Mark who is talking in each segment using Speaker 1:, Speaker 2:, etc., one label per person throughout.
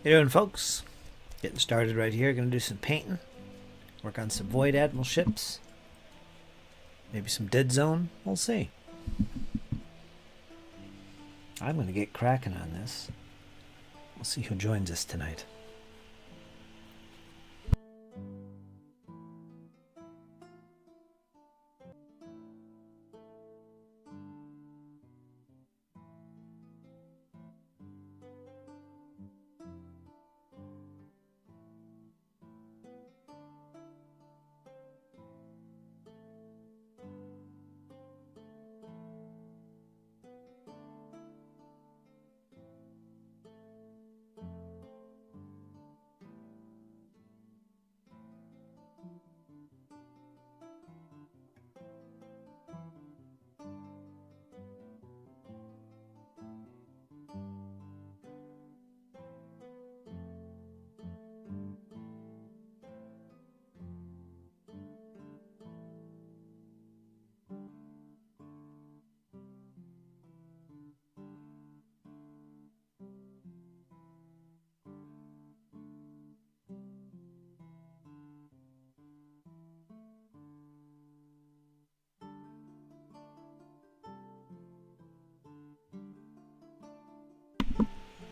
Speaker 1: How you doing, folks? Getting started right here. Gonna do some painting. Work on some Void Admiral ships. Maybe some Deadzone. We'll see. I'm gonna get cracking on this. We'll see who joins us tonight.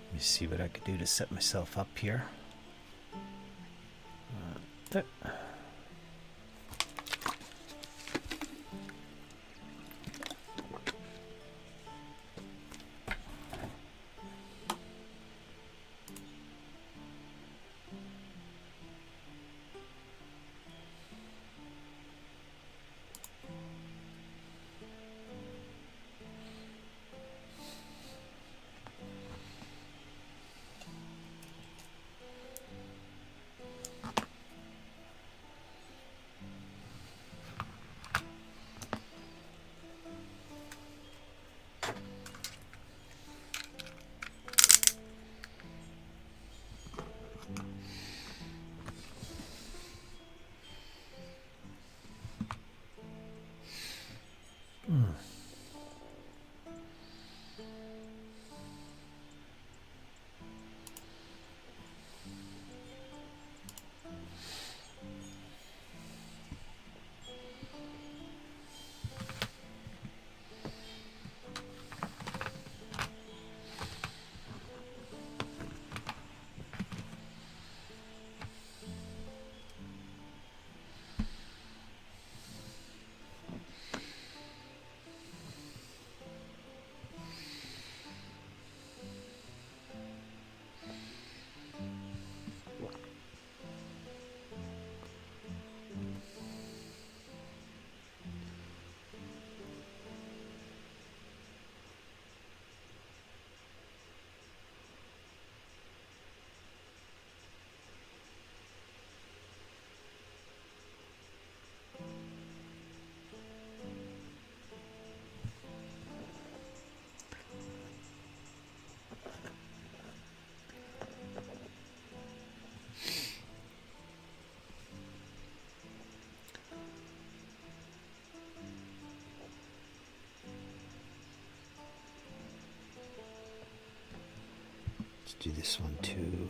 Speaker 1: Let me see what I could do to set myself up here. There. Let's do this one too.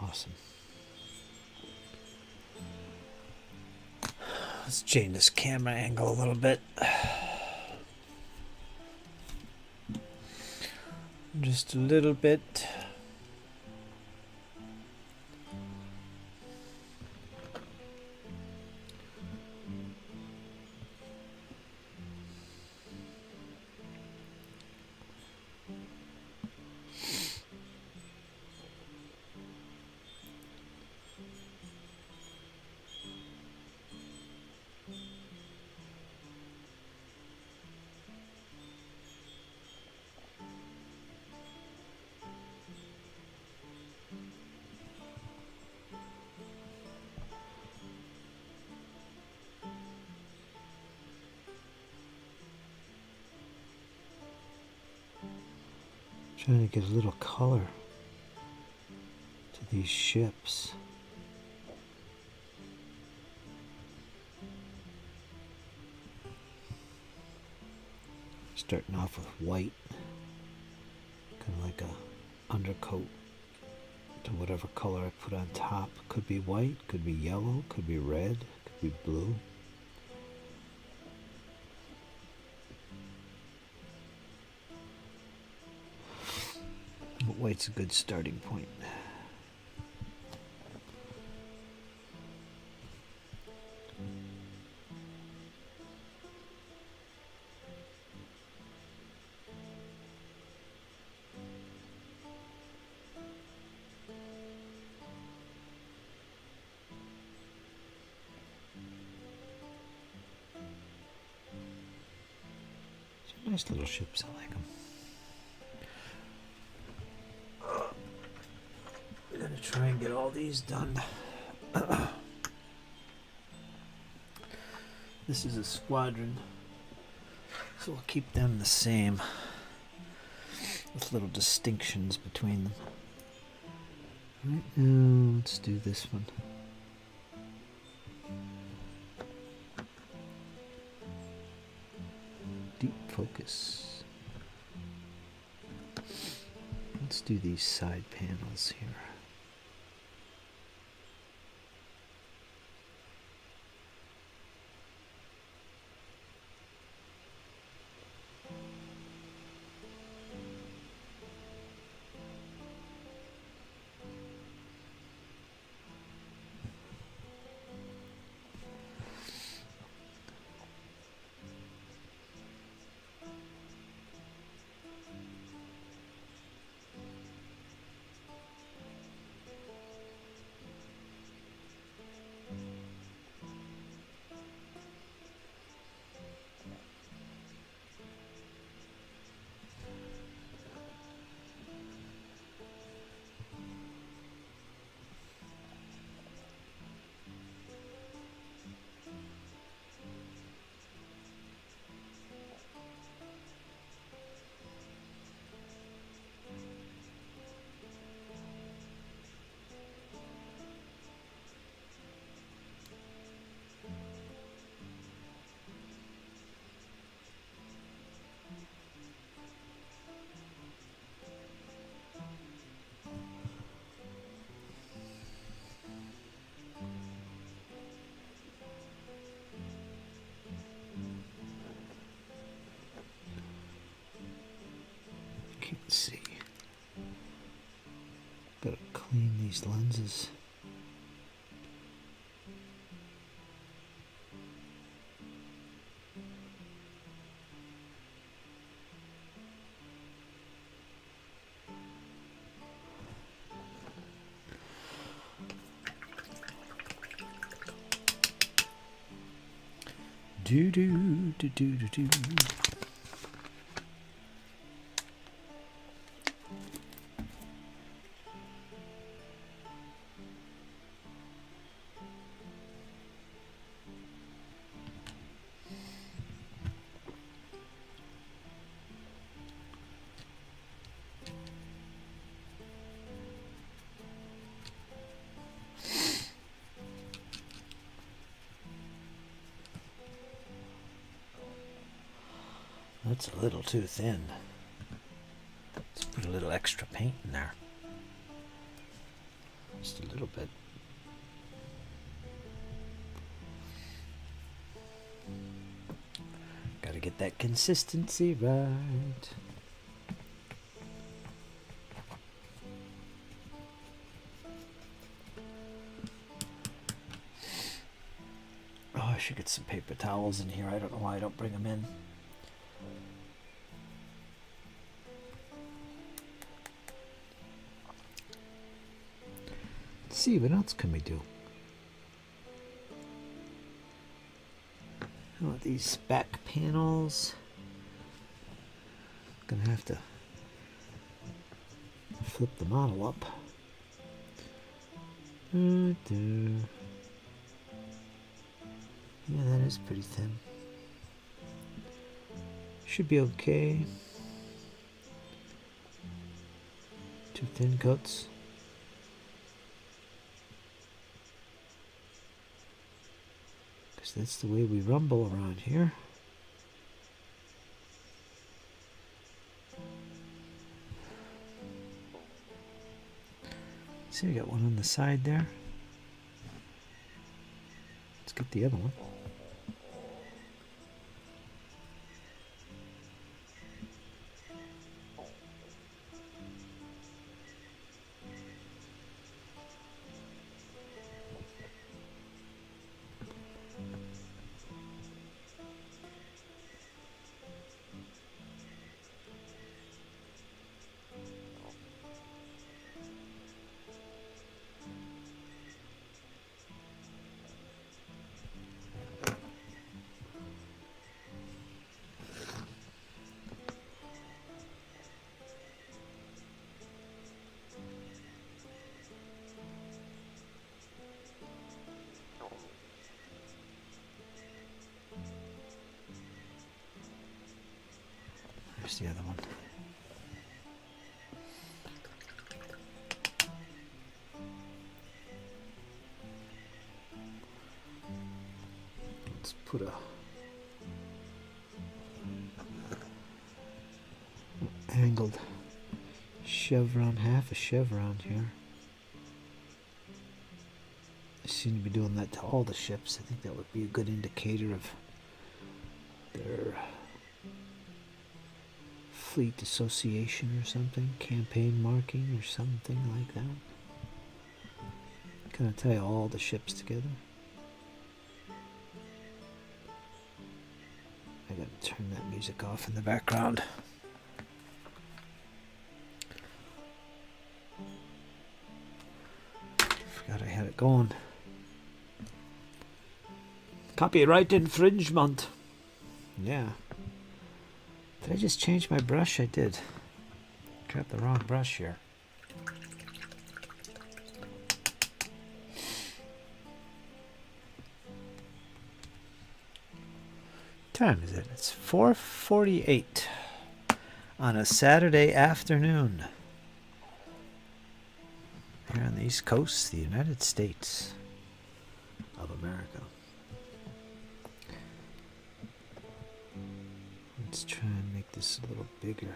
Speaker 1: Awesome. Let's change this camera angle a little bit. Just a little bit. Trying to get a little color to these ships. Starting off with white, kind of like a undercoat to whatever color I put on top. Could be white, could be yellow, could be red, could be blue. But white's a good starting point. Nice little ships, I like them. We're gonna try and get all these done. This is a squadron, so we'll keep them the same, with little distinctions between them. Right now, let's do this one. Deep focus. Let's do these side panels here. Can't see. Gotta clean these lenses. Do do do do do do. That's a little too thin. Let's put a little extra paint in there. Just a little bit. Gotta get that consistency right. Oh, I should get some paper towels in here. I don't know why I don't bring them in. Let's see, what else can we do? How about these back panels? Gonna have to flip the model up. Yeah, that is pretty thin. Should be okay. Too thin cuts. Because that's the way we rumble around here. See, we got one on the side there. Let's get the other one. There's the other one. Let's put a angled chevron, half a chevron here. They seem to be doing that to all the ships. I think that would be a good indicator of their fleet association or something, campaign marking or something like that. Kind of tie all the ships together. I gotta turn that music off in the background. Forgot I had it going. Copyright infringement. Yeah. Did I just change my brush? I did. Grabbed the wrong brush here. What time is it? It's 4:48 on a Saturday afternoon here on the East Coast, the United States of America. Let's try and make this a little bigger.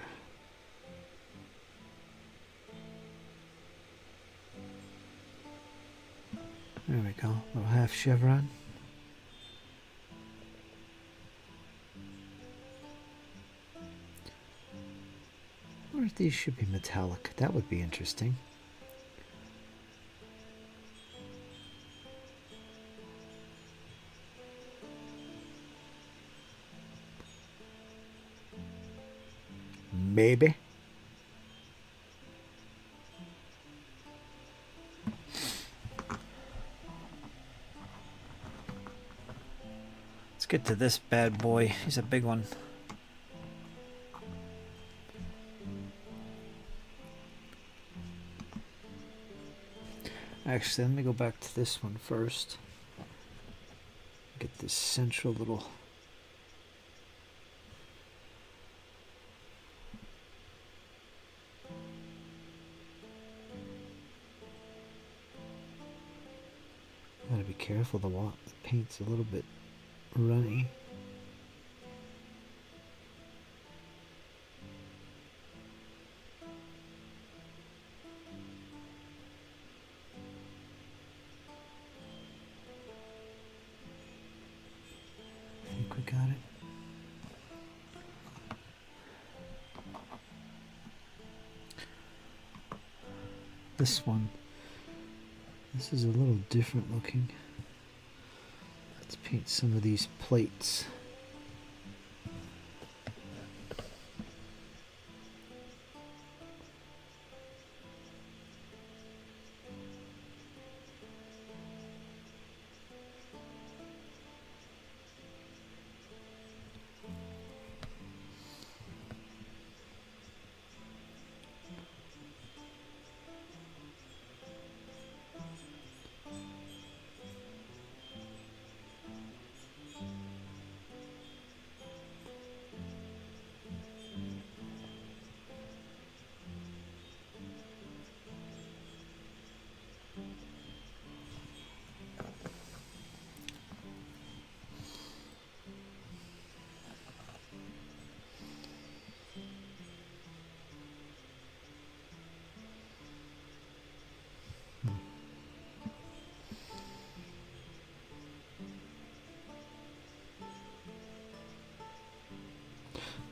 Speaker 1: There we go, a little half chevron. I wonder if these should be metallic. That would be interesting. Maybe. Let's get to this bad boy. He's a big one. Actually, let me go back to this one first. Get this central little... Gotta be careful, the paint's a little bit runny. I think we got it. This one. This is a little different looking. Let's paint some of these plates.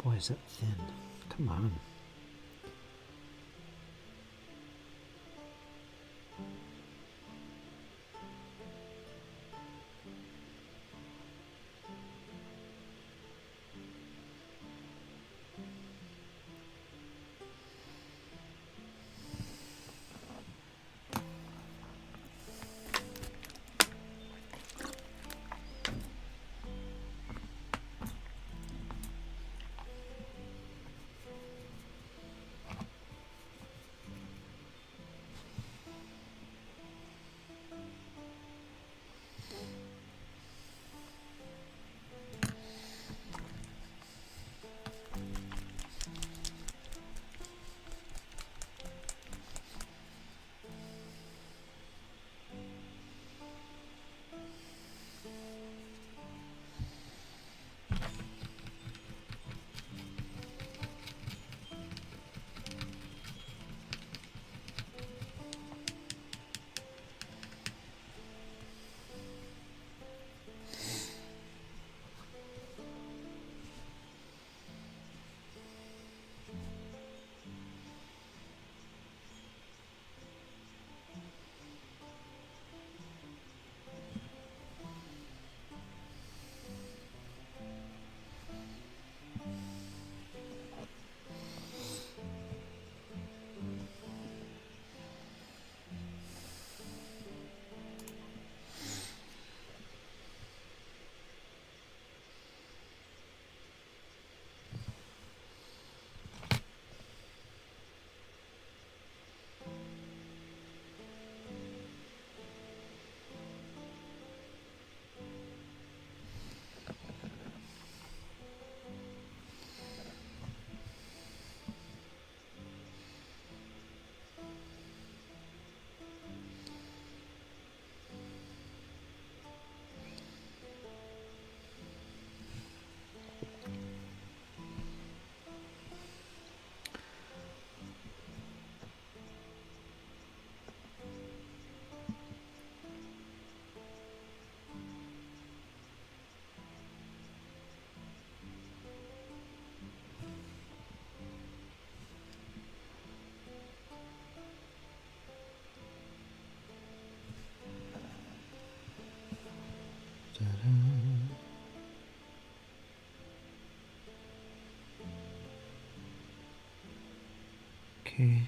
Speaker 1: Boy, is that thin. Come on. Okay.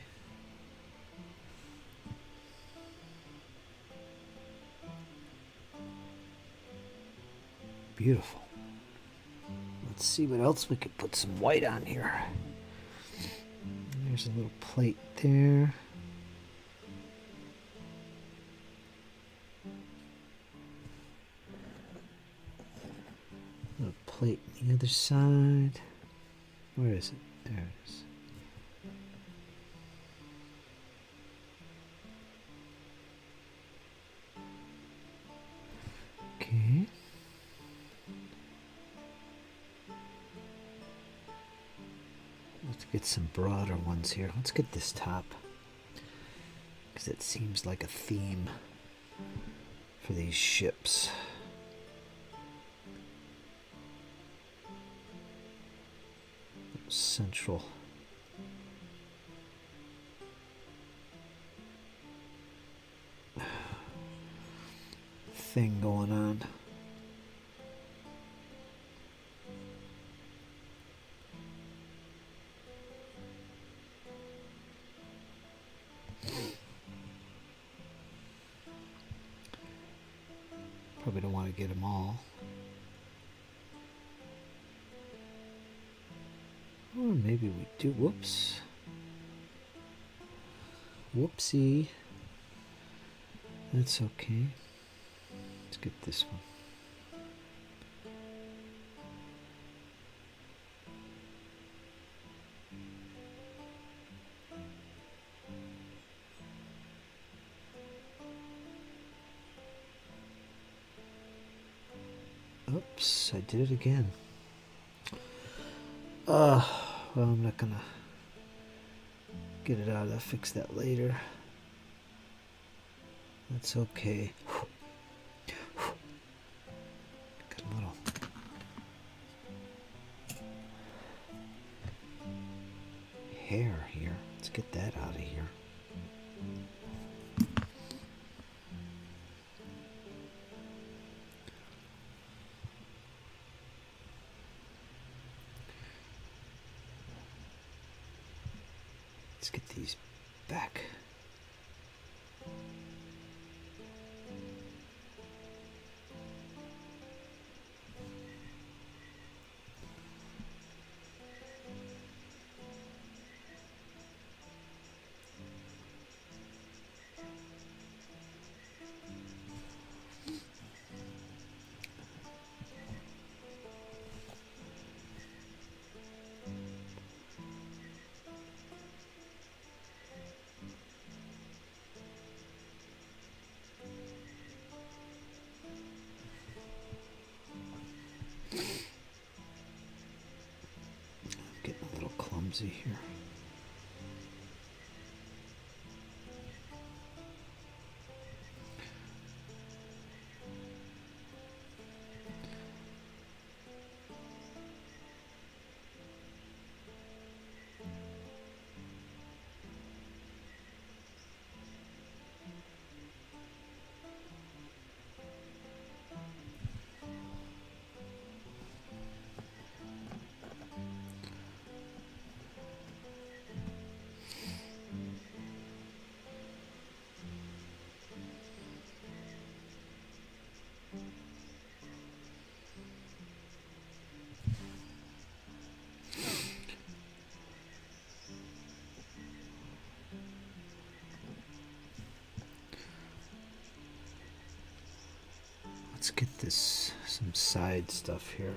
Speaker 1: Beautiful. Let's see what else we could put some white on here. There's a little plate there. A little plate on the other side. Where is it? There it is. Okay. Let's get some broader ones here. Let's get this top, because it seems like a theme for these ships. Central thing going on. Probably don't want to get them all. Or maybe we do. Whoops. Whoopsie. That's okay. Let's get this one. Oops, I did it again. Well, I'm not gonna get it out. I'll fix that later. That's okay. Got a little hair here. Let's get that out of here. Let's get these back. Here. Let's get this, some side stuff here.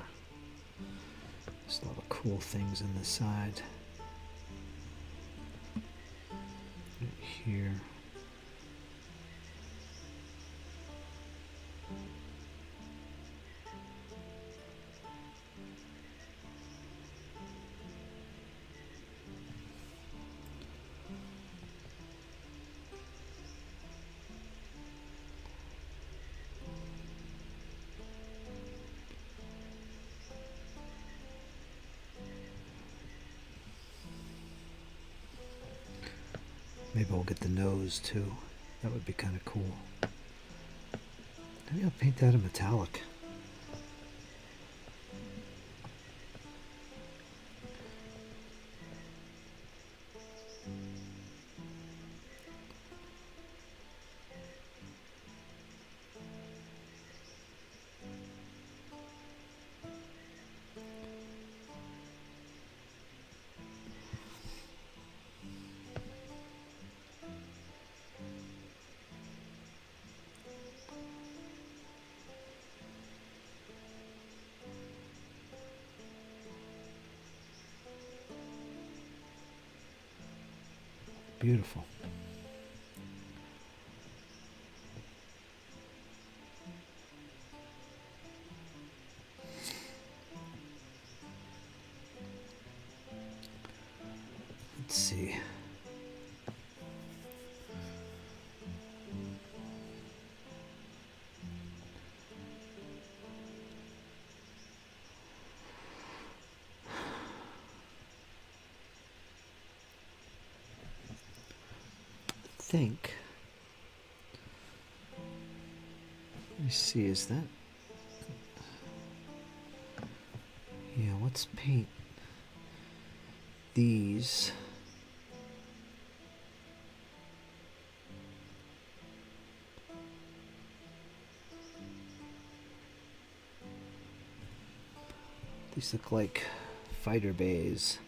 Speaker 1: There's a lot of cool things in the side. Right here. Maybe I'll get the nose too. That would be kind of cool. Maybe I'll paint that a metallic. Beautiful. Let's see. Think. Let me see, is that? Yeah, let's paint these. These look like fighter bays.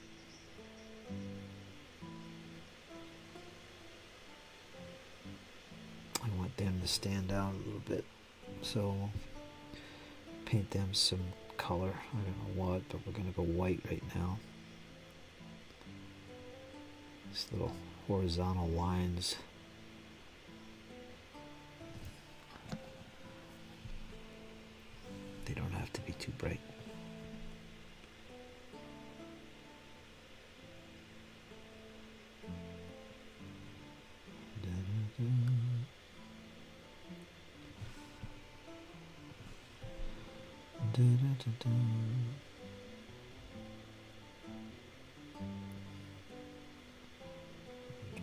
Speaker 1: I want them to stand out a little bit, so paint them some color. I don't know what, but we're going to go white right now. These little horizontal lines. They don't have to be too bright.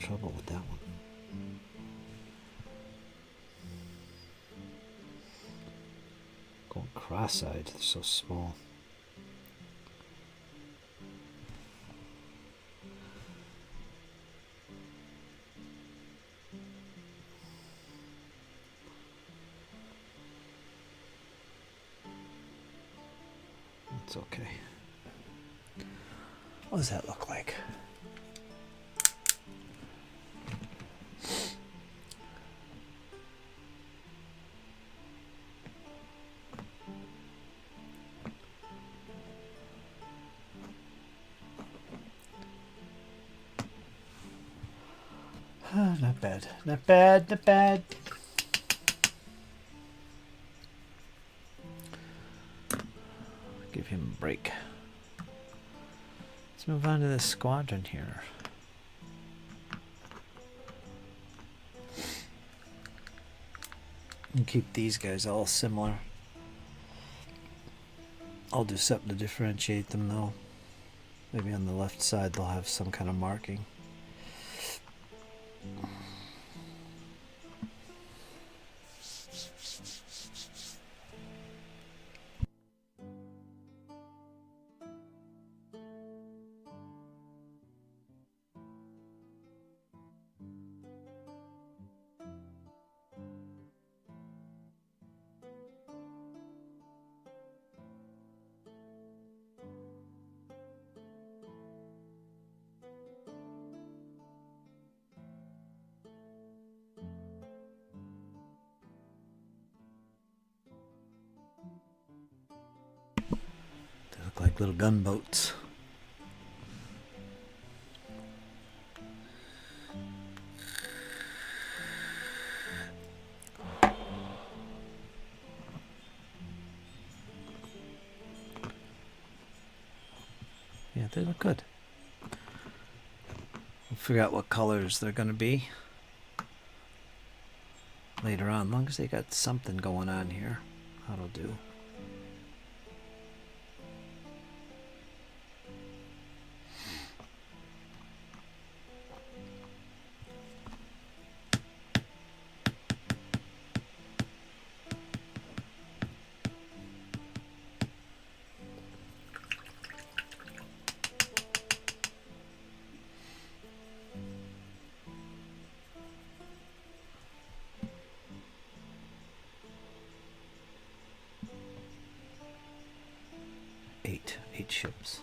Speaker 1: trouble with that one. Going cross-eyed, they're so small. It's okay. What does that look like? Not bad. Not bad. Not bad. Give him a break. Let's move on to this squadron here. And keep these guys all similar. I'll do something to differentiate them though. Maybe on the left side they'll have some kind of marking. Like little gunboats. Yeah, they look good. We'll figure out what colors they're going to be later on. As long as they got something going on here, that'll do. Eight ships.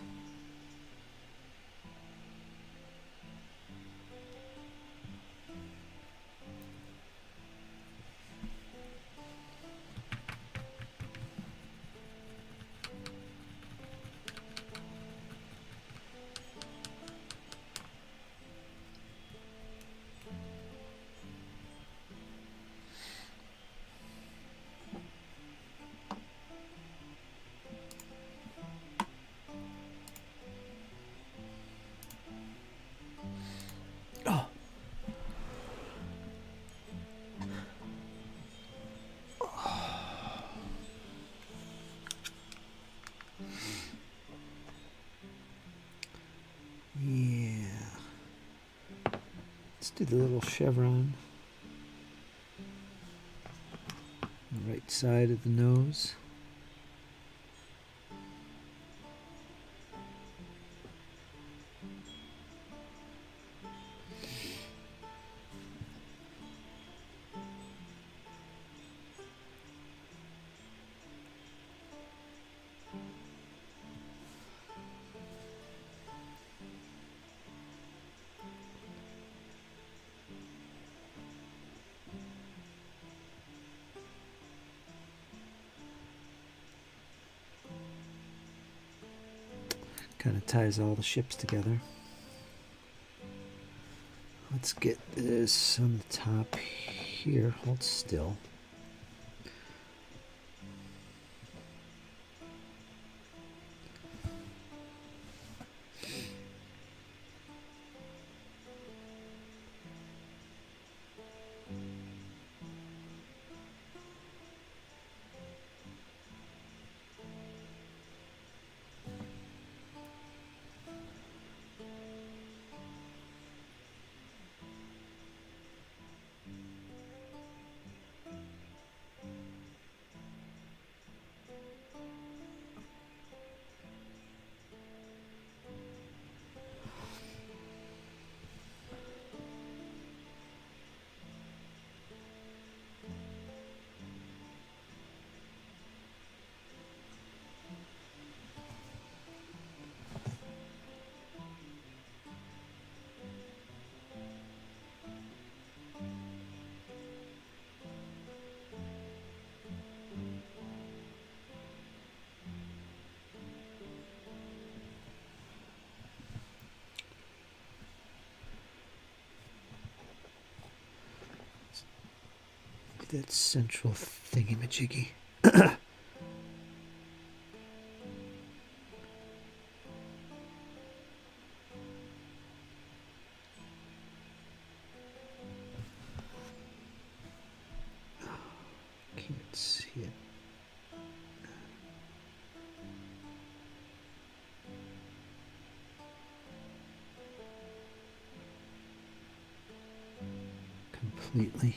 Speaker 1: Do the little chevron on the right side of the nose. Kind of ties all the ships together. Let's get this on the top here. Hold still. that central thingamajiggy. Can't see it. Completely.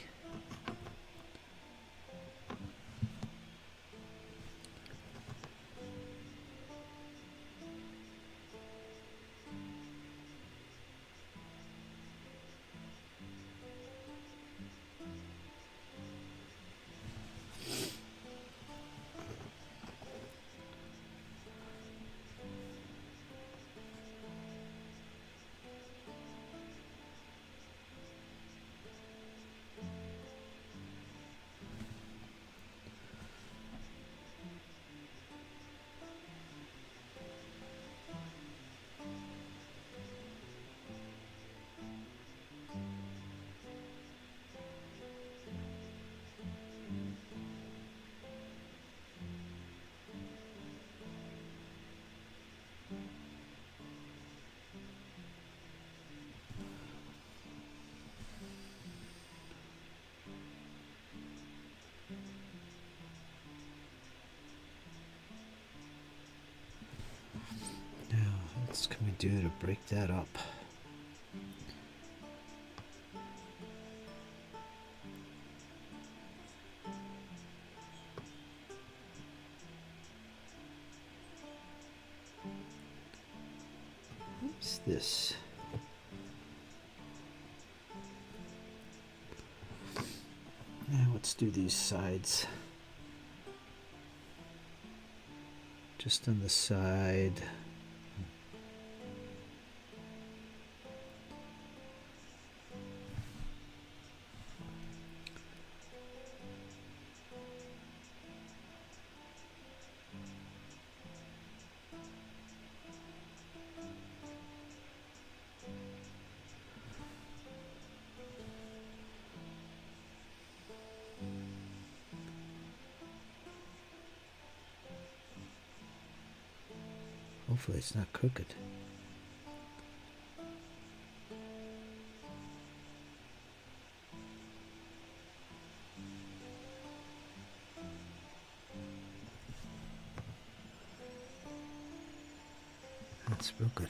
Speaker 1: What can we do to break that up? What's this? Now let's do these sides. Just on the side. Hopefully it's not crooked. That's real good.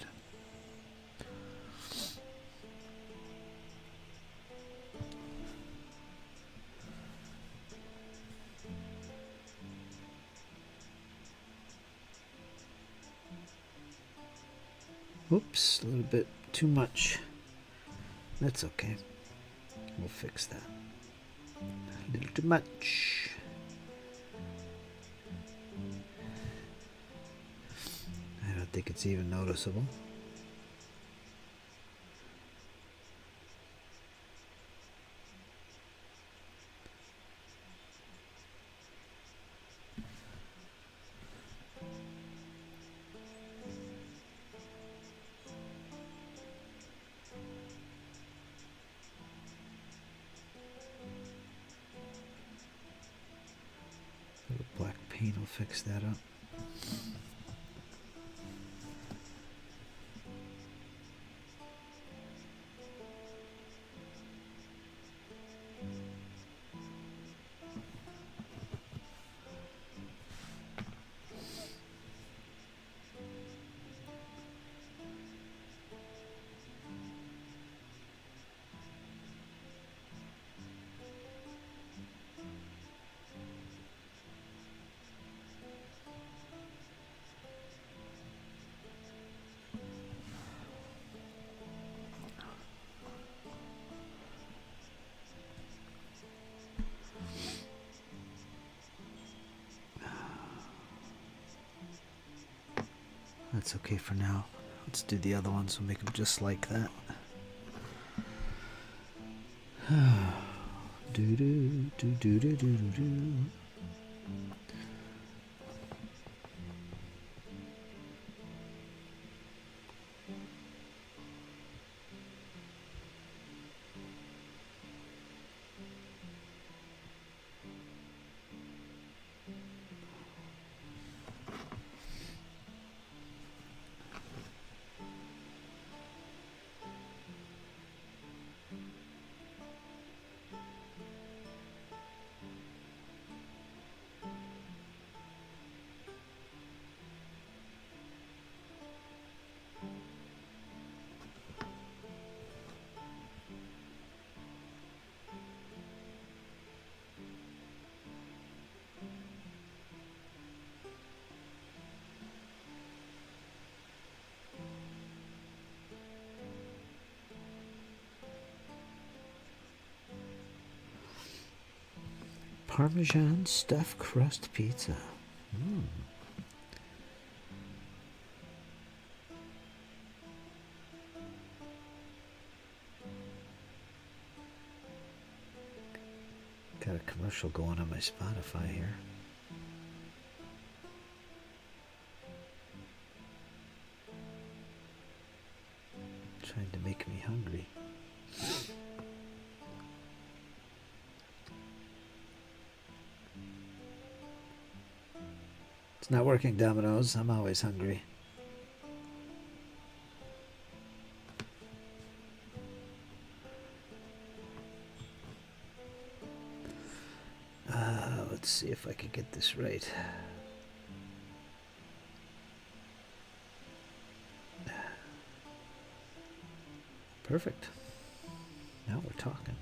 Speaker 1: Oops, a little bit too much. That's okay. We'll fix that. A little too much. I don't think it's even noticeable. Black paint will fix that up. That's okay for now. Let's do the other ones. We'll make them just like that. Do do do do do do do. Parmesan stuffed crust pizza. Got a commercial going on my Spotify here. Trying to make me hungry. It's not working, Domino's. I'm always hungry. Let's see if I can get this right. Perfect. Now we're talking.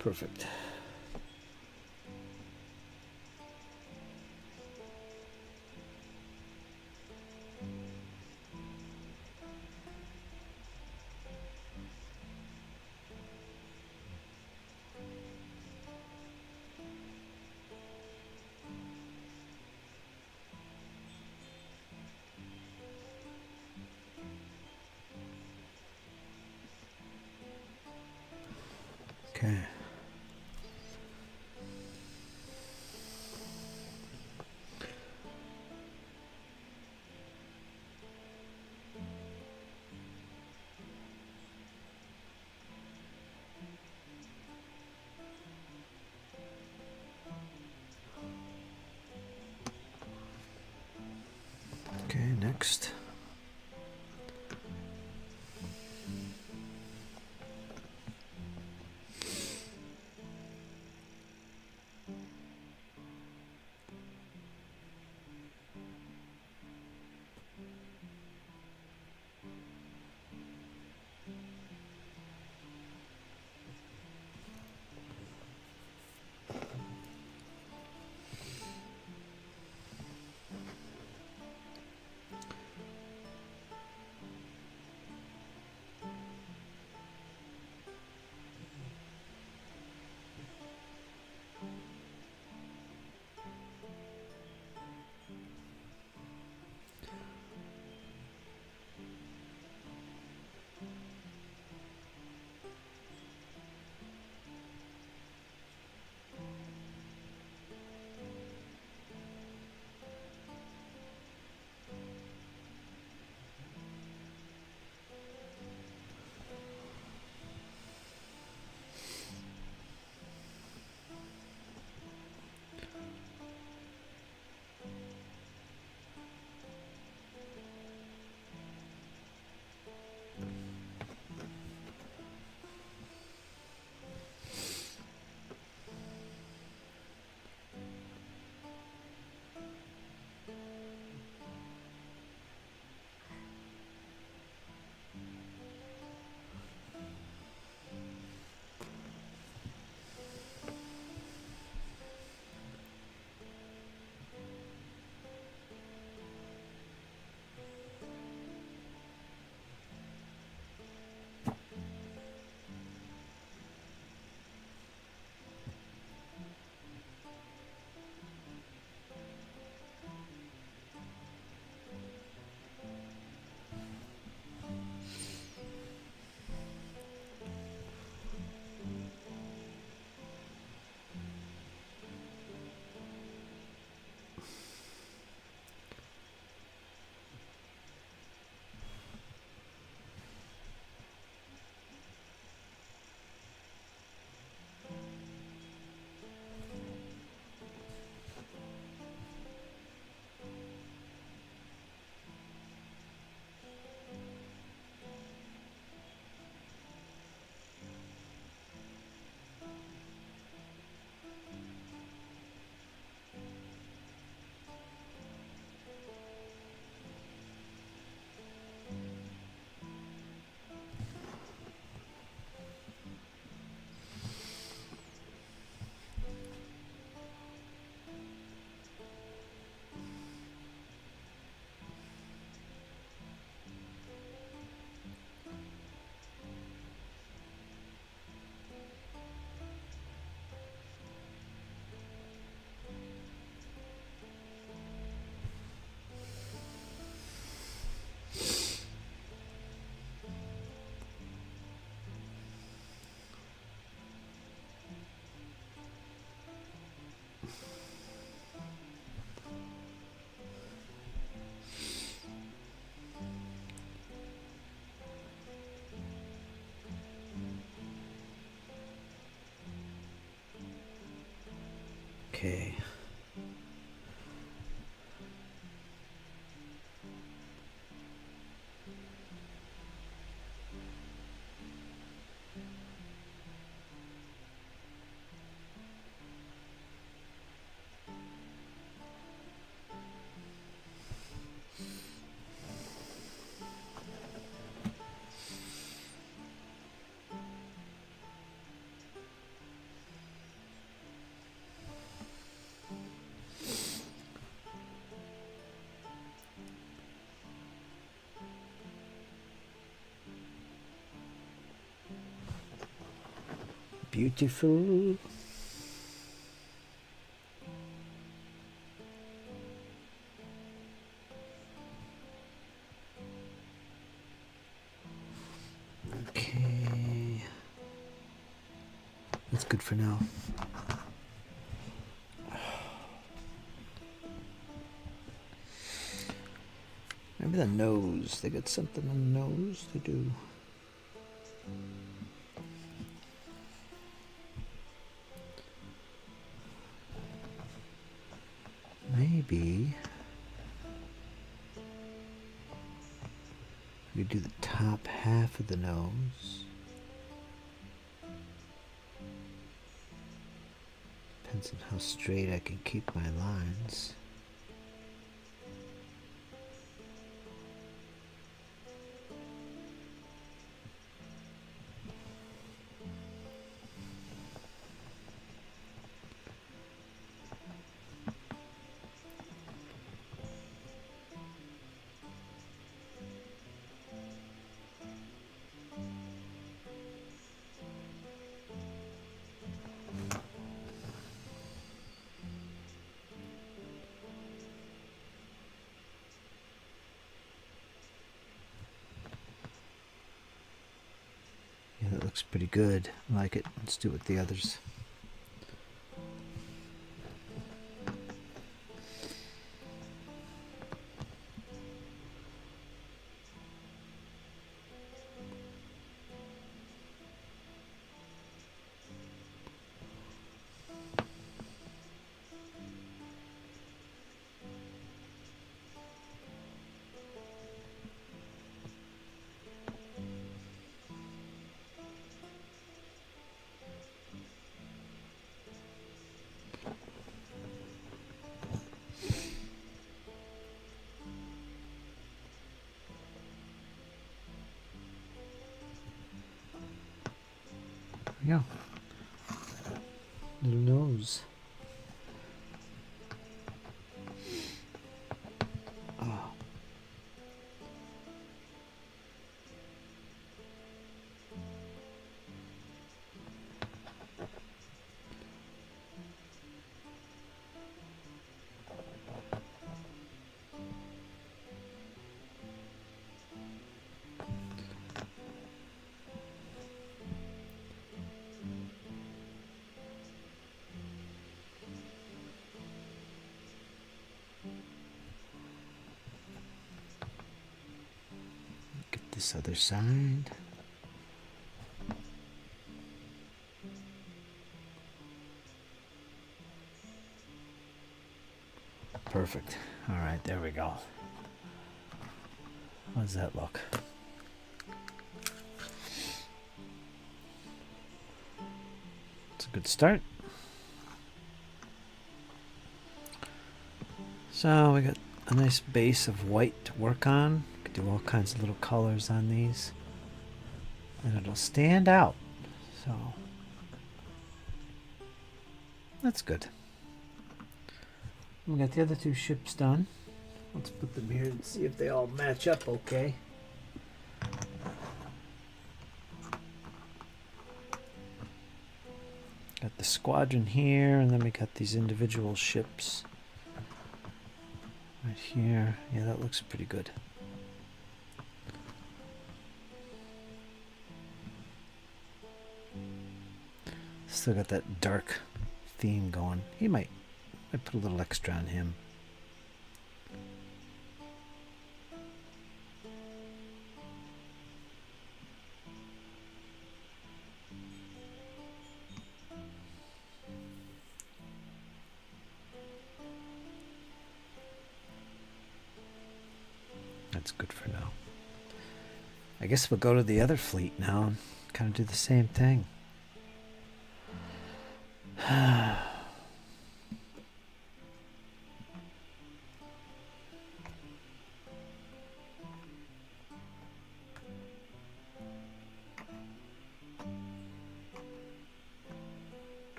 Speaker 1: Perfect. Okay. Okay, next. Okay. Beautiful. Okay. That's good for now. Maybe the nose. They got something on the nose to do. Maybe we do the top half of the nose. Depends on how straight I can keep my lines. That looks pretty good. I like it. Let's do it with the others. Yeah. Little nose. Oh. This other side. Perfect. All right, there we go. How does that look? It's a good start. So we got a nice base of white to work on. Could do all kinds of little colors on these, and it'll stand out. So that's good. We got the other two ships done. Let's put them here and see if they all match up okay. Got the squadron here, and then we got these individual ships right here. Yeah, that looks pretty good. Still got that dark theme going. He might put a little extra on him. good for now. I guess we'll go to the other fleet now and kind of do the same thing.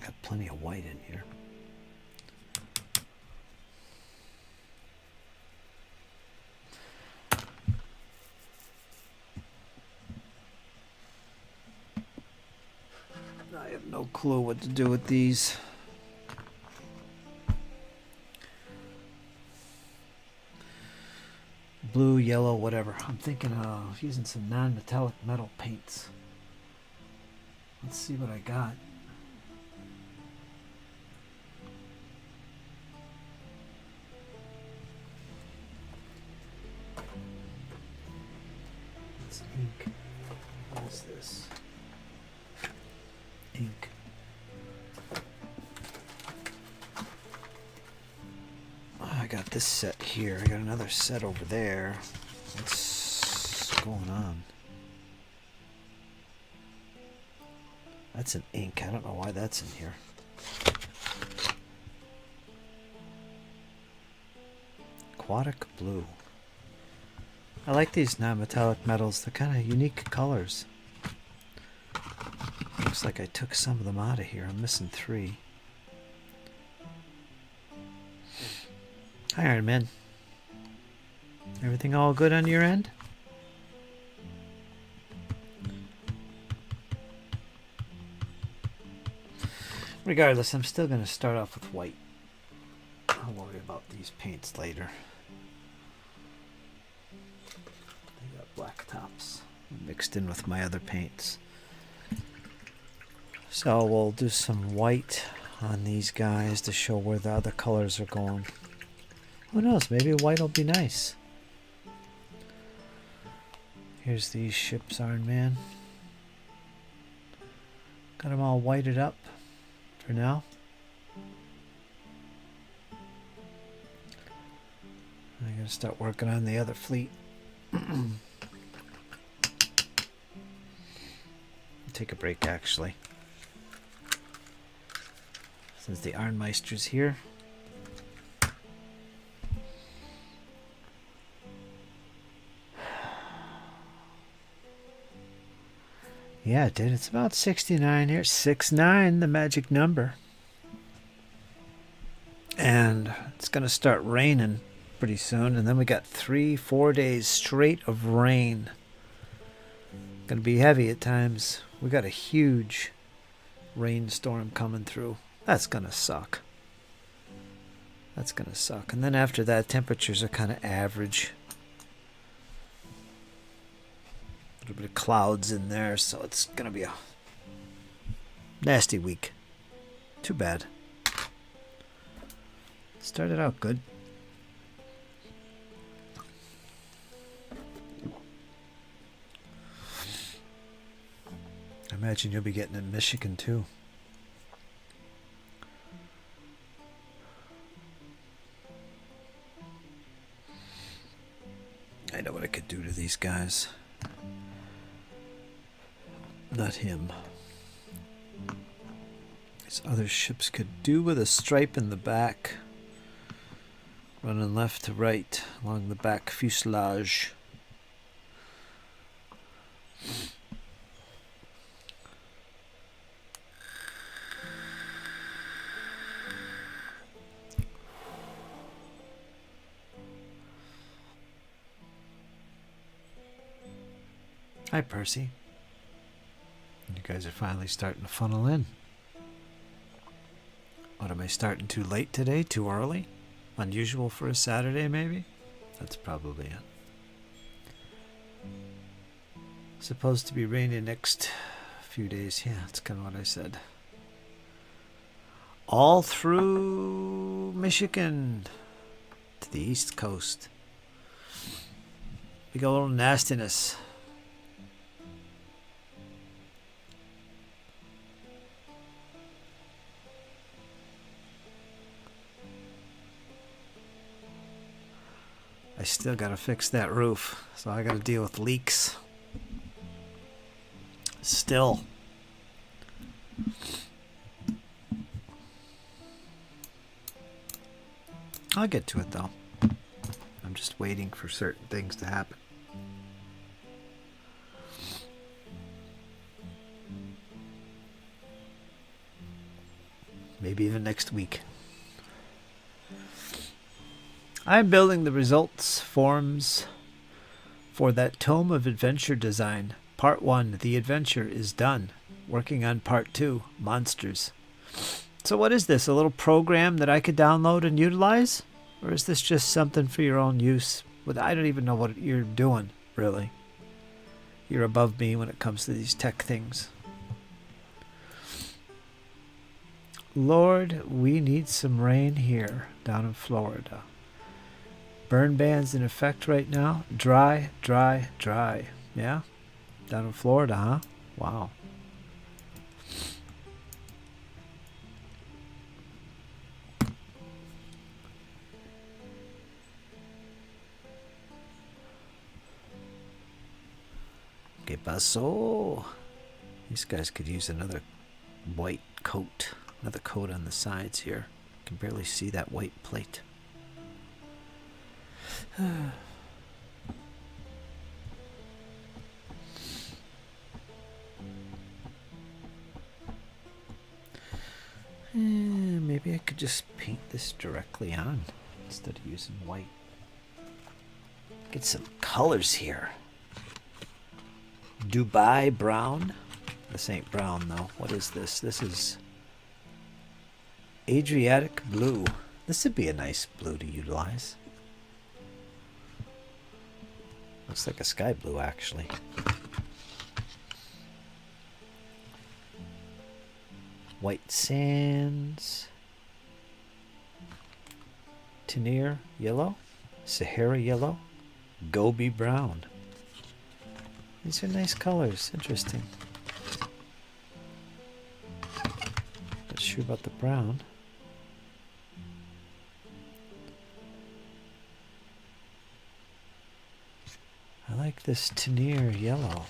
Speaker 1: Got plenty of white in here. I have no clue what to do with these. Blue, yellow, whatever. I'm thinking of using some non-metallic metal paints. Let's see what I got. It's ink. What is this? Ink. I got this set here. I got another set over there. What's going on? That's an ink. I don't know why that's in here. Aquatic blue. I like these non-metallic metals. They're kind of unique colors. Looks like I took some of them out of here. I'm missing 3. Hi, Iron Man. Everything all good on your end? Regardless, I'm still going to start off with white. I'll worry about these paints later. They got black tops mixed in with my other paints. So we'll do some white on these guys to show where the other colors are going. Who knows, maybe white will be nice. Here's these ships, Iron Man. Got them all whited up for now. I'm going to start working on the other fleet. Take a break, actually. Since the Ironmeister's here. Yeah, it did. It's about 69 here. 69, the magic number. And it's going to start raining pretty soon. And then we got 3-4 days straight of rain. Going to be heavy at times. We got a huge rainstorm coming through. That's going to suck. That's going to suck. And then after that, temperatures are kind of average. A little bit of clouds in there, so it's going to be a nasty week. Too bad. Started out good. I imagine you'll be getting in Michigan too. I know what I could do to these guys. Not him. These other ships could do with a stripe in the back. Running left to right along the back fuselage. Hi, Percy. You guys are finally starting to funnel in. What, am I starting too late today? Too early? Unusual for a Saturday, maybe? That's probably it. Supposed to be raining next few days. Yeah, that's kind of what I said. All through Michigan to the East Coast. Big old little nastiness. I still gotta fix that roof, so I gotta deal with leaks. Still. I'll get to it though. I'm just waiting for certain things to happen. Maybe even next week. I'm building the results forms for that Tome of Adventure design. Part 1, the adventure, is done. Working on Part 2, monsters. So what is this, a little program that I could download and utilize? Or is this just something for your own use? I don't even know what you're doing, really. You're above me when it comes to these tech things. Lord, we need some rain here down in Florida. Burn ban's in effect right now. Dry, dry, dry. Yeah? Down in Florida, huh? Wow. ¿Qué pasó? These guys could use another white coat. Another coat on the sides here. Can barely see that white plate. Maybe I could just paint this directly on instead of using white. Get some colors here. Dubai brown. This ain't brown though. What is this? This is Adriatic blue. This would be a nice blue to utilize. Looks like a sky blue actually. White sands. Tenier yellow. Sahara yellow. Gobi brown. These are nice colors. Interesting. Not sure about the brown. I like this Tenier yellow.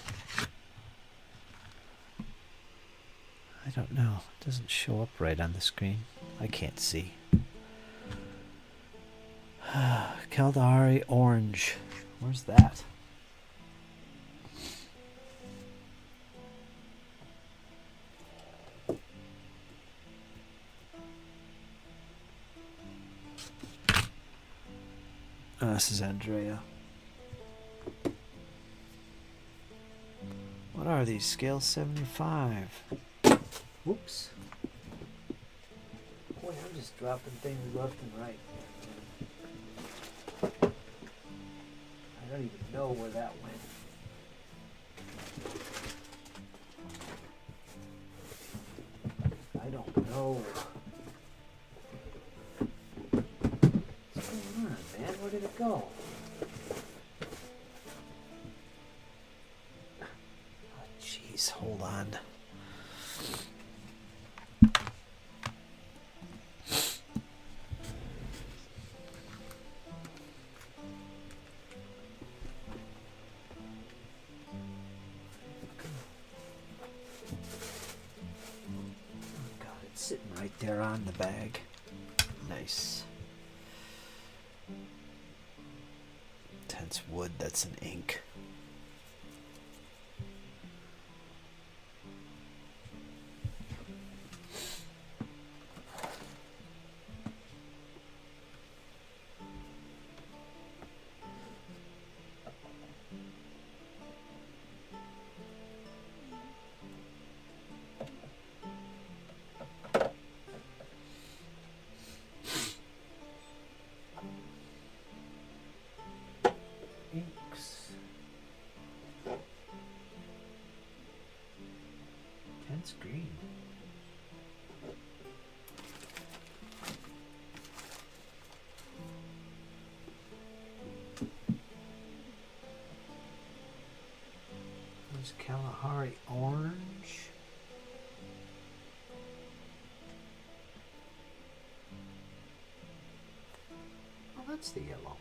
Speaker 1: I don't know. It doesn't show up right on the screen. I can't see. Kaldari orange. Where's that? This is Andrea. What are these? Scale 75. Whoops. Boy, I'm just dropping things left and right. I don't even know where that went. I don't know. What's going on, man? Where did it go? Oh, jeez, hold on. Sitting right there on the bag. Nice. Tense wood, that's an ink. Tense green. There's Kalahari orange. Oh, that's the yellow.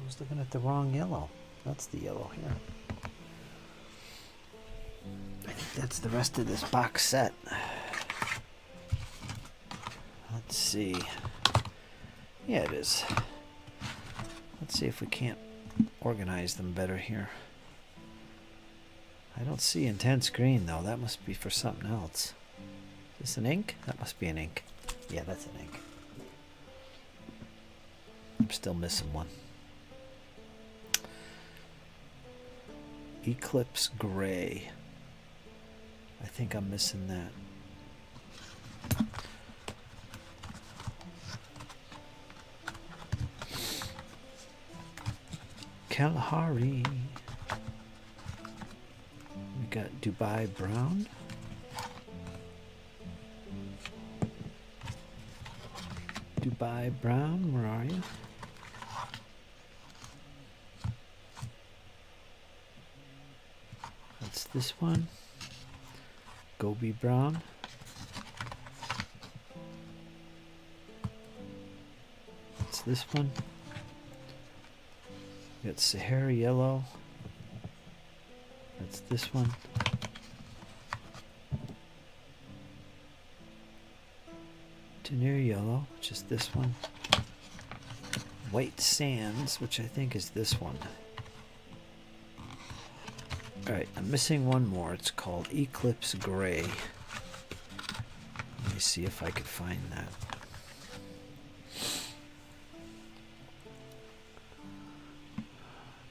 Speaker 1: was looking at the wrong yellow. That's the yellow here. I think that's the rest of this box set. Let's see. Yeah, it is. Let's see if we can't organize them better here. I don't see intense green though. That must be for something else. Is this an ink? That must be an ink. Yeah, that's an ink. I'm still missing one. Eclipse Gray. I think I'm missing that. Kalahari. We got Dubai Brown. Dubai Brown, where are you? That's this one. Gobi Brown. That's this one. We got Sahara Yellow. That's this one. Tenir Yellow, which is this one. White Sands, which I think is this one. Alright, I'm missing one more. It's called Eclipse Gray. Let me see if I could find that.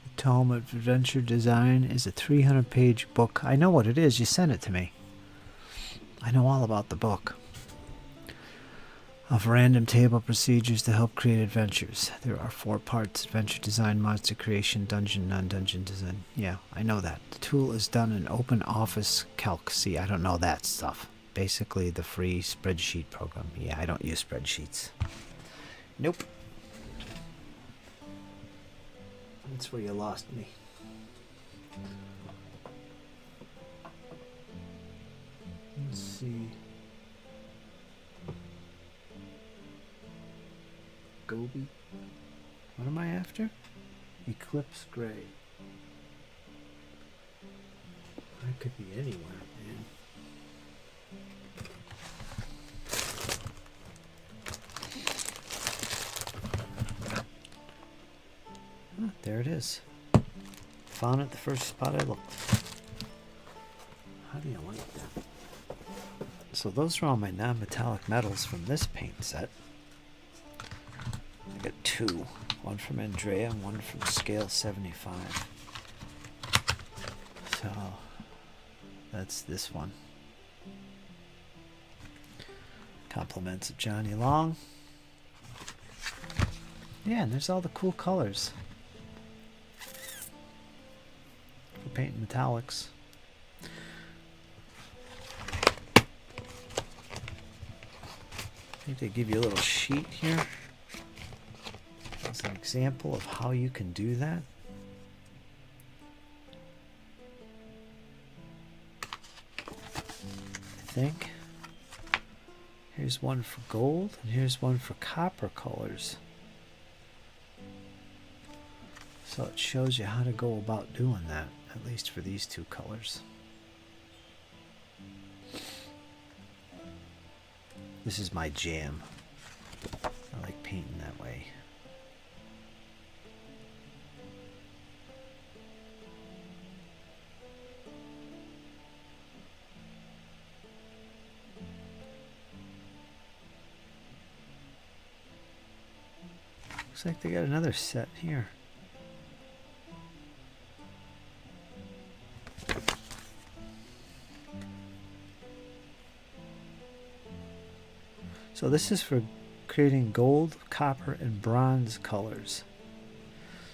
Speaker 1: The Tome of Adventure Design is a 300-page book. I know what it is. You sent it to me. I know all about the book. Of random table procedures to help create adventures. There are 4 parts: adventure design, monster creation, dungeon, non-dungeon design. Yeah, I know that. The tool is done in Open Office Calc. See, I don't know that stuff. Basically the free spreadsheet program. Yeah, I don't use spreadsheets. Nope. That's where you lost me. Let's see. Gobi. What am I after? Eclipse Gray. That could be anywhere, man. Ah, there it is. Found it the first spot I looked. How do you like that? So those are all my non-metallic metals from this paint set. I got 2. One from Andrea and one from Scale 75. So that's this one. Compliments of Johnny Long. Yeah, and there's all the cool colors for painting metallics. I think they give you a little sheet here. As an example of how you can do that. I think. Here's one for gold, and here's one for copper colors. So it shows you how to go about doing that, at least for these 2 colors. This is my jam. I like painting that way. Looks like they got another set here. So this is for creating gold, copper, and bronze colors.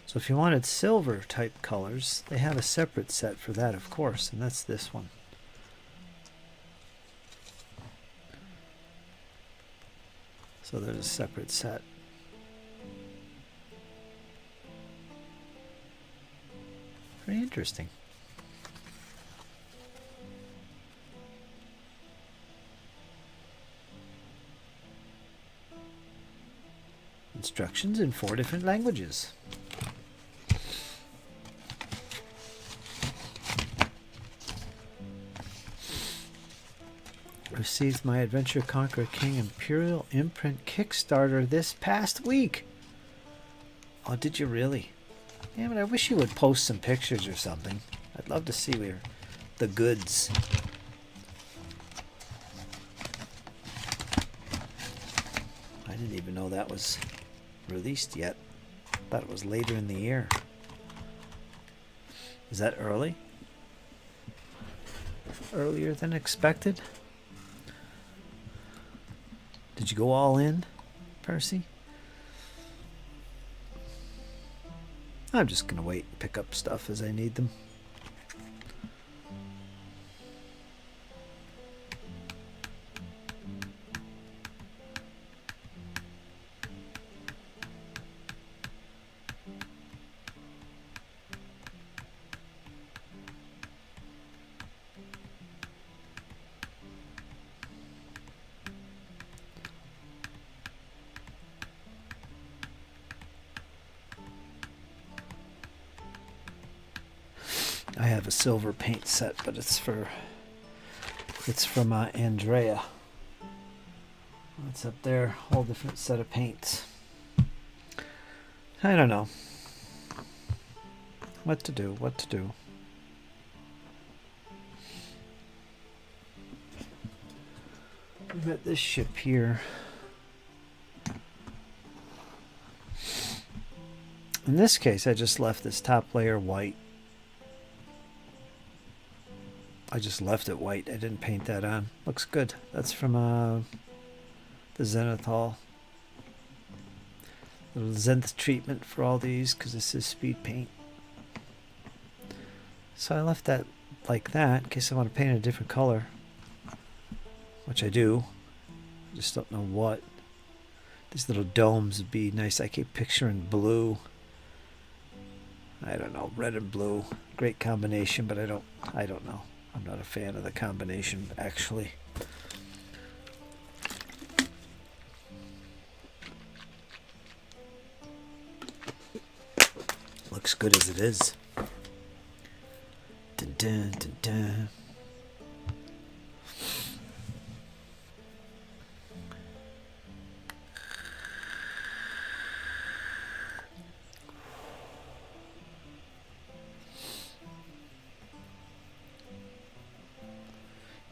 Speaker 1: So if you wanted silver type colors, they have a separate set for that, of course, and that's this one. So there's a separate set. Very interesting. Instructions in 4 different languages. received my Adventure Conqueror King Imperial Imprint Kickstarter this past week. Oh, did you really? Damn it, I wish you would post some pictures or something. I'd love to see the goods. I didn't even know that was released yet. Thought it was later in the year. Is that early? Earlier than expected? Did you go all in, Percy? I'm just gonna wait and pick up stuff as I need them. I have a silver paint set, but it's from Andrea. It's up there, whole different set of paints. I don't know what to do. We've got this ship here. In this case, I just left this top layer white. I just left it white. I didn't paint that on. Looks good. That's from the Zenithal. Little Zenith treatment for all these because this is speed paint. So I left that like that in case I want to paint a different color. Which I do. I just don't know what. These little domes would be nice. I keep picturing blue. I don't know. Red and blue. Great combination, but I don't know. I'm not a fan of the combination, actually. Looks good as it is. Dun, dun, dun, dun.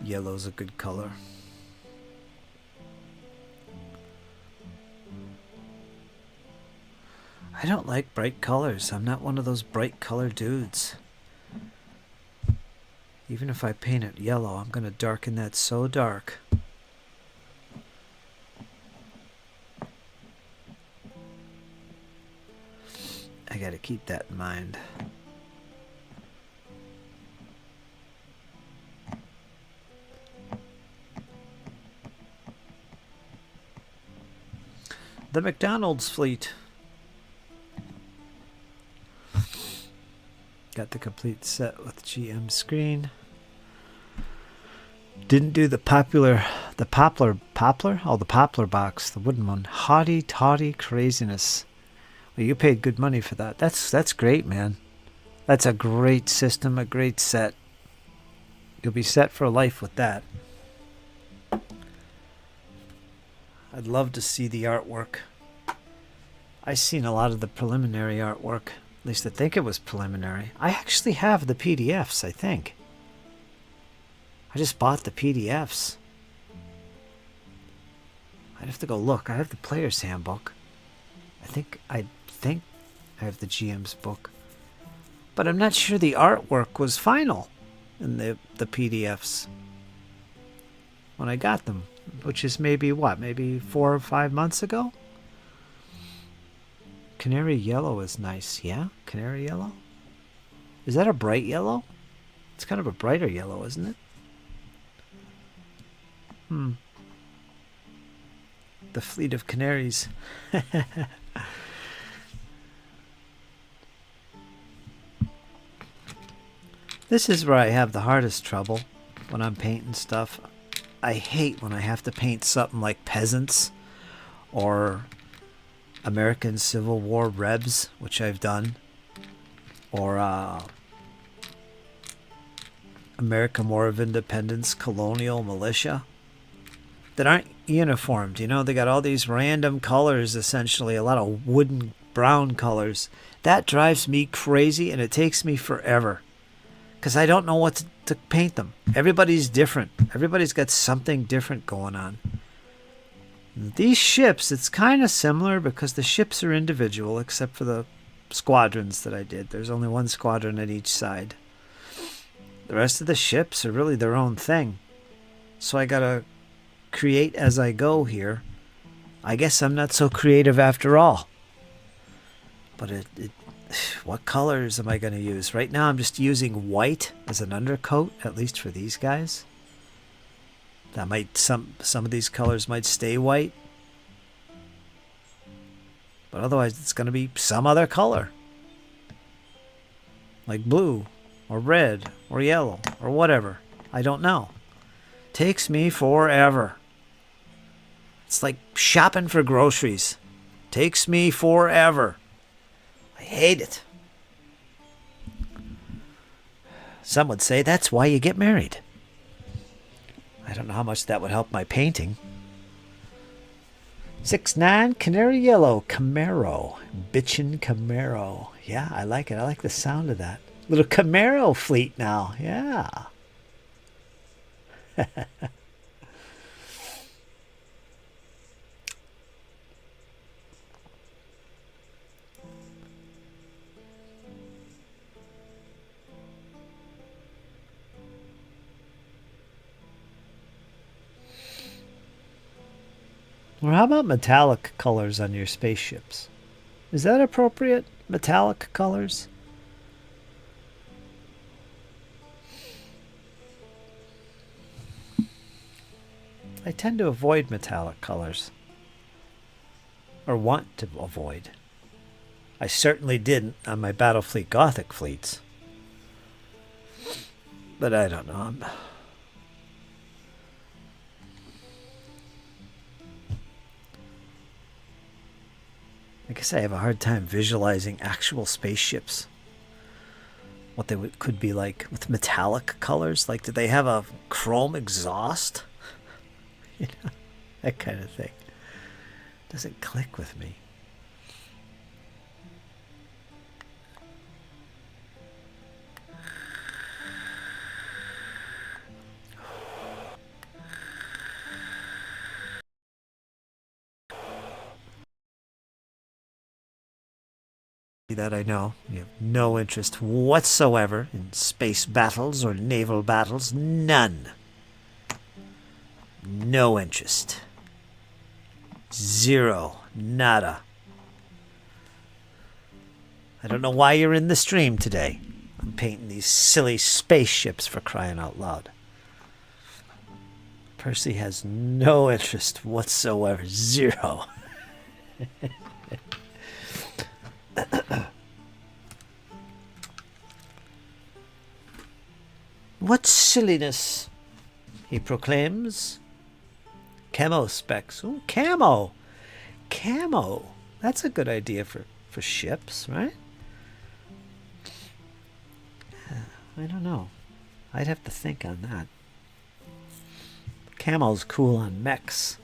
Speaker 1: Yellow's a good color. I don't like bright colors. I'm not one of those bright color dudes. Even if I paint it yellow, I'm going to darken that so dark. I got to keep that in mind. The McDonald's fleet. Got the complete set with GM screen. Didn't do the poplar? Oh, the poplar box, the wooden one. Haughty toddy craziness. Well, you paid good money for that. That's great, man. That's a great system, a great set. You'll be set for life with that. I'd love to see the artwork. I've seen a lot of the preliminary artwork. At least I think it was preliminary. I actually have the PDFs, I think. I just bought the PDFs. I'd have to go look. I have the player's handbook. I think I have the GM's book. But I'm not sure the artwork was final in the PDFs when I got them. Which is maybe what? Maybe 4 or 5 months ago? Canary yellow is nice. Yeah? Canary yellow? Is that a bright yellow? It's kind of a brighter yellow, isn't it? The fleet of canaries. This is where I have the hardest trouble when I'm painting stuff. I hate when I have to paint something like peasants or American Civil War Rebs, which I've done, or American War of Independence Colonial Militia. that aren't uniformed. You know, they got all these random colors, essentially, a lot of wooden brown colors. That drives me crazy, and it takes me forever because I don't know what to paint them. Everybody's different. Everybody's got something different going on. These ships, it's kind of similar because the ships are individual except for the squadrons that I did. There's only one squadron at each side. The rest of the ships are really their own thing. So I gotta create as I go here. I guess I'm not so creative after all. But what colors am I going to use? Right now I'm just using white as an undercoat, at least for these guys. That might some of these colors might stay white. But otherwise it's going to be some other color. Like blue or red or yellow or whatever. I don't know. Takes me forever. It's like shopping for groceries. Takes me forever. I hate it. Some would say that's why you get married. I don't know how much that would help my painting. 6'9", Canary Yellow, Camaro. Bitchin' Camaro. Yeah, I like it. I like the sound of that. Little Camaro fleet now. Yeah. Or how about metallic colors on your spaceships? Is that appropriate? Metallic colors? I tend to avoid metallic colors. Or want to avoid. I certainly didn't on my Battlefleet Gothic fleets. But I don't know. I guess I have a hard time visualizing actual spaceships. What they could be like with metallic colors. Like, did they have a chrome exhaust? You know, that kind of thing. Doesn't click with me. That I know. You have no interest whatsoever in space battles or naval battles. None. No interest. Zero. Nada. I don't know why you're in the stream today. I'm painting these silly spaceships for crying out loud. Percy has no interest whatsoever. Zero. What silliness, he proclaims. Camo specs. Ooh, camo. Camo. That's a good idea for ships, right? I don't know. I'd have to think on that. Camo's cool on mechs.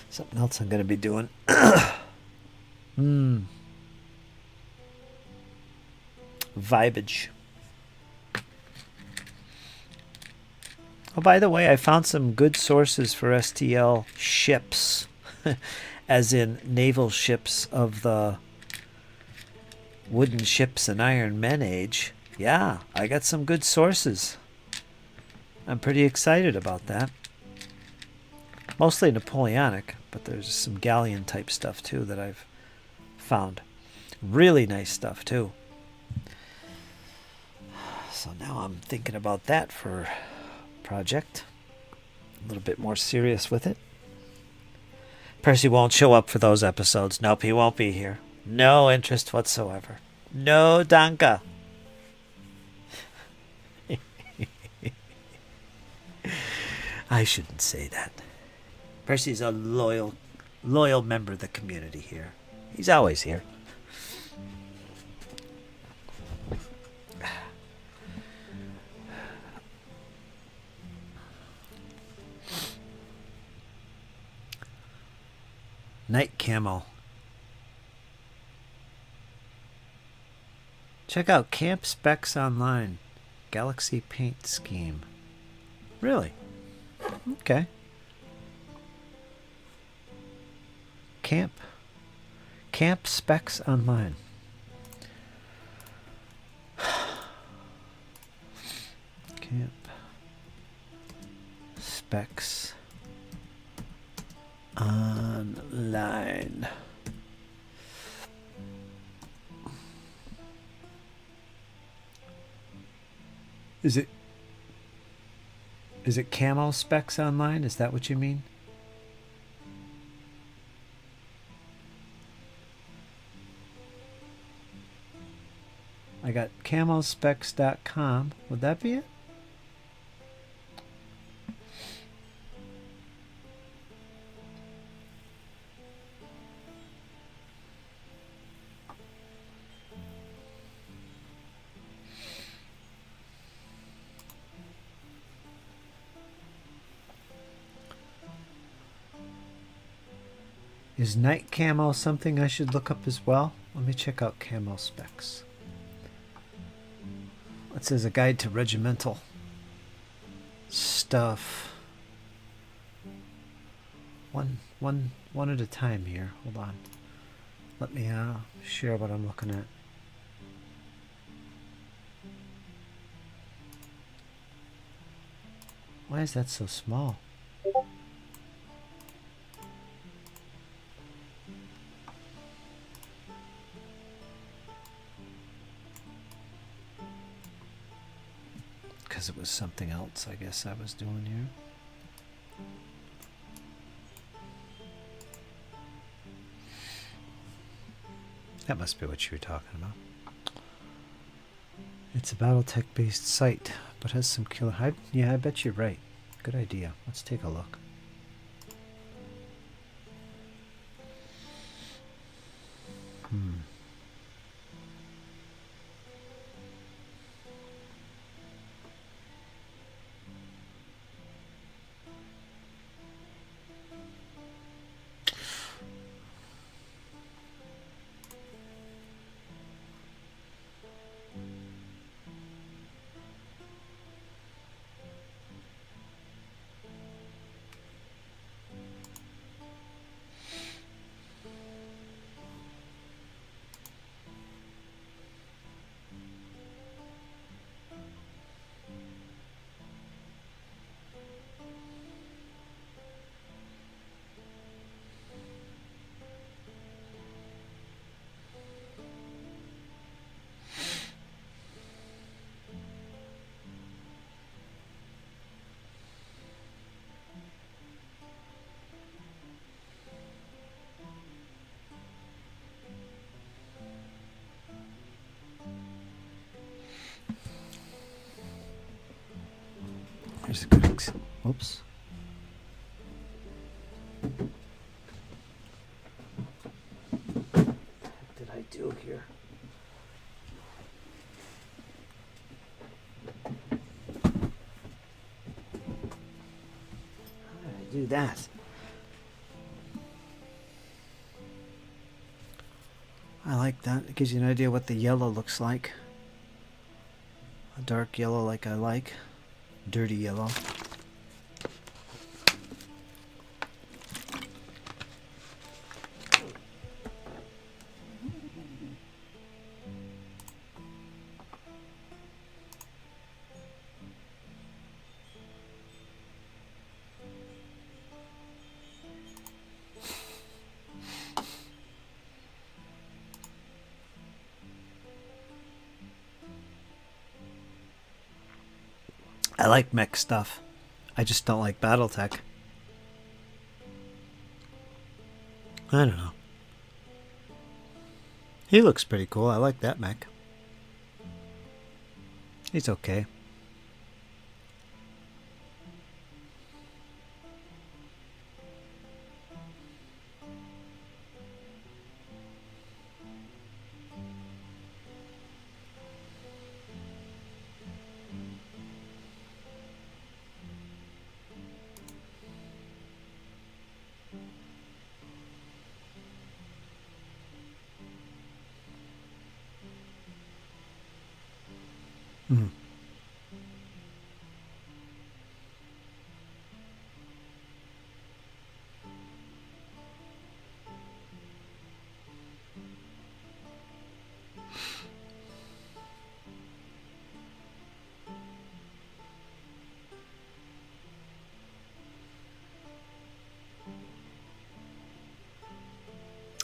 Speaker 1: Something else I'm going to be doing. Vibage. Oh, by the way, I found some good sources for STL ships, as in naval ships of the wooden ships and Iron Men age. Yeah, I got some good sources. I'm pretty excited about that. Mostly Napoleonic, but there's some galleon type stuff too that I've found. Really nice stuff too. So now I'm thinking about that for project. A little bit more serious with it. Percy won't show up for those episodes. Nope, he won't be here. No interest whatsoever. No danke. I shouldn't say that. Percy's a loyal member of the community here. He's always here. Night camo. Check out Camp Specs online. Galaxy paint scheme. Really? Okay. Camp Specs online. Camp Specs online. Is it camo specs online? Is that what you mean? I got camospecs.com. Would that be it? Is night camo something I should look up as well? Let me check out camo specs. It says a guide to regimental stuff. One at a time here. Hold on. Let me share what I'm looking at. Why is that so small? Because it was something else, I guess I was doing here. That must be what you were talking about. It's a Battletech based site, but has some killer hype. Yeah, I bet you're right. Good idea. Let's take a look. Here's a good oops. What did I do here? How did I do that? I like that. It gives you an idea what the yellow looks like. A dark yellow like I like. Dirty yellow. I like mech stuff. I just don't like Battletech. I don't know. He looks pretty cool. I like that mech. He's okay. Mm.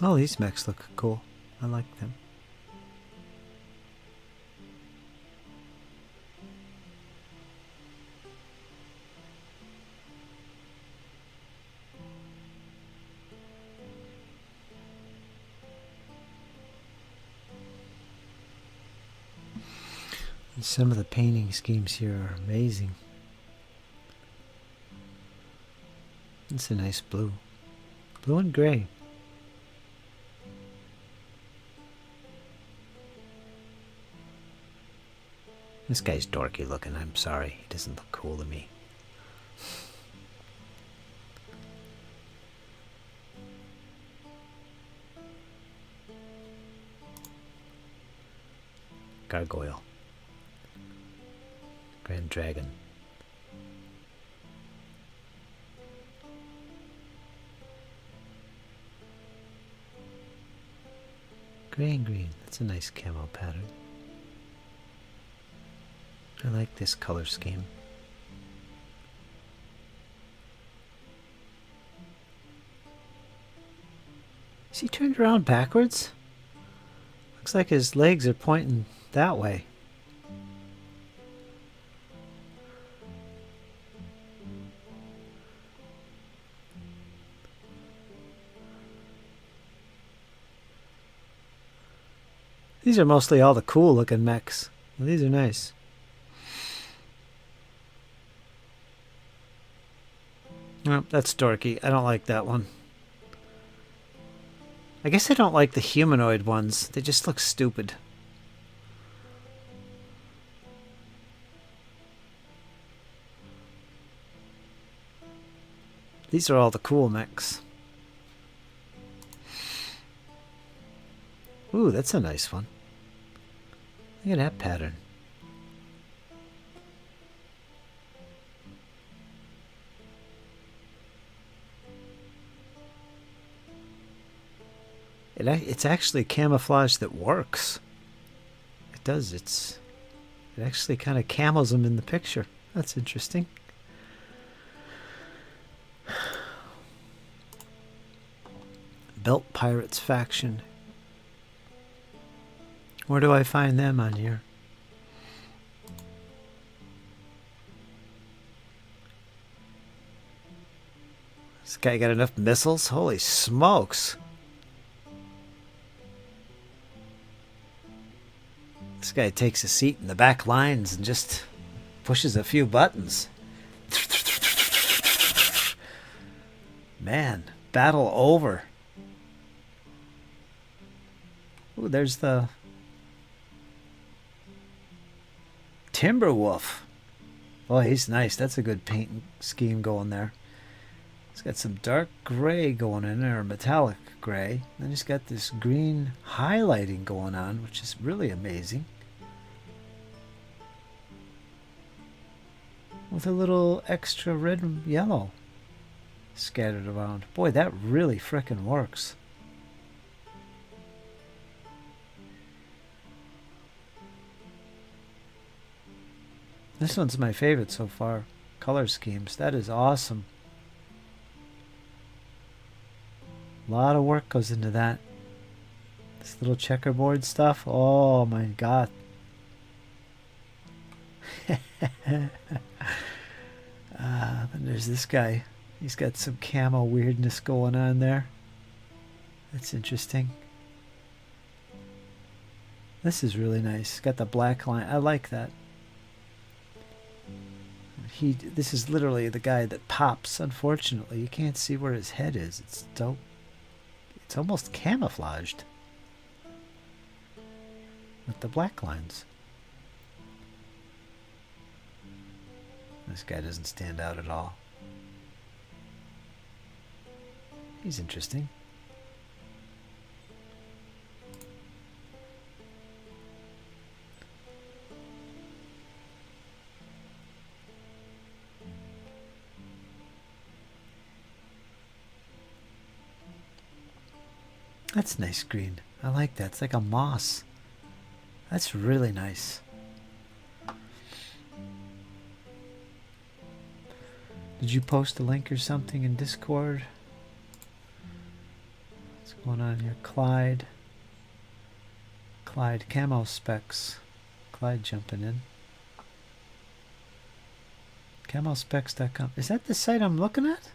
Speaker 1: Oh, these mechs look cool. I like them. And some of the painting schemes here are amazing. It's a nice blue. Blue and gray. This guy's dorky looking, I'm sorry. He doesn't look cool to me. Gargoyle. Grand Dragon. Gray and green. That's a nice camo pattern. I like this color scheme. Is he turned around backwards? Looks like his legs are pointing that way. These are mostly all the cool looking mechs. Well, these are nice. Oh, that's dorky. I don't like that one. I guess I don't like the humanoid ones. They just look stupid. These are all the cool mechs. Ooh, that's a nice one. Look at that pattern. It's actually camouflage that works. It does. It actually kind of camos them in the picture. That's interesting. Belt Pirates faction. Where do I find them on here? This guy got enough missiles? Holy smokes. This guy takes a seat in the back lines and just pushes a few buttons. Man, battle over. Ooh, there's the Timberwolf. Oh, he's nice. That's a good paint scheme going there. He's got some dark gray going in there, metallic gray. Then he's got this green highlighting going on, which is really amazing. With a little extra red and yellow scattered around. Boy, that really frickin' works. This one's my favorite so far. Color schemes. That is awesome. A lot of work goes into that. This little checkerboard stuff. Oh my god. Then there's this guy. He's got some camo weirdness going on there. That's interesting. This is really nice. Got the black line. I like that. This is literally the guy that pops. Unfortunately, you can't see where his head is. It's dope. It's almost camouflaged with the black lines. This guy doesn't stand out at all. He's interesting. That's nice green. I like that. It's like a moss. That's really nice. Did you post a link or something in Discord? What's going on here? Clyde camo specs. Clyde jumping in. Camospecs.com. Is that the site I'm looking at?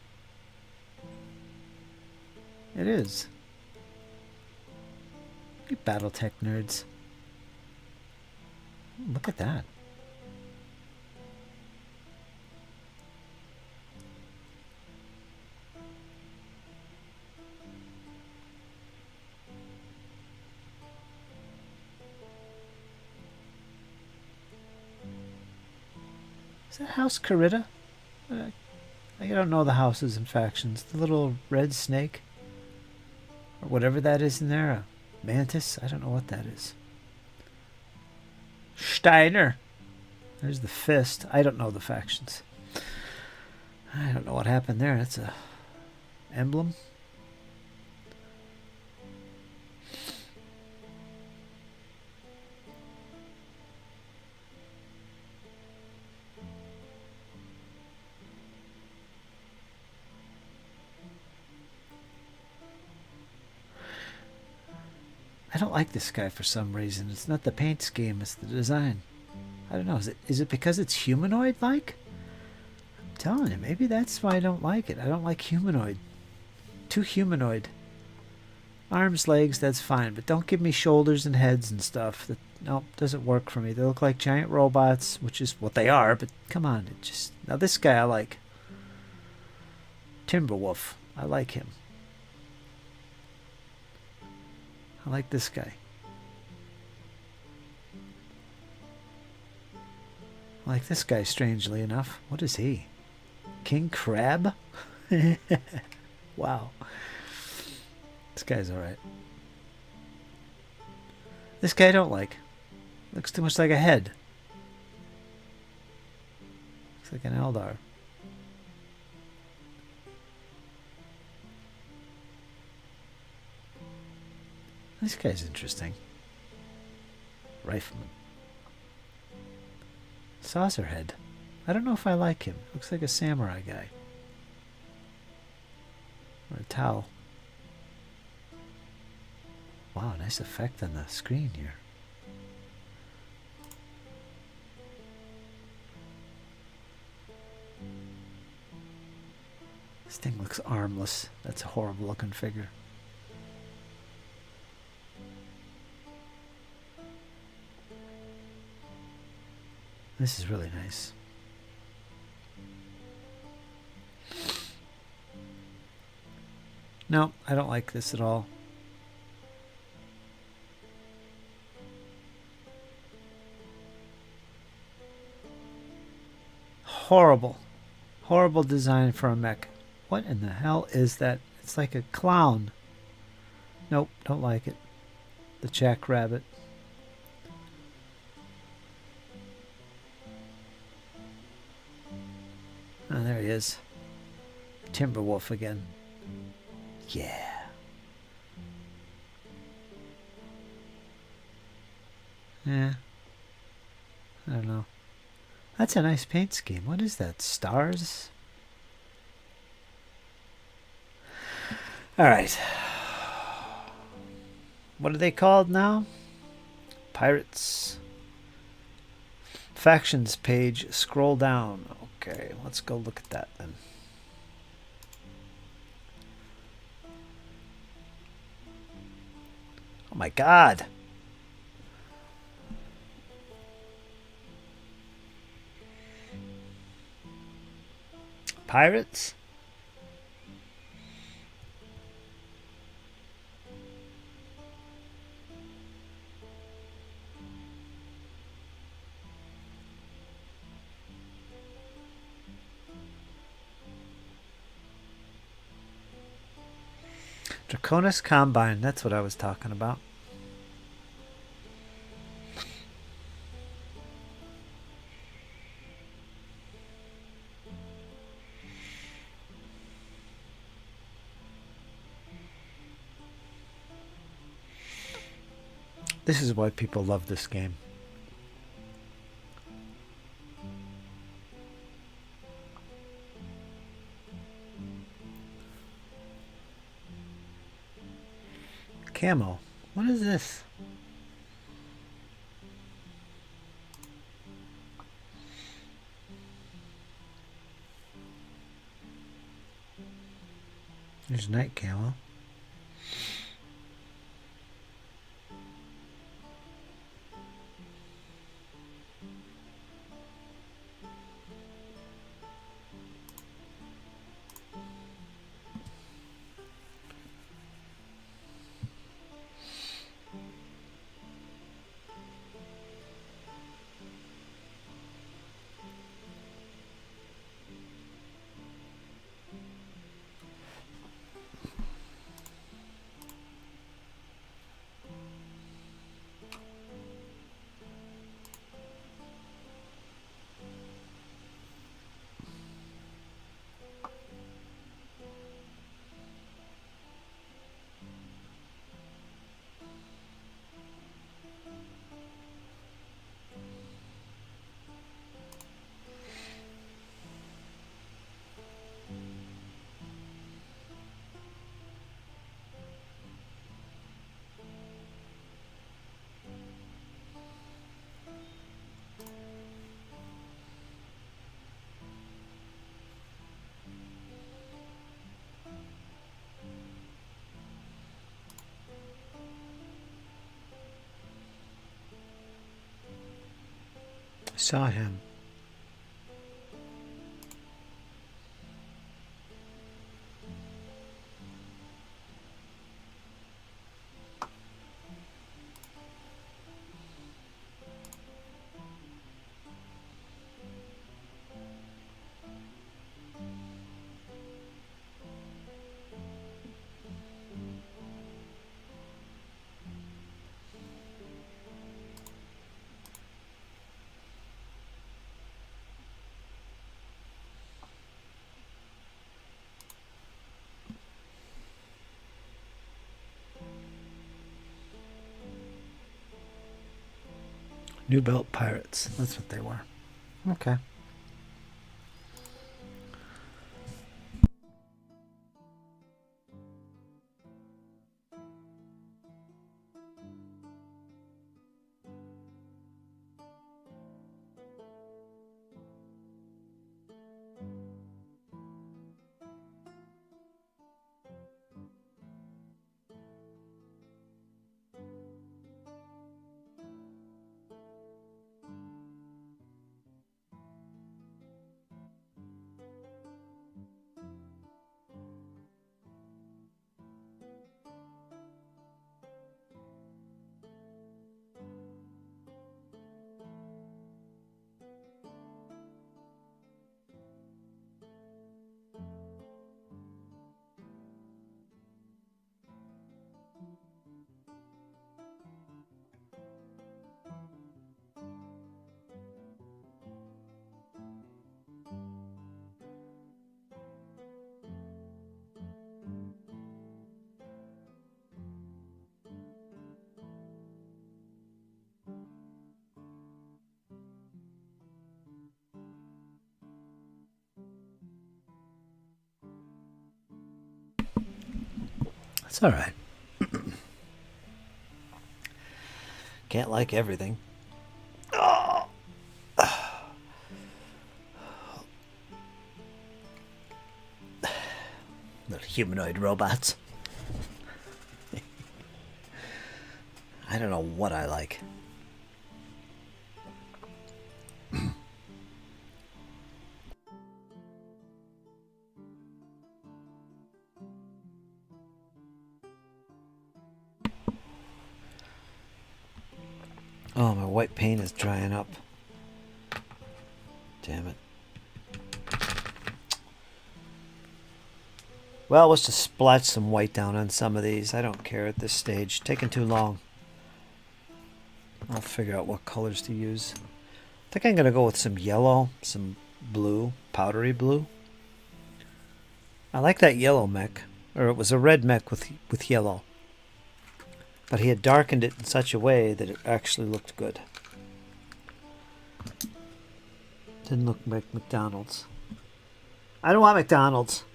Speaker 1: It is. You Battletech nerds. Look at that. Is that House Carita? I don't know the houses and factions. The little red snake? Or whatever that is in there. A mantis? I don't know what that is. Steiner. There's the fist. I don't know the factions. I don't know what happened there. That's a emblem. I don't like this guy for some reason. It's not the paint scheme, it's the design. I don't know. Is it because it's humanoid-like? I'm telling you, maybe that's why I don't like it. I don't like humanoid. Too humanoid. Arms, legs, that's fine, but don't give me shoulders and heads and stuff. Nope, doesn't work for me. They look like giant robots, which is what they are, but come on. Now this guy I like. Timberwolf. I like him. I like this guy. I like this guy, strangely enough. What is he? King Crab? Wow. This guy's alright. This guy I don't like. Looks too much like a head. Looks like an Eldar. This guy's interesting. Rifleman. Saucerhead. I don't know if I like him. Looks like a samurai guy. Or a towel. Wow, nice effect on the screen here. This thing looks armless. That's a horrible looking figure. This is really nice. No, I don't like this at all. Horrible. Horrible design for a mech. What in the hell is that? It's like a clown. Nope, don't like it. The jackrabbit. Oh, there he is. Timberwolf again. Yeah. Yeah. I don't know. That's a nice paint scheme. What is that? Stars? Alright. What are they called now? Pirates. Factions page. Scroll down. Okay, let's go look at that then. Oh my god. Pirates? Draconis Combine, that's what I was talking about. This is why people love this game. Camo. What is this? There's night camo. Saw him. New Belt Pirates. That's what they were. Okay. It's all right. Can't like everything. Oh. Little humanoid robots. I don't know what I like. Oh, my white paint is drying up. Damn it. Well, let's just splash some white down on some of these. I don't care at this stage. Taking too long. I'll figure out what colors to use. I think I'm going to go with some yellow, some blue, powdery blue. I like that yellow mech. Or it was a red mech with yellow. But he had darkened it in such a way that it actually looked good. Didn't look like McDonald's. I don't want McDonald's.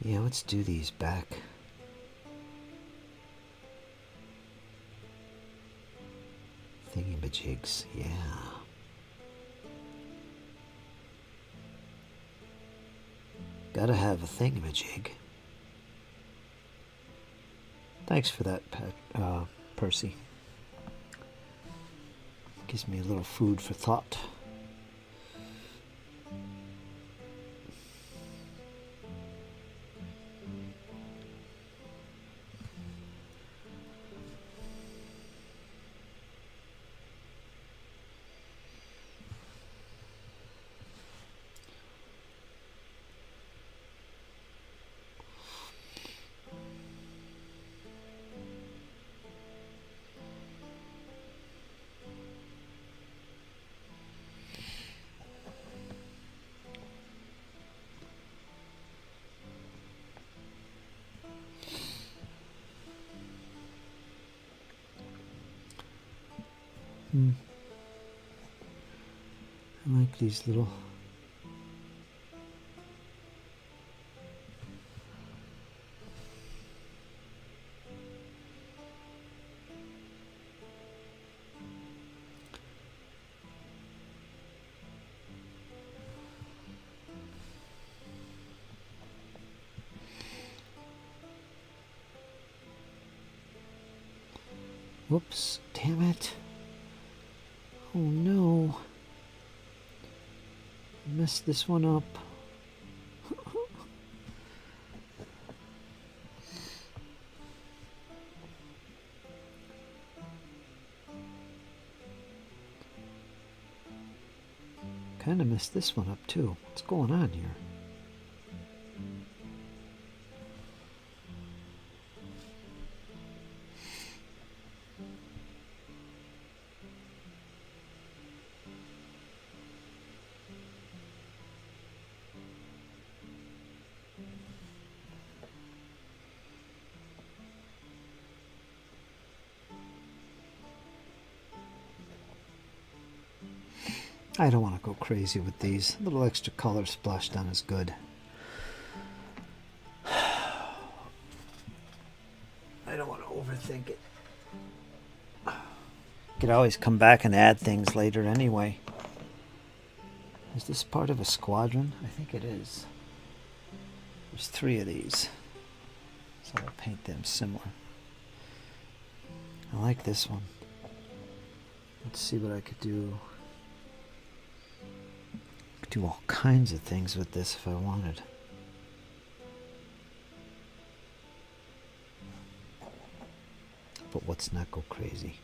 Speaker 1: Yeah, let's do these back. Thingamajigs, yeah. Gotta have a thingamajig. Thanks for that, Percy. Gives me a little food for thought. I like these little whoops, damn it. Oh no. Messed this one up. Kind of messed this one up too. What's going on here? I don't want to go crazy with these. A little extra color splashed on is good. I don't want to overthink it. Could always come back and add things later anyway. Is this part of a squadron? I think it is. There's 3 of these. So I'll paint them similar. I like this one. Let's see what I could do. Do all kinds of things with this if I wanted. But let's not go crazy.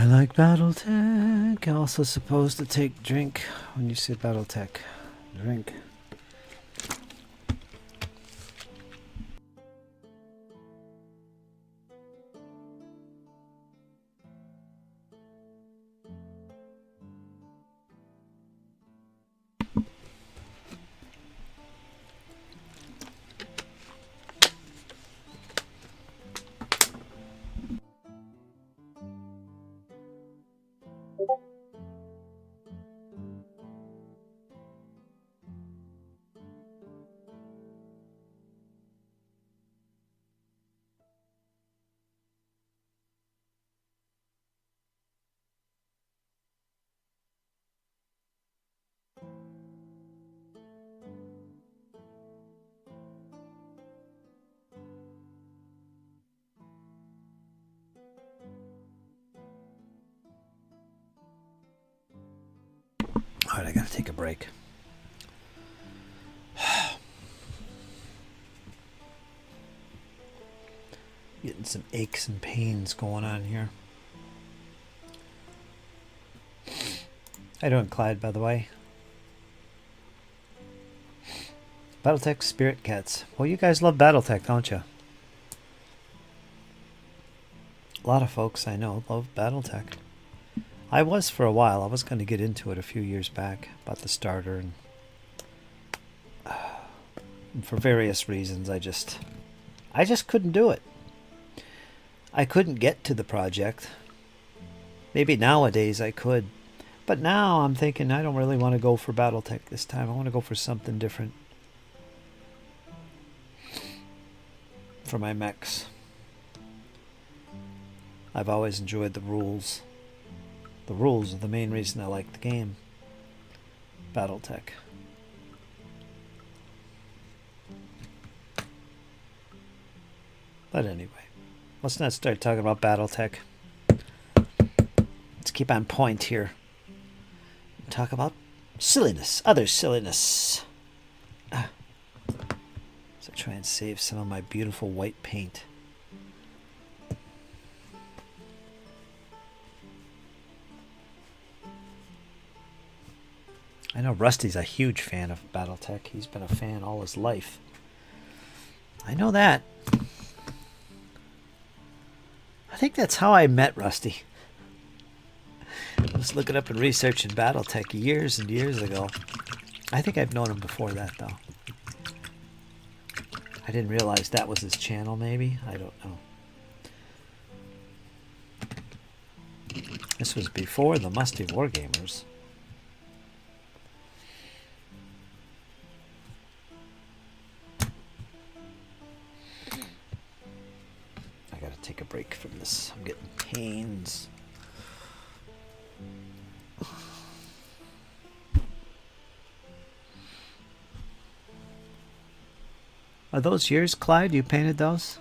Speaker 1: like Battletech. Also supposed to take drink when you say Battletech. Drink. Alright, I gotta take a break. Getting some aches and pains going on here. How you doing, Clyde, by the way? Battletech Spirit Cats. Well, you guys love Battletech, don't you? A lot of folks I know love Battletech. I was for a while. I was going to get into it a few years back. Bought the starter, and for various reasons, I just couldn't do it. I couldn't get to the project. Maybe nowadays I could. But now I'm thinking I don't really want to go for Battletech this time. I want to go for something different for my mechs. I've always enjoyed the rules. The rules are the main reason I like the game. Battletech. But anyway, let's not start talking about Battletech. Let's keep on point here. Talk about silliness, other silliness. So try and save some of my beautiful white paint. I know Rusty's a huge fan of Battletech. He's been a fan all his life. I know that. I think that's how I met Rusty. I was looking up and researching Battletech years and years ago. I think I've known him before that, though. I didn't realize that was his channel, maybe. I don't know. This was before the Musty Wargamers. I gotta take a break from this. I'm getting pains. Are those yours, Clyde? You painted those?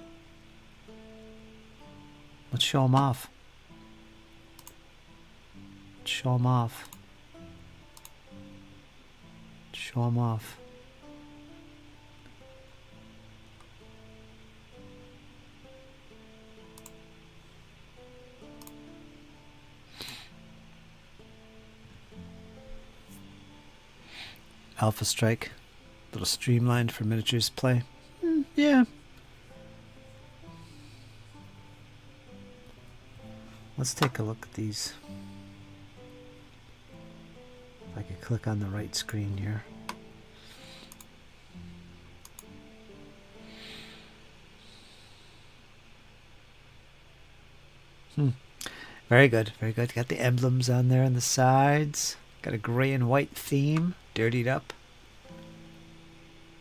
Speaker 1: Let's show them off. Let's show them off. Let's show them off. Alpha Strike. A little streamlined for miniatures play. Yeah. Let's take a look at these. If I could click on the right screen here. Very good, very good. Got the emblems on there on the sides. Got a gray and white theme, dirtied up.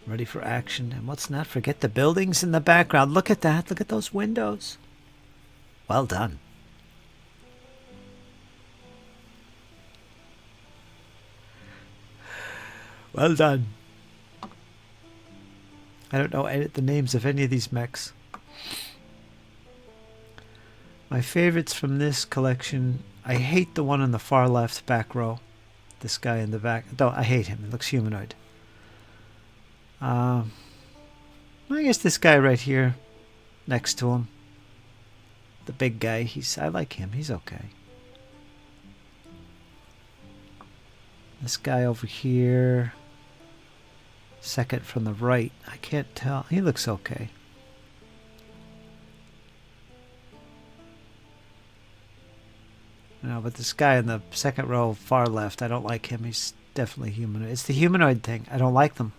Speaker 1: Ready for action. And let's not forget the buildings in the background. Look at that. Look at those windows. Well done. Well done. I don't know the names of any of these mechs. My favorites from this collection, I hate the one on the far left back row. This guy in the back. No, I hate him. It looks humanoid. I guess this guy right here next to him, the big guy, I like him. He's okay. This guy over here. Second from the right. I can't tell. He looks okay. No, but this guy in the second row far left, I don't like him. He's definitely humanoid. It's the humanoid thing. I don't like them.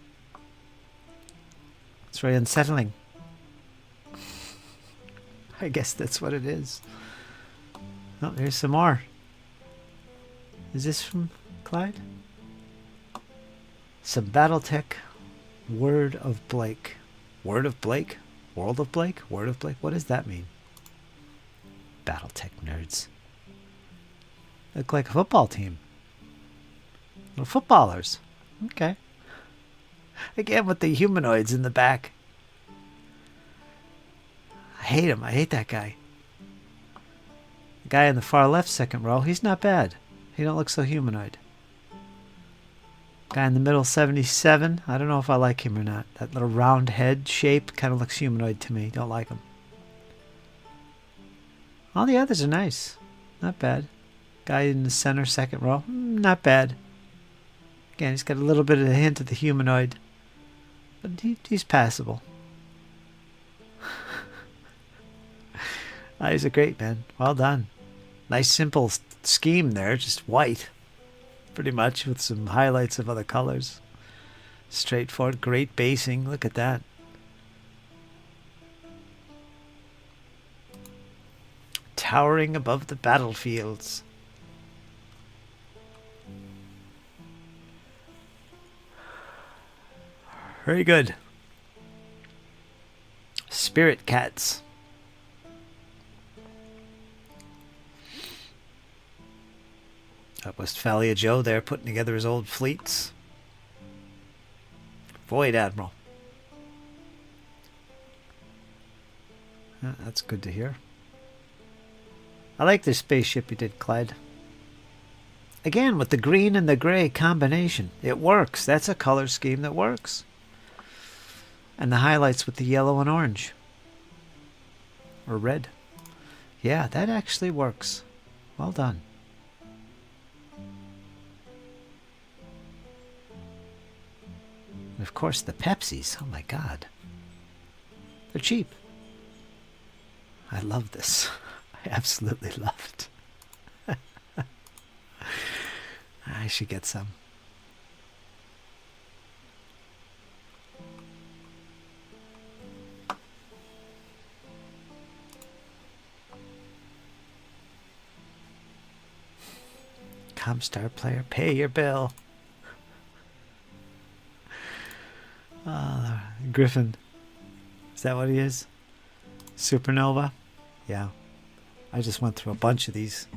Speaker 1: It's very unsettling. I guess that's what it is. Oh, here's some more. Is this from Clyde? Some Battletech. Word of Blake. Word of Blake? World of Blake? Word of Blake? What does that mean? Battletech nerds. Look like a football team. Little footballers. Okay. Again with the humanoids in the back. I hate him. I hate that guy. The guy in the far left second row, he's not bad. He don't look so humanoid. Guy in the middle, 77. I don't know if I like him or not. That little round head shape kind of looks humanoid to me. Don't like him. All the others are nice. Not bad. Guy in the center, second row. Not bad. Again, he's got a little bit of a hint of the humanoid. But he's passable. He's a great man. Well done. Nice simple scheme there. Just white. Pretty much with some highlights of other colors. Straightforward. Great basing. Look at that. Towering above the battlefields. Very good. Spirit cats. Westphalia Joe there putting together his old fleets. Void Admiral. That's good to hear. I like this spaceship you did, Clyde. Again, with the green and the gray combination. It works. That's a color scheme that works. And the highlights with the yellow and orange. Or red. Yeah, that actually works. Well done. And of course the Pepsis. Oh my God. They're cheap. I love this. I absolutely love it. I should get some. Comstar player, pay your bill. Griffin. Is that what he is? Supernova? Yeah. I just went through a bunch of these.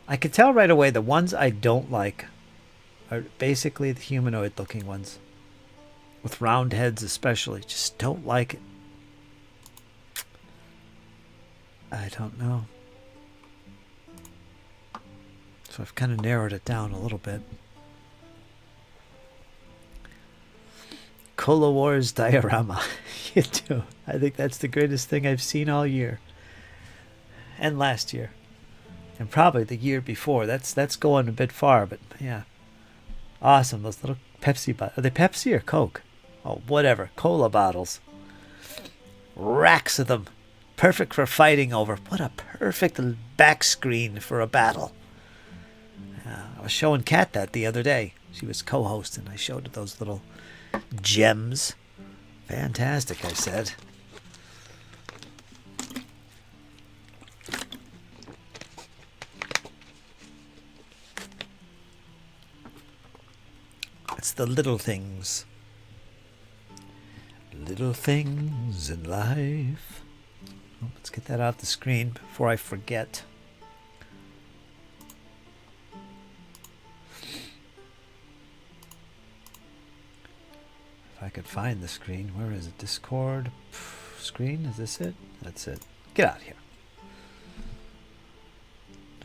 Speaker 1: I could tell right away the ones I don't like are basically the humanoid looking ones. With round heads especially. Just don't like it. I don't know. So I've kind of narrowed it down a little bit. Cola Wars diorama. You do. I think that's the greatest thing I've seen all year. And last year. And probably the year before. That's going a bit far, but yeah. Awesome. Those little Pepsi bottles. Are they Pepsi or Coke? Oh, whatever. Cola bottles. Racks of them. Perfect for fighting over. What a perfect back screen for a battle. I was showing Kat that the other day. She was co-hosting. I showed her those little gems. Fantastic, I said. It's the little things. Little things in life. Oh, let's get that off the screen before I forget. If I could find the screen. Where is it? Discord screen? Is this it? That's it. Get out of here.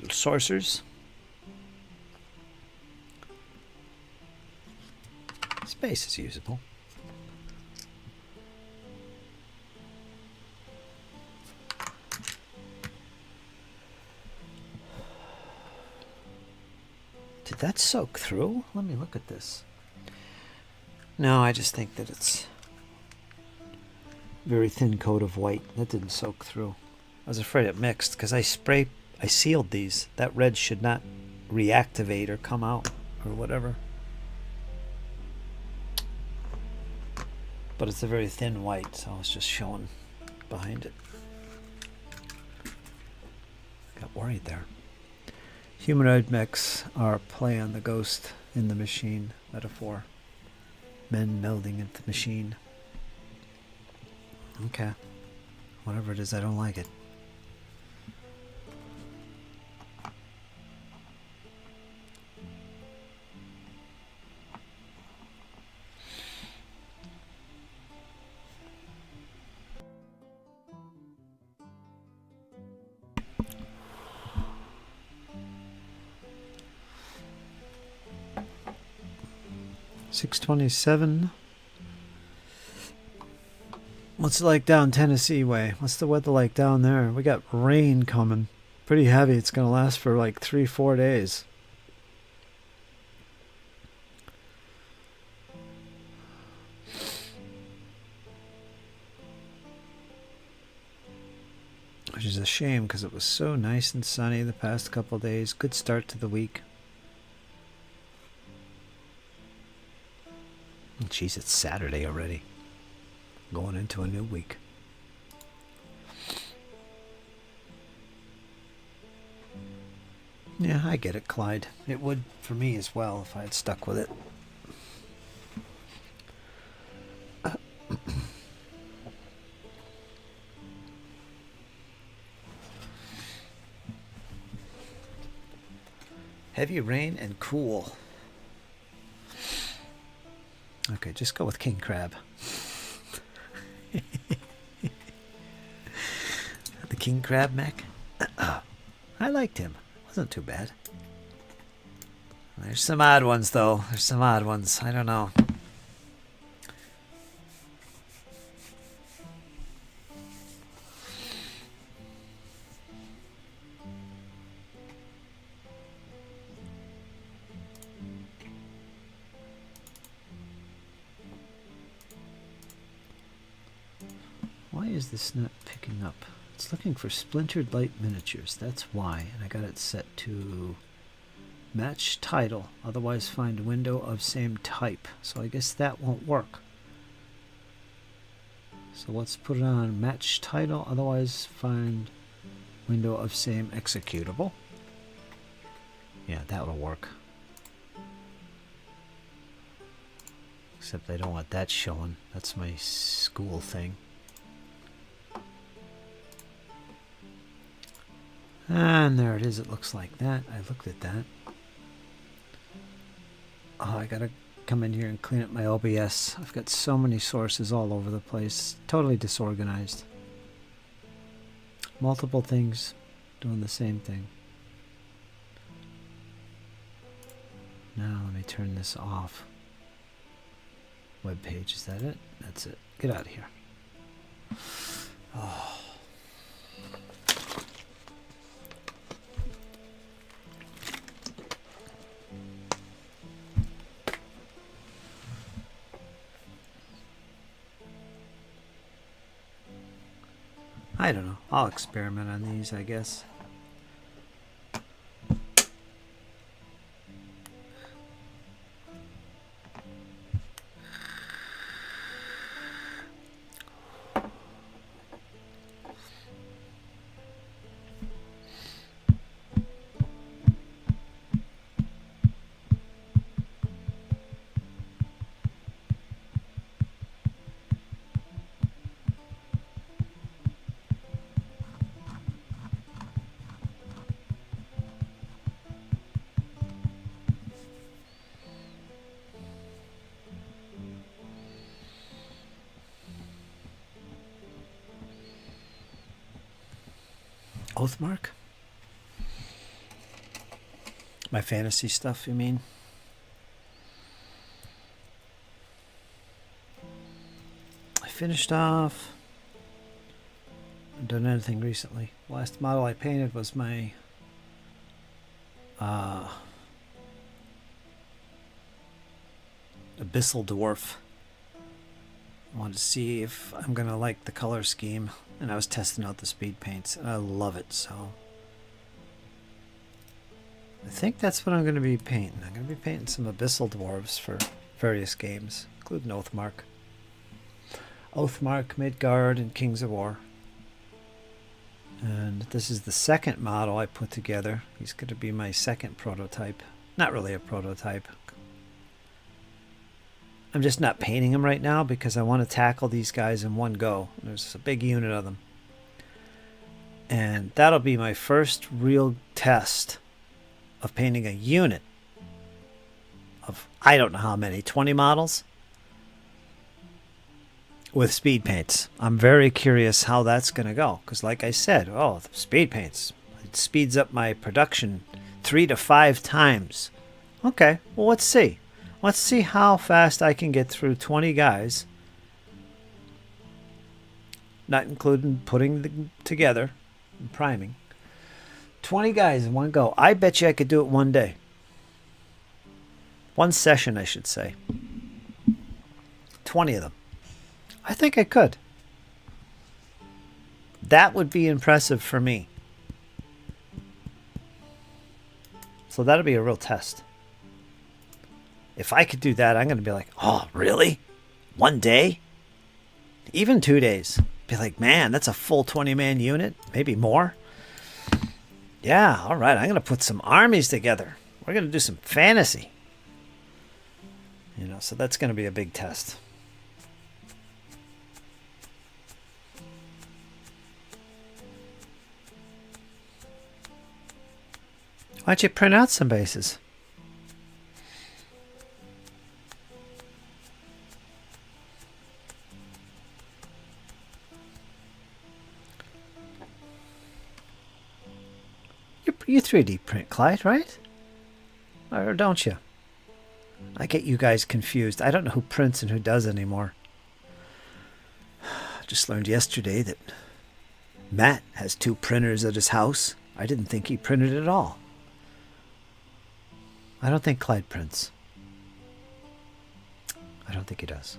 Speaker 1: Little sorcerers. Space is usable. Did that soak through? Let me look at this. No, I just think that it's very thin coat of white. That didn't soak through. I was afraid it mixed because I sealed these. That red should not reactivate or come out or whatever. But it's a very thin white, so it's just showing behind it. Got worried there. Humanoid mechs are play on the ghost in the machine metaphor. Men melding into the machine. Okay. Whatever it is, I don't like it. $6.27. What's it like down Tennessee way? What's the weather like down there? We got rain coming. Pretty heavy. It's going to last for like 3-4 days. Which is a shame because it was so nice and sunny the past couple days. Good start to the week. Jeez, it's Saturday already. Going into a new week. Yeah, I get it, Clyde. It would for me as well if I had stuck with it. Heavy rain and cool. Okay, just go with King Crab. The King Crab mech? I liked him. Wasn't too bad. There's some odd ones, though. There's some odd ones. I don't know. Why is this not picking up? It's looking for splintered light miniatures. That's why. And I got it set to match title. Otherwise find window of same type. So I guess that won't work. So let's put it on match title. Otherwise find window of same executable. Yeah, that'll work. Except I don't want that showing. That's my school thing. And there it is. It looks like that. I looked at that. Oh, I gotta come in here and clean up my OBS. I've got so many sources all over the place. Totally disorganized. Multiple things doing the same thing. Now let me turn this off. Web page, is that it? That's it. Get out of here. Oh. I don't know. I'll experiment on these, I guess. Oathmark? My fantasy stuff, you mean? I finished off. I haven't done anything recently. Last model I painted was my Abyssal Dwarf. I wanted to see if I'm going to like the color scheme, and I was testing out the speed paints, and I love it, so I think that's what I'm going to be painting. I'm going to be painting some Abyssal Dwarves for various games, including Oathmark. Oathmark, Midgard, and Kings of War. And this is the second model I put together. He's going to be my second prototype. Not really a prototype. I'm just not painting them right now because I want to tackle these guys in one go. There's a big unit of them. And that'll be my first real test of painting a unit of, I don't know how many, 20 models with speed paints. I'm very curious how that's going to go because like I said, the speed paints, it speeds up my production 3 to 5 times. Okay, well, let's see. Let's see how fast I can get through 20 guys, not including putting them together and priming. 20 guys in one go. I bet you I could do it one day. One session, I should say. 20 of them. I think I could. That would be impressive for me. So that'll be a real test. If I could do that, I'm going to be like, oh, really? One day? Even 2 days. Be like, man, that's a full 20-man unit. Maybe more. Yeah, all right. I'm going to put some armies together. We're going to do some fantasy. So that's going to be a big test. Why don't you print out some bases? You 3D print, Clyde, right? Or don't you? I get you guys confused. I don't know who prints and who does anymore. I just learned yesterday that Matt has 2 printers at his house. I didn't think he printed at all. I don't think Clyde prints. I don't think he does.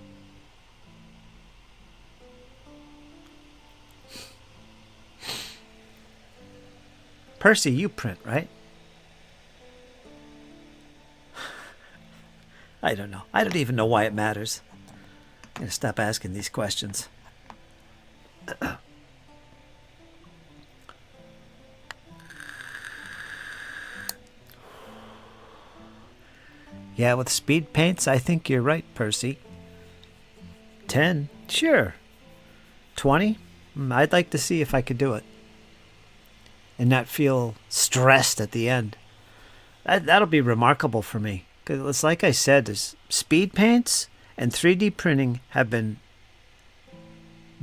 Speaker 1: Percy, you print, right? I don't know. I don't even know why it matters. I'm going to stop asking these questions. Yeah, with speed paints, I think you're right, Percy. 10? Sure. 20? I'd like to see if I could do it. And not feel stressed at the end. That'll be remarkable for me. Because it's like I said, speed paints and 3D printing have been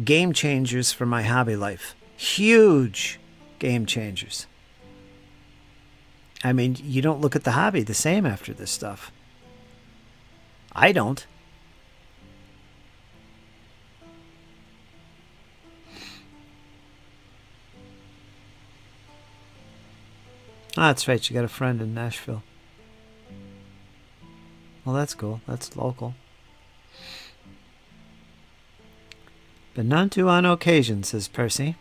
Speaker 1: game changers for my hobby life. Huge game changers. I mean, you don't look at the hobby the same after this stuff. I don't. Ah, that's right. You got a friend in Nashville. Well, that's cool. That's local. But none too on occasion, says Percy.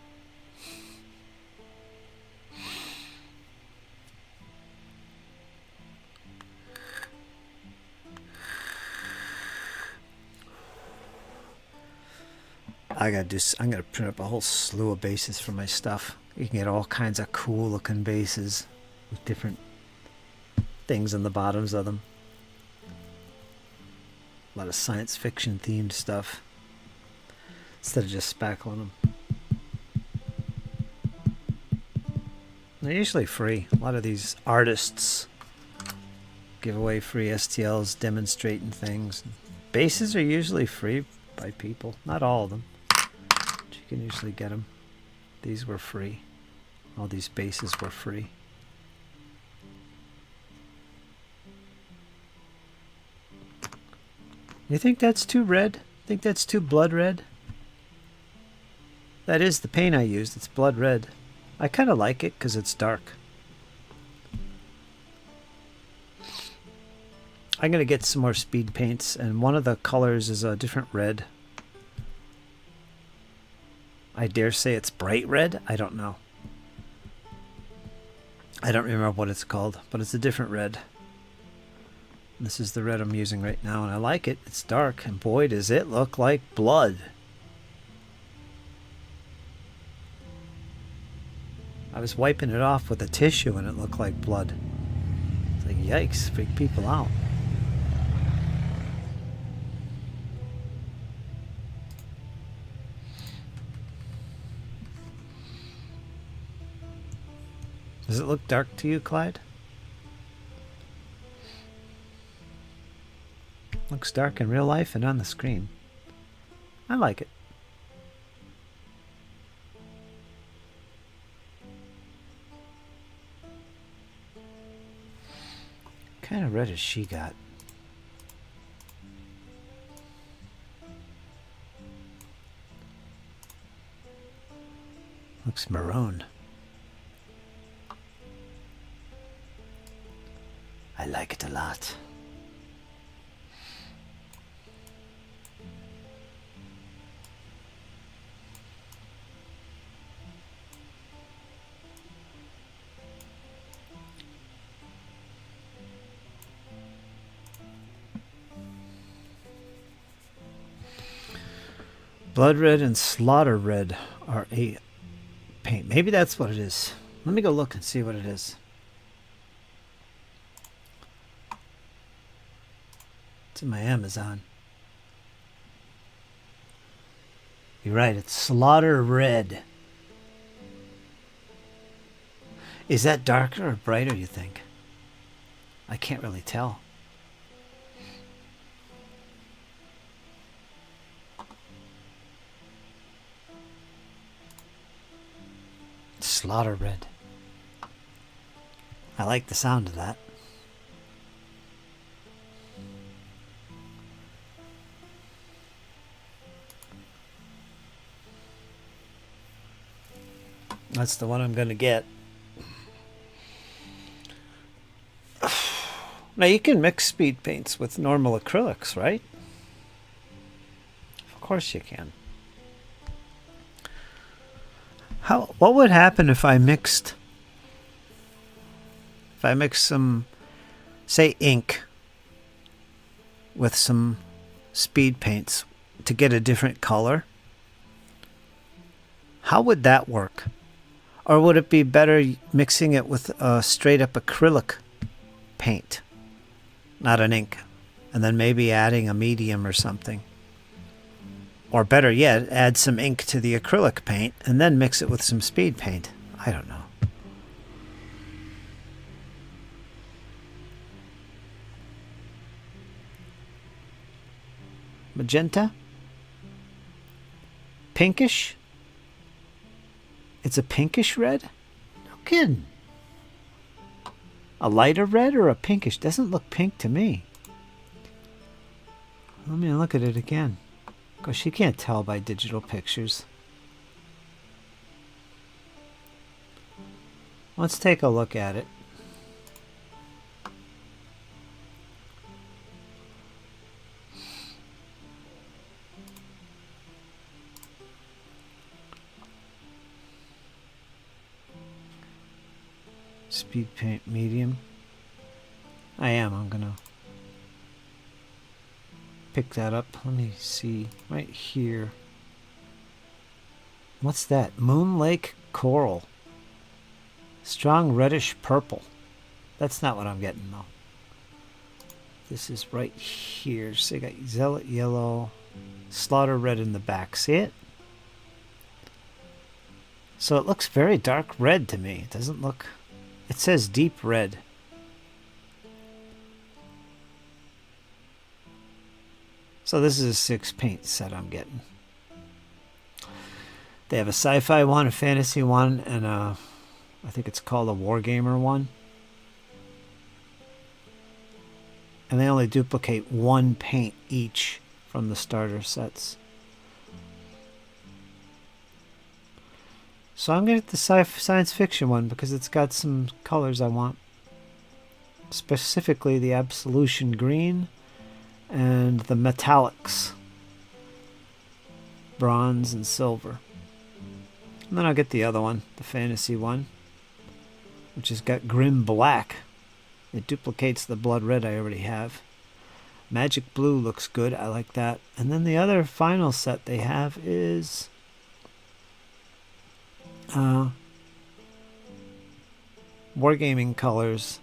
Speaker 1: I'm gonna print up a whole slew of bases for my stuff. You can get all kinds of cool looking bases with different things on the bottoms of them. A lot of science fiction themed stuff instead of just spackling them. They're usually free. A lot of these artists give away free STLs demonstrating things. Bases are usually free by people. Not all of them. But you can usually get them. These were free. All these bases were free. You think that's too red? Think that's too blood red? That is the paint I used. It's blood red. I kind of like it because it's dark. I'm going to get some more speed paints, and one of the colors is a different red. I dare say it's bright red. I don't know. I don't remember what it's called, but it's a different red. This is the red I'm using right now, and I like it. It's dark, and boy, does it look like blood. I was wiping it off with a tissue, and it looked like blood. It's like, yikes, freak people out. Does it look dark to you, Clyde? Looks dark in real life and on the screen. I like it. What kind of red has she got? Looks maroon. I like it a lot. Blood red and slaughter red are a paint. Maybe that's what it is. Let me go look and see what it is. It's in my Amazon. You're right, it's slaughter red. Is that darker or brighter, you think? I can't really tell. Slaughter red. I like the sound of that. That's the one I'm going to get. Now you can mix speed paints with normal acrylics, right? Of course you can. What would happen if I mixed some, say, ink with some speed paints to get a different color? How would that work? Or would it be better mixing it with a straight up acrylic paint, not an ink, and then maybe adding a medium or something? Or better yet, add some ink to the acrylic paint and then mix it with some speed paint. I don't know. Magenta? Pinkish? It's a pinkish red? No kidding. A lighter red or a pinkish? Doesn't look pink to me. Let me look at it again. Because you can't tell by digital pictures. Let's take a look at it. Speed paint medium. I'm gonna pick that up. Let me see right here. What's that? Moon Lake Coral. Strong reddish purple. That's not what I'm getting though. This is right here. So you got zealot yellow, slaughter red in the back. See it? So it looks very dark red to me. It doesn't look... It says deep red. So this is a 6 paint set I'm getting. They have a sci-fi one, a fantasy one, and I think it's called a Wargamer one. And they only duplicate 1 paint each from the starter sets. So I'm going to get the science fiction one because it's got some colors I want. specifically the Absolution Green and the Metallics, Bronze and Silver. And then I'll get the other one, the Fantasy one, which has got Grim Black. It duplicates the Blood Red I already have. Magic Blue looks good. I like that. And then the other final set they have is Wargaming Colors.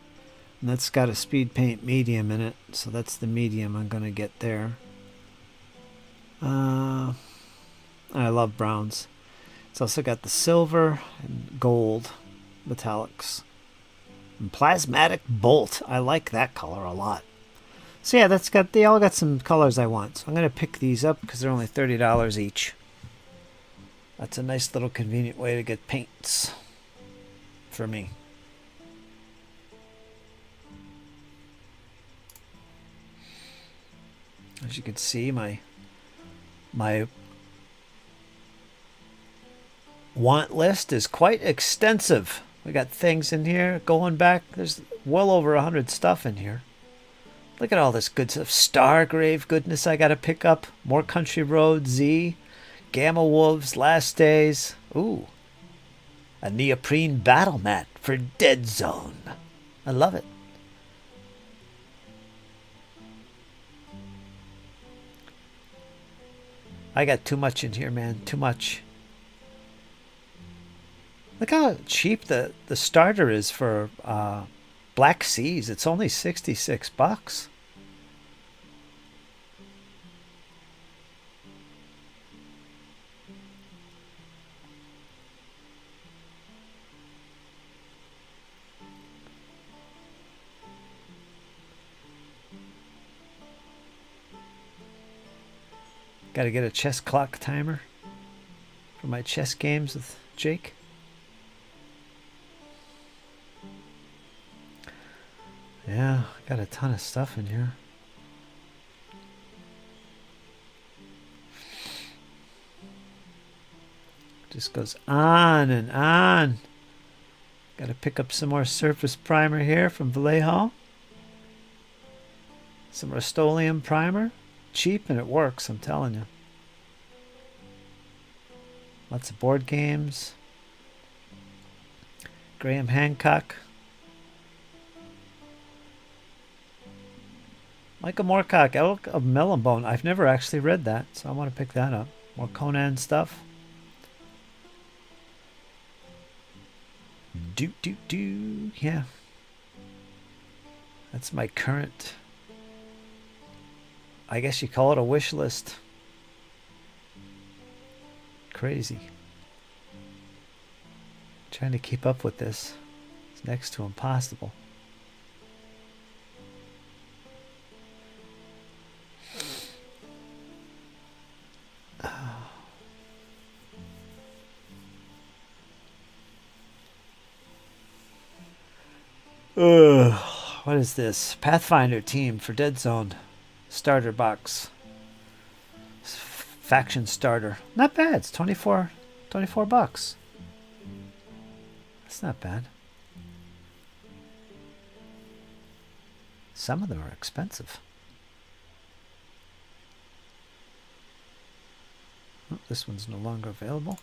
Speaker 1: And that's got a Speed Paint Medium in it. So that's the medium I'm going to get there. I love browns. It's also got the silver and gold metallics. And Plasmatic Bolt. I like that color a lot. So yeah, they all got some colors I want. So I'm going to pick these up because they're only $30 each. That's a nice little convenient way to get paints for me. As you can see, my want list is quite extensive. We got things in here going back. There's well over 100 stuff in here. Look at all this good stuff. Stargrave goodness I got to pick up. More Country Road Z. Gamma Wolves, Last Days. Ooh. A neoprene battle mat for Deadzone. I love it. I got too much in here, man. Too much. Look how cheap the starter is for Black Seas. It's only $66. Got to get a chess clock timer for my chess games with Jake. Yeah, I got a ton of stuff in here. Just goes on and on. Got to pick up some more surface primer here from Vallejo. Some Rust-Oleum primer. Cheap and it works, I'm telling you. Lots of board games. Graham Hancock. Micah Moorcock, Elk of Melonbone. I've never actually read that, so I want to pick that up. More Conan stuff. Yeah. That's my current, I guess you call it a wish list. Crazy. Trying to keep up with this. It's next to impossible. What is this? Pathfinder team for Deadzone. Starter box. Faction starter. Not bad. It's 24 bucks. That's not bad. Some of them are expensive. Oh, this one's no longer available.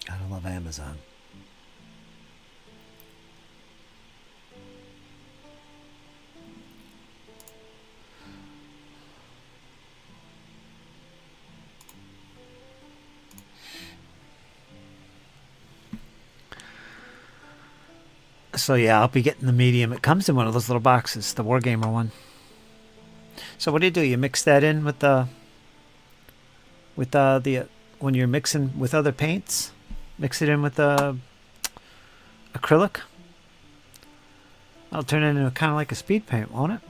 Speaker 1: I love Amazon. So yeah, I'll be getting the medium. It comes in one of those little boxes, the Wargamer one. So what do? You mix that in with the when you're mixing with other paints, mix it in with the acrylic. I'll turn it into kind of like a speed paint, won't it?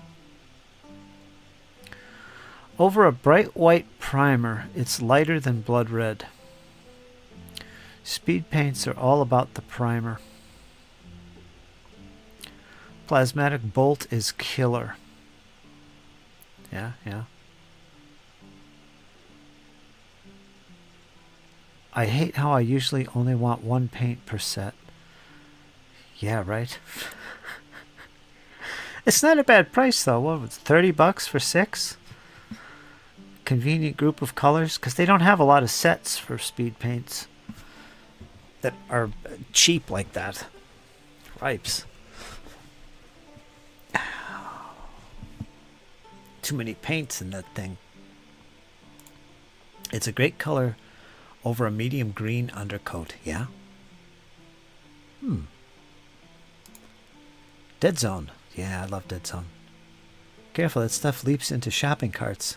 Speaker 1: Over a bright white primer, it's lighter than blood red. Speed paints are all about the primer. Plasmatic Bolt is killer. Yeah, yeah. I hate how I usually only want one paint per set. Yeah, right. It's not a bad price though. What was it, $30 for 6? Convenient group of colors, because they don't have a lot of sets for speed paints that are cheap like that. Ripes. Too many paints in that thing. It's a great color over a medium green undercoat. Yeah. Deadzone. Yeah, I love Deadzone. Careful, that stuff leaps into shopping carts.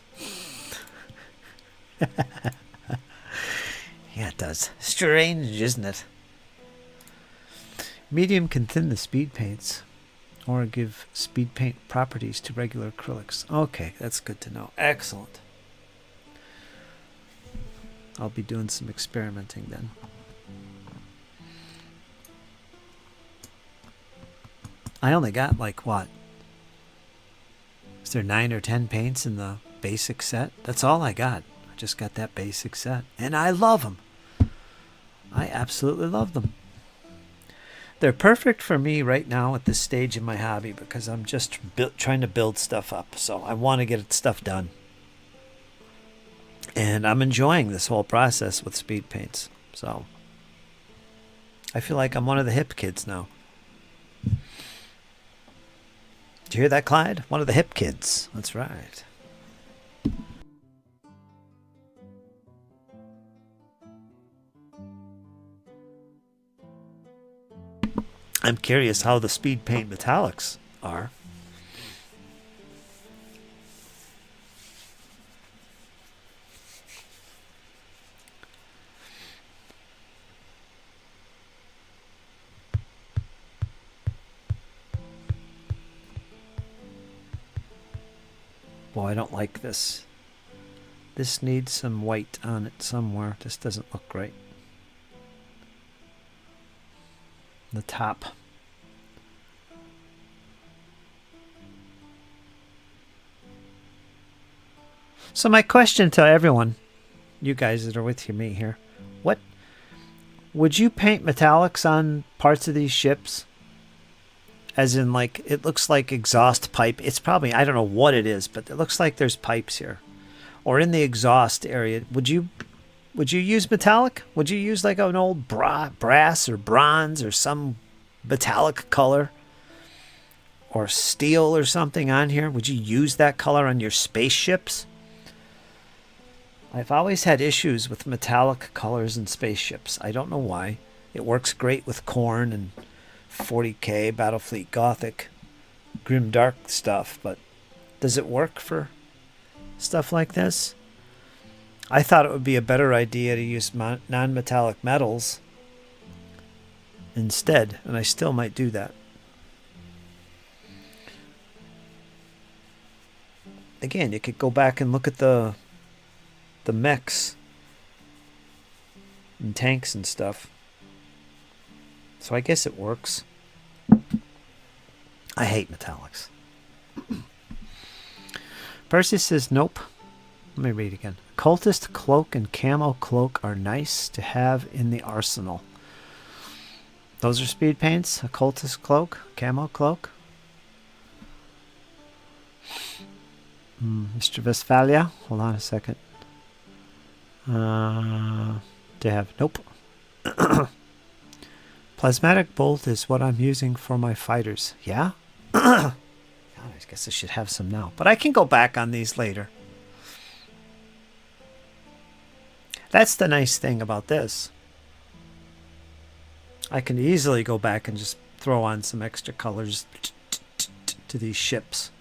Speaker 1: Yeah, it does. Strange, isn't it? Medium can thin the speed paints or give speed paint properties to regular acrylics. Okay, that's good to know. Excellent. I'll be doing some experimenting then. I only got like what? Is there 9 or 10 paints in the basic set? That's all I got. I just got that basic set. And I love them. I absolutely love them. They're perfect for me right now at this stage in my hobby because I'm just trying to build stuff up. So I want to get stuff done. And I'm enjoying this whole process with speed paints. So I feel like I'm one of the hip kids now. Did you hear that, Clyde? One of the hip kids. That's right. I'm curious how the speed paint metallics are. Boy, I don't like this. This needs some white on it somewhere. This doesn't look right. The top. So my question to everyone, you guys that are with me here, what would you paint metallics on parts of these ships? As in, like, it looks like exhaust pipe. It's probably, I don't know what it is, but it looks like there's pipes here. Or in the exhaust area. Would you use metallic? Would you use like an old brass or bronze or some metallic color? Or steel or something on here? Would you use that color on your spaceships? I've always had issues with metallic colors in spaceships. I don't know why. It works great with Khorne and 40K, Battlefleet Gothic, grim dark stuff, but does it work for stuff like this? I thought it would be a better idea to use non-metallic metals instead, and I still might do that. Again, you could go back and look at the mechs and tanks and stuff. So I guess it works. I hate metallics. Percy says, nope. Let me read again. Cultist cloak and camo cloak are nice to have in the arsenal. Those are speed paints? A cultist cloak? Camo cloak? Mr. Westphalia? Hold on a second. They have... Nope. Plasmatic Bolt is what I'm using for my fighters. Yeah? God, I guess I should have some now. But I can go back on these later. That's the nice thing about this. I can easily go back and just throw on some extra colors to these ships.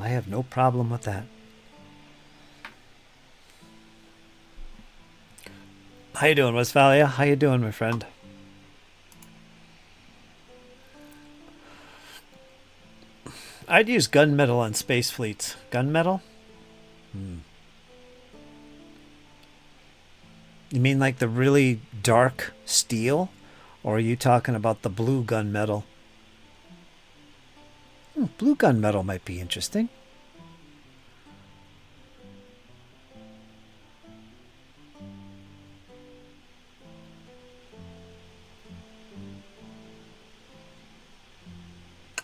Speaker 1: I have no problem with that. How you doing, Westphalia? How you doing, my friend? I'd use gunmetal on space fleets. Gunmetal? You mean like the really dark steel? Or are you talking about the blue gunmetal? Blue gunmetal might be interesting.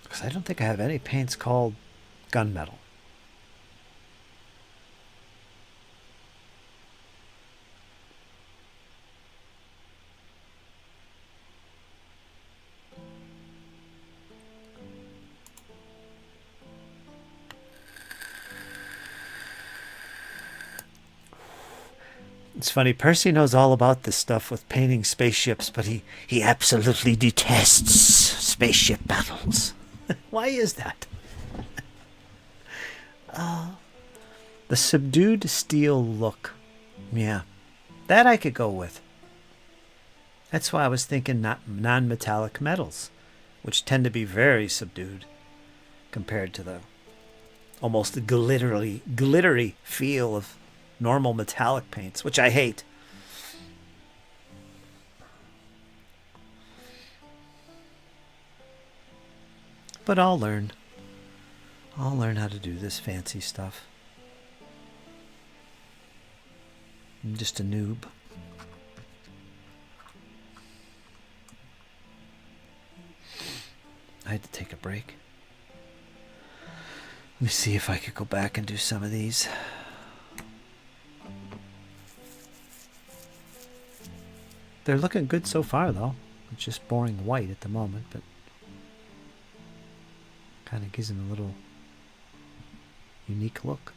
Speaker 1: Because I don't think I have any paints called gunmetal. It's funny, Percy knows all about this stuff with painting spaceships, but he absolutely detests spaceship battles. Why is that? The subdued steel look. Yeah, that I could go with. That's why I was thinking non-metallic metals, which tend to be very subdued compared to the almost glittery feel of normal metallic paints, which I hate. But I'll learn. I'll learn how to do this fancy stuff. I'm just a noob. I had to take a break. Let me see if I could go back and do some of these. They're looking good so far, though. It's just boring white at the moment, but kind of gives them a little unique look.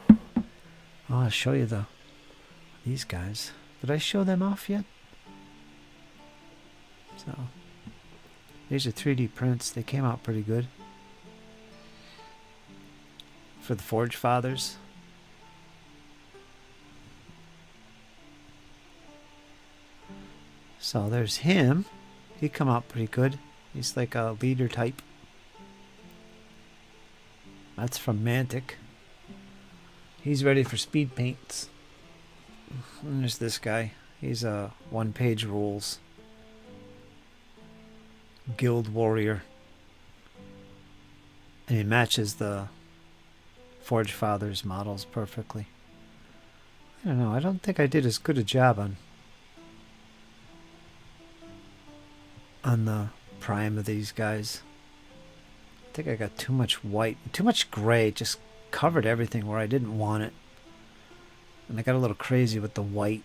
Speaker 1: Oh, I'll show you these guys. Did I show them off yet? So, these are 3D prints. They came out pretty good. For the Forge Fathers. So there's him. He come out pretty good. He's like a leader type. That's from Mantic. He's ready for speed paints. And there's this guy. He's a one-page rules. Guild warrior. And he matches the Forge Fathers models perfectly. I don't know. I don't think I did as good a job on the prime of these guys. I think I got too much white, too much gray. It just covered everything where I didn't want it. And I got a little crazy with the white.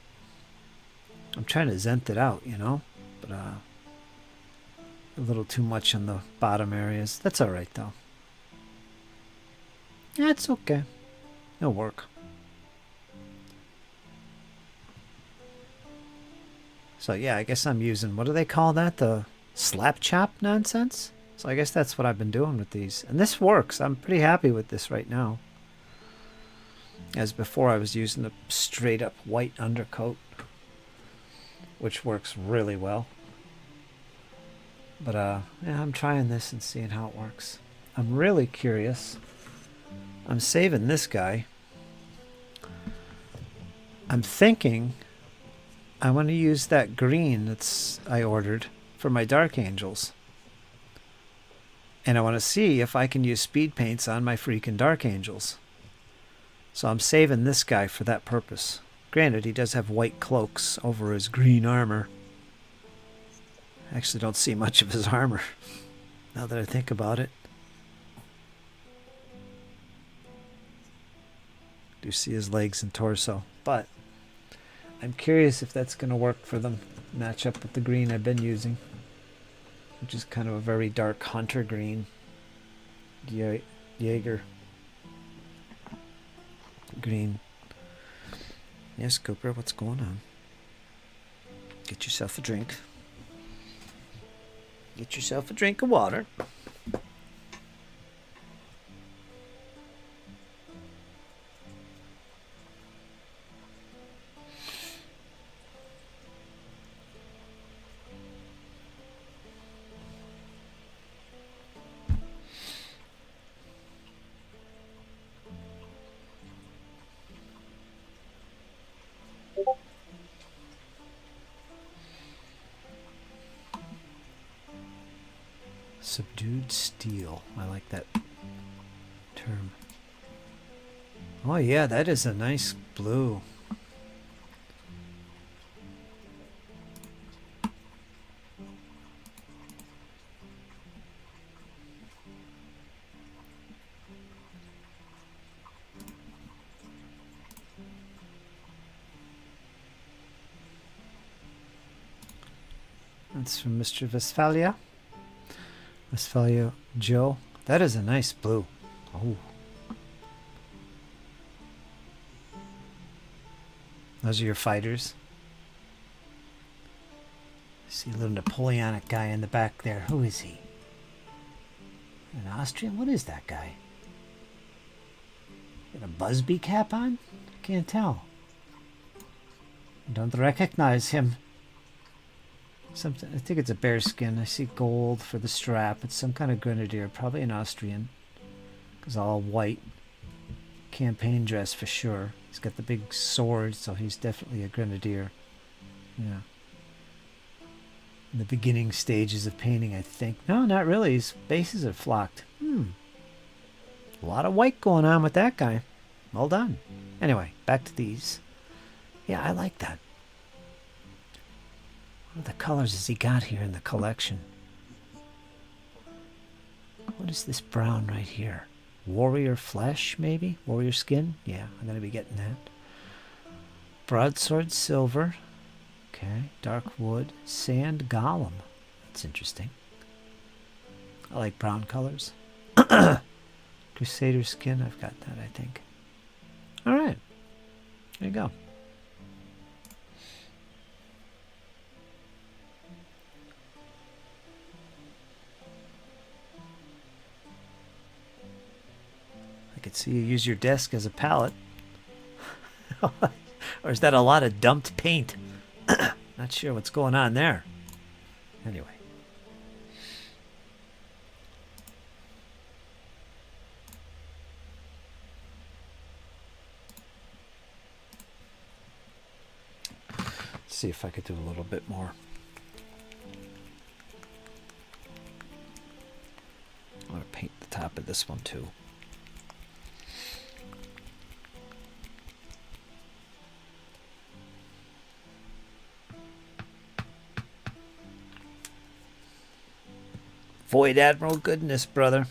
Speaker 1: I'm trying to zent it out, you know, but a little too much on the bottom areas. That's all right though. Yeah, it's okay. It'll work. So yeah, I guess I'm using, what do they call that? The slap chop nonsense? So I guess that's what I've been doing with these. And this works. I'm pretty happy with this right now. As before, I was using the straight up white undercoat, which works really well. But yeah, I'm trying this and seeing how it works. I'm really curious. I'm saving this guy. I'm thinking I want to use that green I ordered for my Dark Angels. And I want to see if I can use speed paints on my freaking Dark Angels. So I'm saving this guy for that purpose. Granted, he does have white cloaks over his green armor. I actually don't see much of his armor, now that I think about it. Do see his legs and torso, but I'm curious if that's going to work for them. Match up with the green I've been using, which is kind of a very dark hunter green. Jaeger green. Yes, Cooper, what's going on? Get yourself a drink. Get yourself a drink of water. Subdued steel. I like that term. Oh yeah, that is a nice blue. That's from Mr. Westphalia. Westphalia Joe. That is a nice blue. Oh. Those are your fighters. I see a little Napoleonic guy in the back there. Who is he? An Austrian? What is that guy? Got a Busby cap on? I can't tell. Don't recognize him. Something, I think it's a bearskin. I see gold for the strap. It's some kind of grenadier, probably an Austrian. Because all white. Campaign dress for sure. He's got the big sword, so he's definitely a grenadier. Yeah. In the beginning stages of painting, I think. No, not really. His bases are flocked. A lot of white going on with that guy. Well done. Anyway, back to these. Yeah, I like that. What other colors has he got here in the collection? What is this brown right here? Warrior flesh, maybe? Warrior skin? Yeah, I'm going to be getting that. Broadsword silver. Okay. Dark wood. Sand golem. That's interesting. I like brown colors. Crusader skin. I've got that, I think. All right. There you go. I could see you use your desk as a palette. Or is that a lot of dumped paint? Not sure what's going on there. Anyway. Let's see if I could do a little bit more. I want to paint the top of this one too. Void Admiral goodness, brother.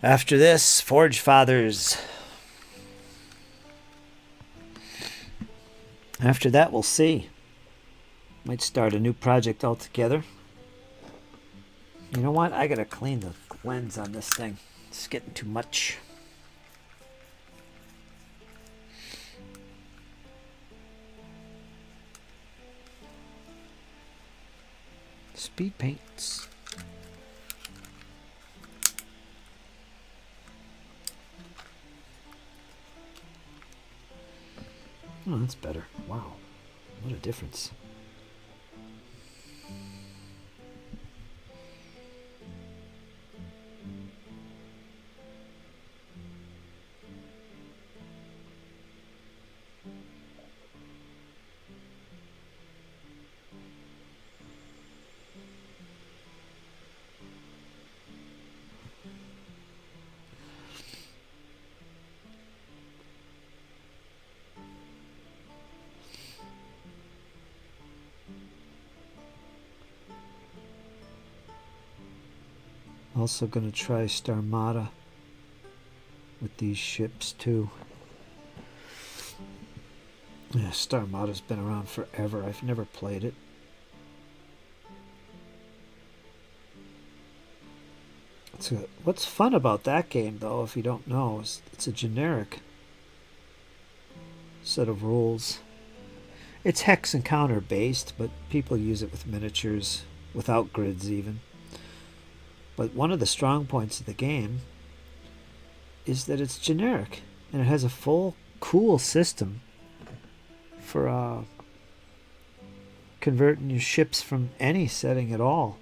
Speaker 1: After this, Forge Fathers. After that, we'll see. Might start a new project altogether. You know what? I gotta clean the lens on this thing. It's getting too much. Speed paints. Oh, that's better. Wow. What a difference. Also going to try Starmada with these ships too. Yeah, Starmada's been around forever. I've never played it. What's fun about that game, though, if you don't know, is it's a generic. set of rules. It's hex and counter based, but people use it with miniatures, without grids even. But one of the strong points of the game is that it's generic, and it has a full, cool system for converting your ships from any setting at all.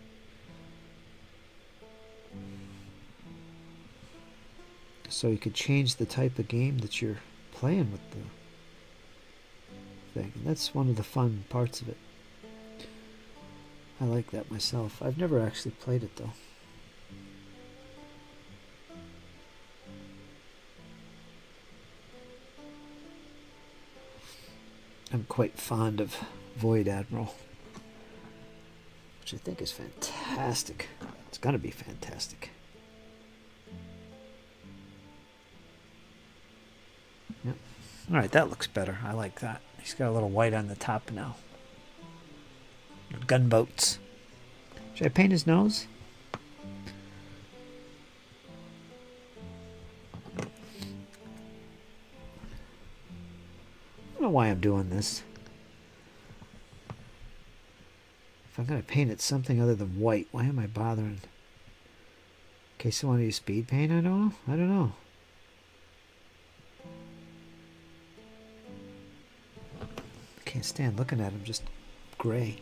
Speaker 1: So you could change the type of game that you're playing with the thing. And that's one of the fun parts of it. I like that myself. I've never actually played it though. I'm quite fond of Void Admiral, which I think is fantastic. It's gonna be fantastic. Yep. Alright, that looks better. I like that. He's got a little white on the top now. Gunboats. Should I paint his nose? I don't know why I'm doing this. If I'm going to paint it something other than white, why am I bothering? In case I want to use speed paint, I don't know. I don't know. Can't stand looking at him, just gray.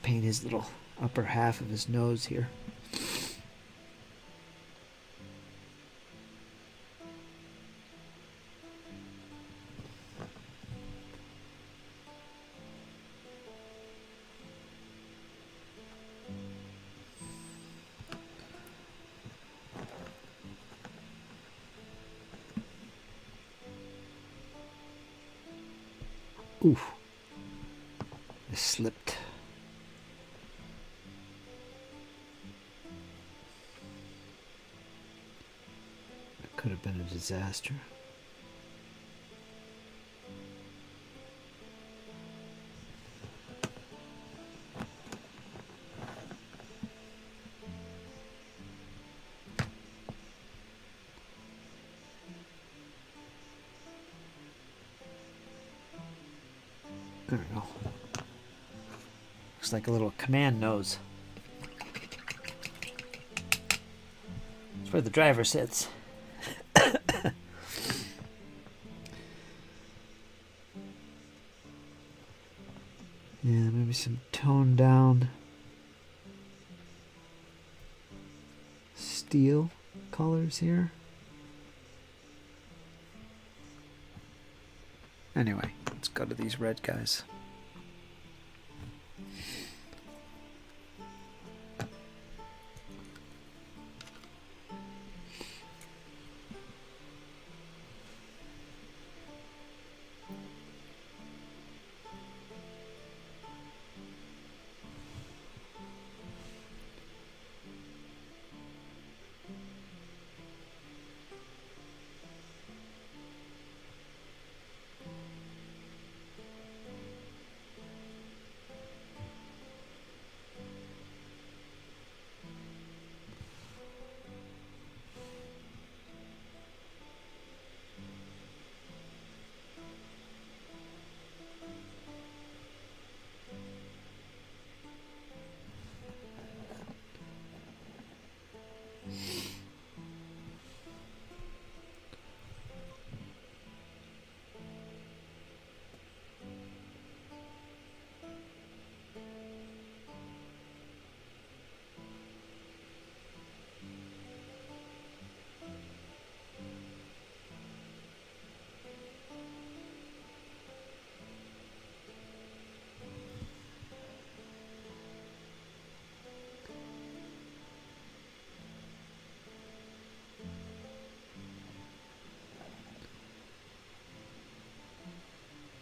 Speaker 1: Paint his little upper half of his nose here. Oof. I slipped. That could have been a disaster. There we go. Looks like a little command nose. It's where the driver sits. Yeah, maybe some toned down steel colors here. Anyway, let's go to these red guys.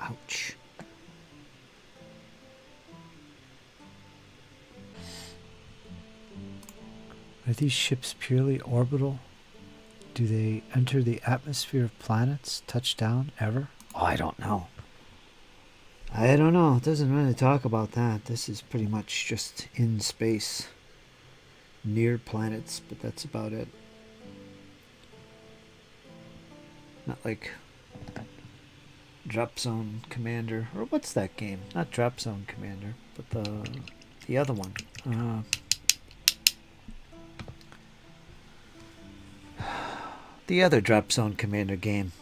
Speaker 1: Ouch. Are these ships purely orbital? Do they enter the atmosphere of planets, touch down, ever? Oh, I don't know. I don't know. It doesn't really talk about that. This is pretty much just in space, near planets, but that's about it. Not like Drop Zone Commander, or what's that game? Not Drop Zone Commander, but the other one. The other Drop Zone Commander game,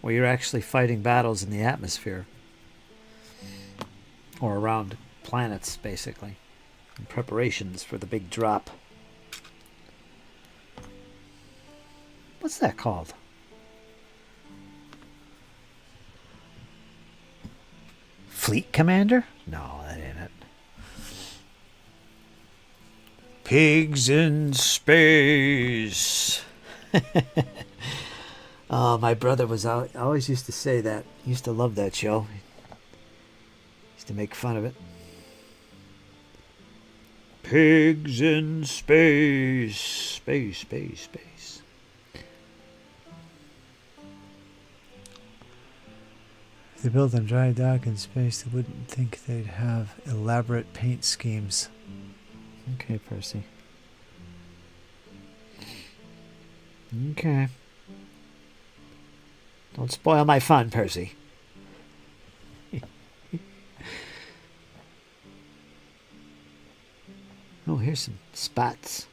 Speaker 1: where you're actually fighting battles in the atmosphere, or around planets, basically, in preparations for the big drop. What's that called? Fleet Commander? No, that ain't it. Pigs in Space. Oh, my brother was out. Always used to say that. He used to love that show. He used to make fun of it. Pigs in Space. Space, space, space.
Speaker 2: If they built a dry dock in space, they wouldn't think they'd have elaborate paint schemes.
Speaker 1: Okay, Percy. Okay. Don't spoil my fun, Percy. Oh, here's some spots.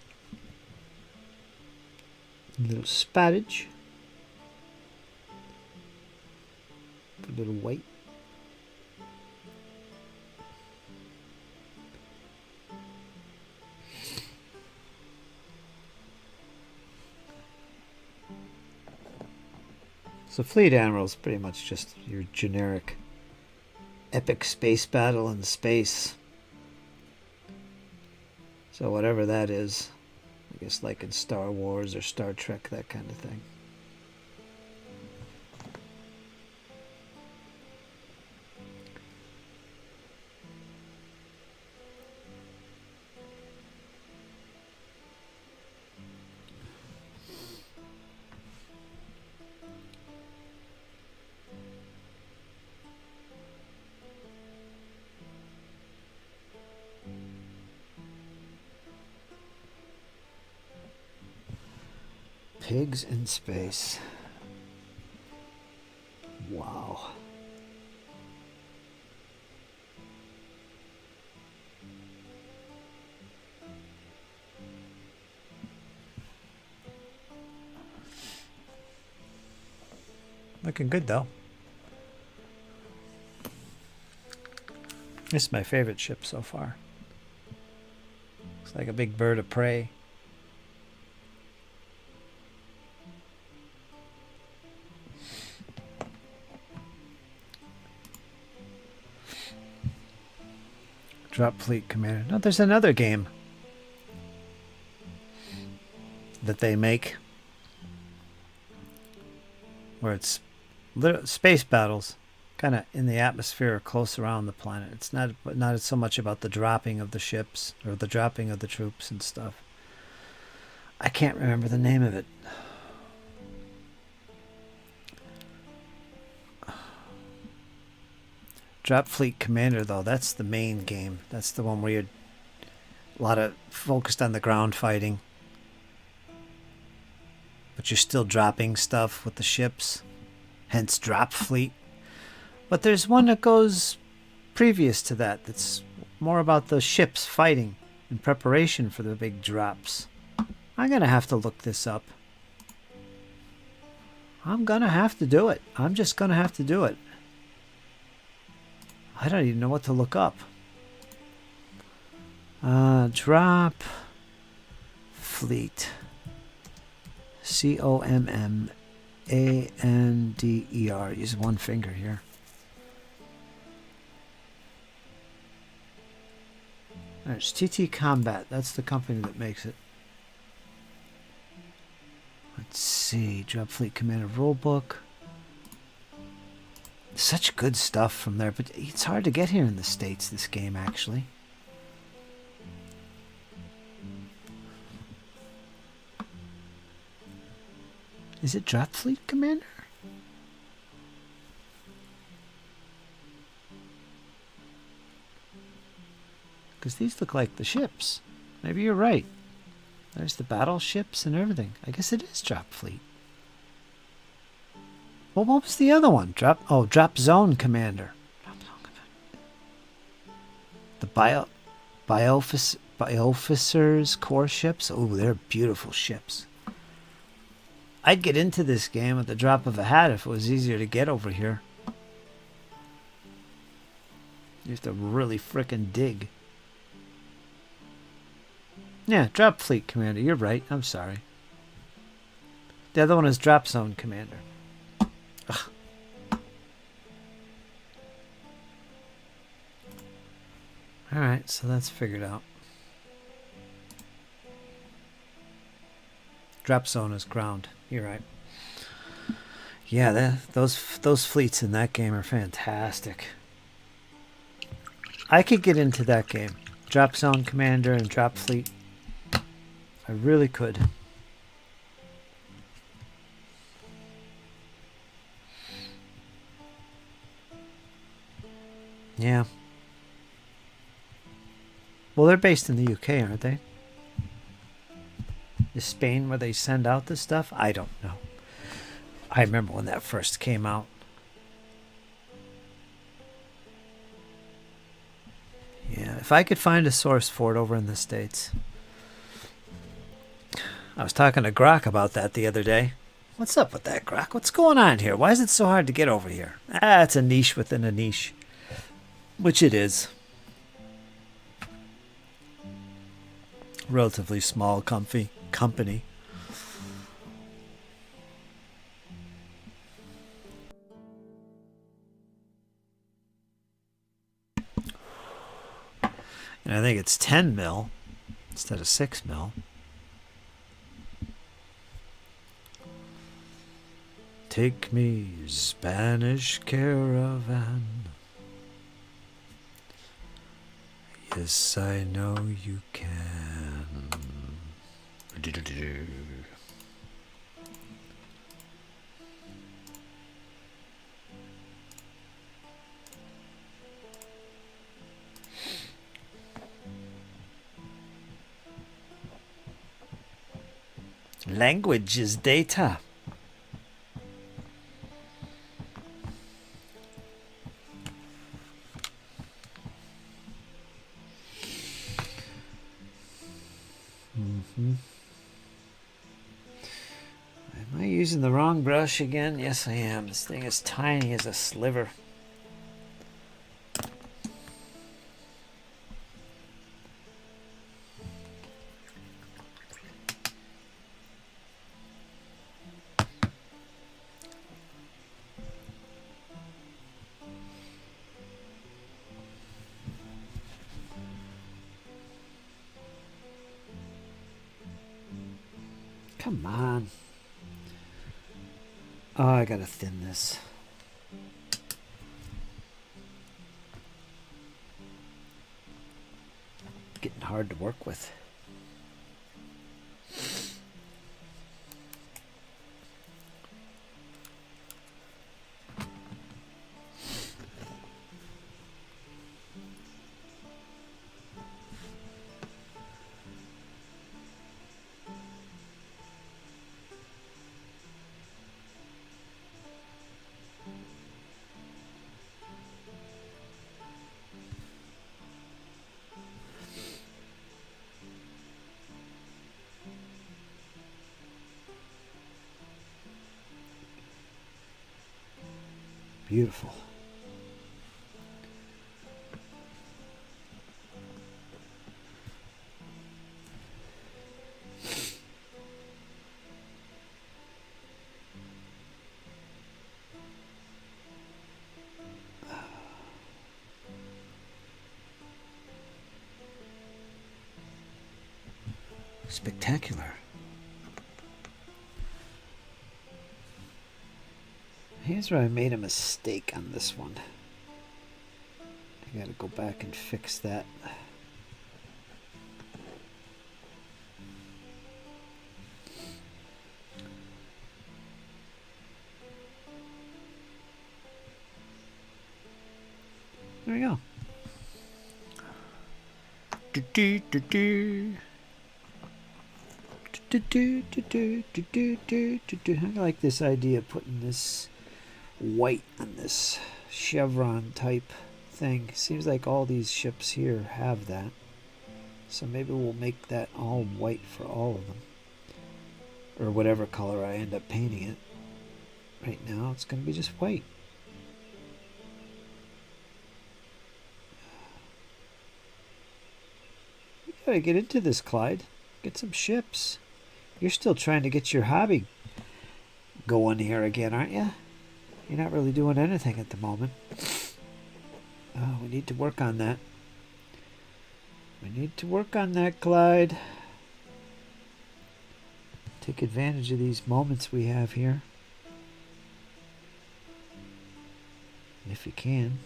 Speaker 1: A little spottage. A little white. So Fleet Admiral is pretty much just your generic epic space battle in space. So whatever that is, I guess like in Star Wars or Star Trek, that kind of thing. Pigs in Space. Wow.
Speaker 2: Looking good, though.
Speaker 1: This is my favorite ship so far. Looks like a big bird of prey.
Speaker 2: Drop Fleet Commander. No, there's another game
Speaker 1: That they make.
Speaker 2: where it's space battles, kind of in the atmosphere or close around the planet. It's not so much about the dropping of the ships or the dropping of the troops and stuff.
Speaker 1: I can't remember the name of it.
Speaker 2: Drop Fleet Commander, though, that's the main game. That's the one where you're a lot of focused on the ground fighting, but you're still dropping stuff with the ships, hence Drop Fleet. But there's one that goes previous to that that's more about the ships fighting in preparation for the big drops. I'm going to have to look this up. I'm going to have to do it. I'm just going to have to do it. I don't even know what to look up. Drop Fleet. Commander. Use one finger here. There's TT Combat. That's the company that makes it. Let's see. Drop Fleet Commander Rulebook. Such good stuff from there, but it's hard to get here in the States, this game, actually. Is it Drop Fleet Commander? Because these look like the ships. Maybe you're right. There's the battleships and everything. I guess it is Drop Fleet. Well, what was the other one? Drop Zone Commander. The Bioficers core ships. Oh, they're beautiful ships. I'd get into this game at the drop of a hat if it was easier to get over here. You have to really frickin' dig. Yeah, Drop Fleet Commander. You're right. I'm sorry. The other one is Drop Zone Commander. Ugh. Alright, so that's figured out. Drop Zone is ground. You're right. Yeah, those fleets in that game are fantastic. I could get into that game. Drop Zone Commander and Drop Fleet. I really could. Yeah. Well, they're based in the UK, aren't they? Is Spain where they send out this stuff? I don't know. I remember when that first came out. Yeah, if I could find a source for it over in the States. I was talking to Grok about that the other day. What's up with that, Grok? What's going on here? Why is it so hard to get over here? Ah, it's a niche within a niche. Which it is. Relatively small, comfy company. And I think it's 10 mil instead of 6 mil. Take me, Spanish caravan. Yes, I know you can. Language is data. Am I using the wrong brush again? Yes, I am. This thing is tiny as a sliver. Come on. Oh, I gotta thin this. Getting hard to work with. Beautiful. Spectacular. Here's where I made a mistake on this one. I gotta go back and fix that. There we go. I like this idea of putting this
Speaker 1: white on this chevron type thing. Seems like all these ships here have that. So maybe we'll make that all white for all of them. Or whatever color I end up painting it. Right now it's going to be just white. You gotta get into this, Clyde. Get some ships. You're still trying to get your hobby going here again, aren't you? You're not really doing anything at the moment. Oh, we need to work on that. We need to work on that, Clyde. Take advantage of these moments we have here. If you can.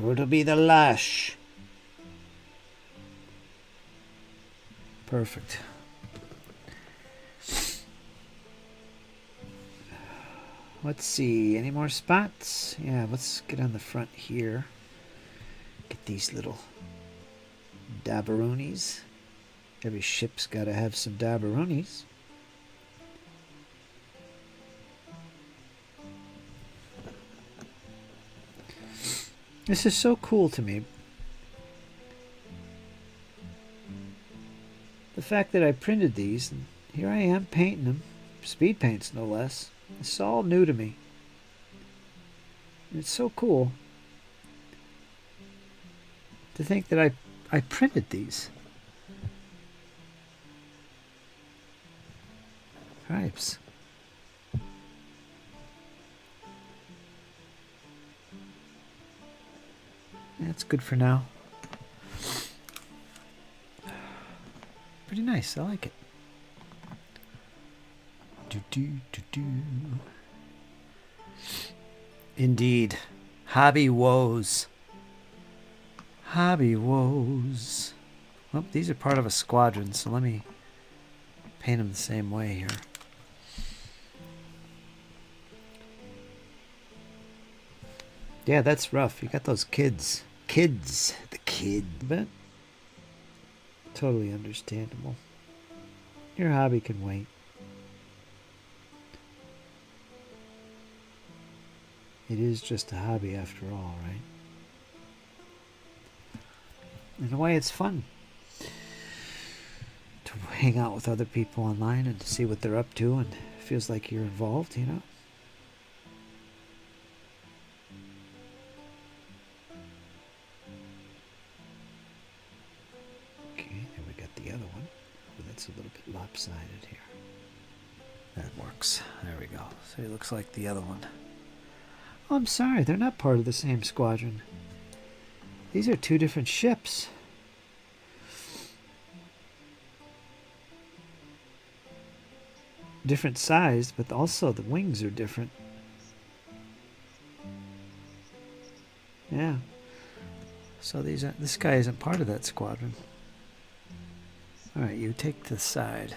Speaker 1: Or it'll be the lash. Perfect. Let's see, any more spots? Yeah, let's get on the front here. Get these little dabaroonies. Every ship's got to have some dabaroonies. This is so cool to me. The fact that I printed these, and here I am painting them. Speed paints, no less. It's all new to me. It's so cool to think that I printed these. Cripes. That's good for now. Pretty nice. I like it. Indeed. Hobby woes. Hobby woes. Well, these are part of a squadron, so let me paint them the same way here. Yeah, that's rough. You got those kids. Kids. The kid. But totally understandable. Your hobby can wait. It is just a hobby after all, right? In a way, it's fun to hang out with other people online and to see what they're up to, and it feels like you're involved, you know? Okay, then we got the other one. Oh, that's a little bit lopsided here. That works. There we go. So it looks like the other one. Oh, I'm sorry, they're not part of the same squadron. These are two different ships. Different sized, but also the wings are different. Yeah. So this guy isn't part of that squadron. Alright, you take to the side.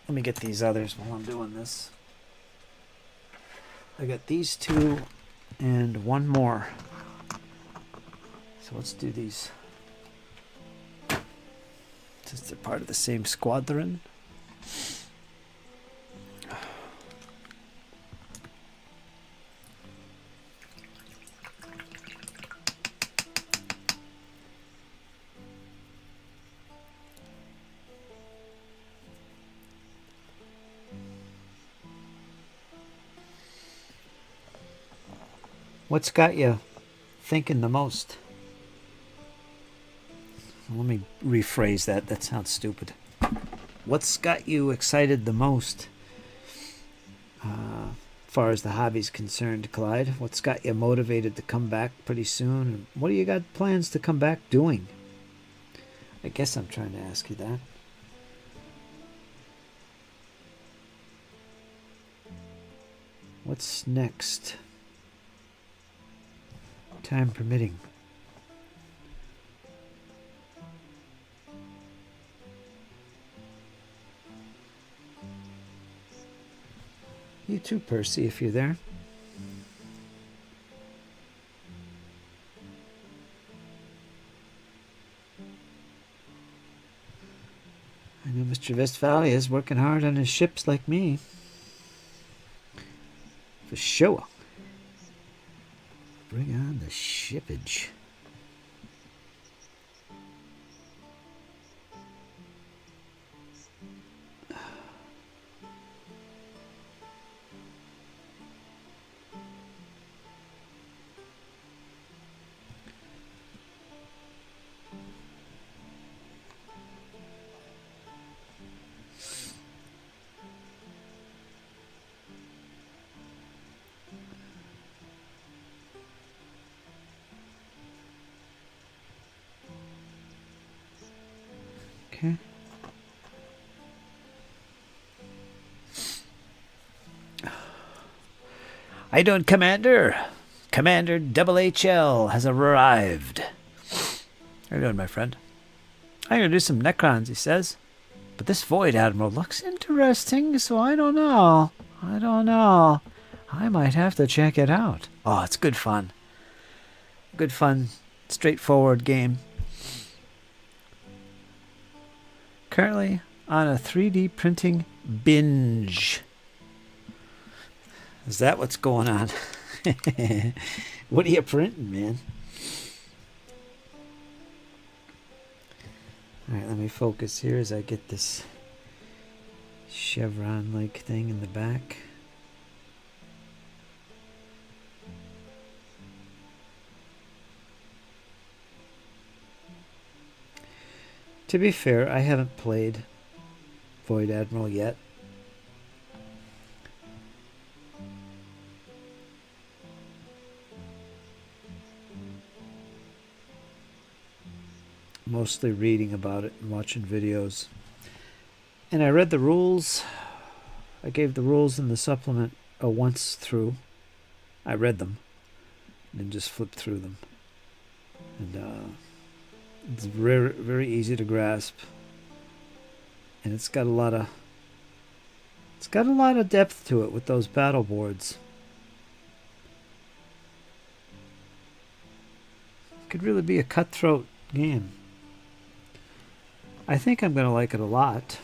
Speaker 1: Let me get these others while I'm doing this. I got these two and one more. So let's do these. Since they're part of the same squadron. What's got you thinking the most? Let me rephrase that. That sounds stupid. What's got you excited the most as far as the hobby's concerned, Clyde? What's got you motivated to come back pretty soon? And what do you got plans to come back doing? I guess I'm trying to ask you that. What's next? Time permitting.
Speaker 2: too, Percy, if you're there. I know Mr. Westphalia is working hard on his ships like me. For sure. Bring on the shippage. Okay. I don't, Commander. Commander HL has arrived. How you doing, my friend? I'm going to do some Necrons, he says. But this Void Admiral looks interesting, so I don't know. I might have to check it out. Oh, it's good fun. Good fun, straightforward game. Currently on a 3D printing binge. Is that what's going on? What are you printing, man? Alright, let me focus here as I get this chevron-like thing in the back. To be fair, I haven't played Void Admiral yet. Mostly reading about it and watching videos. And I read the rules. I gave the rules in the supplement a once through. I read them and then just flipped through them. And it's very, very easy to grasp, and it's got a lot of depth to it with those battle boards. It could really be a cutthroat game. I think I'm going to like it a lot.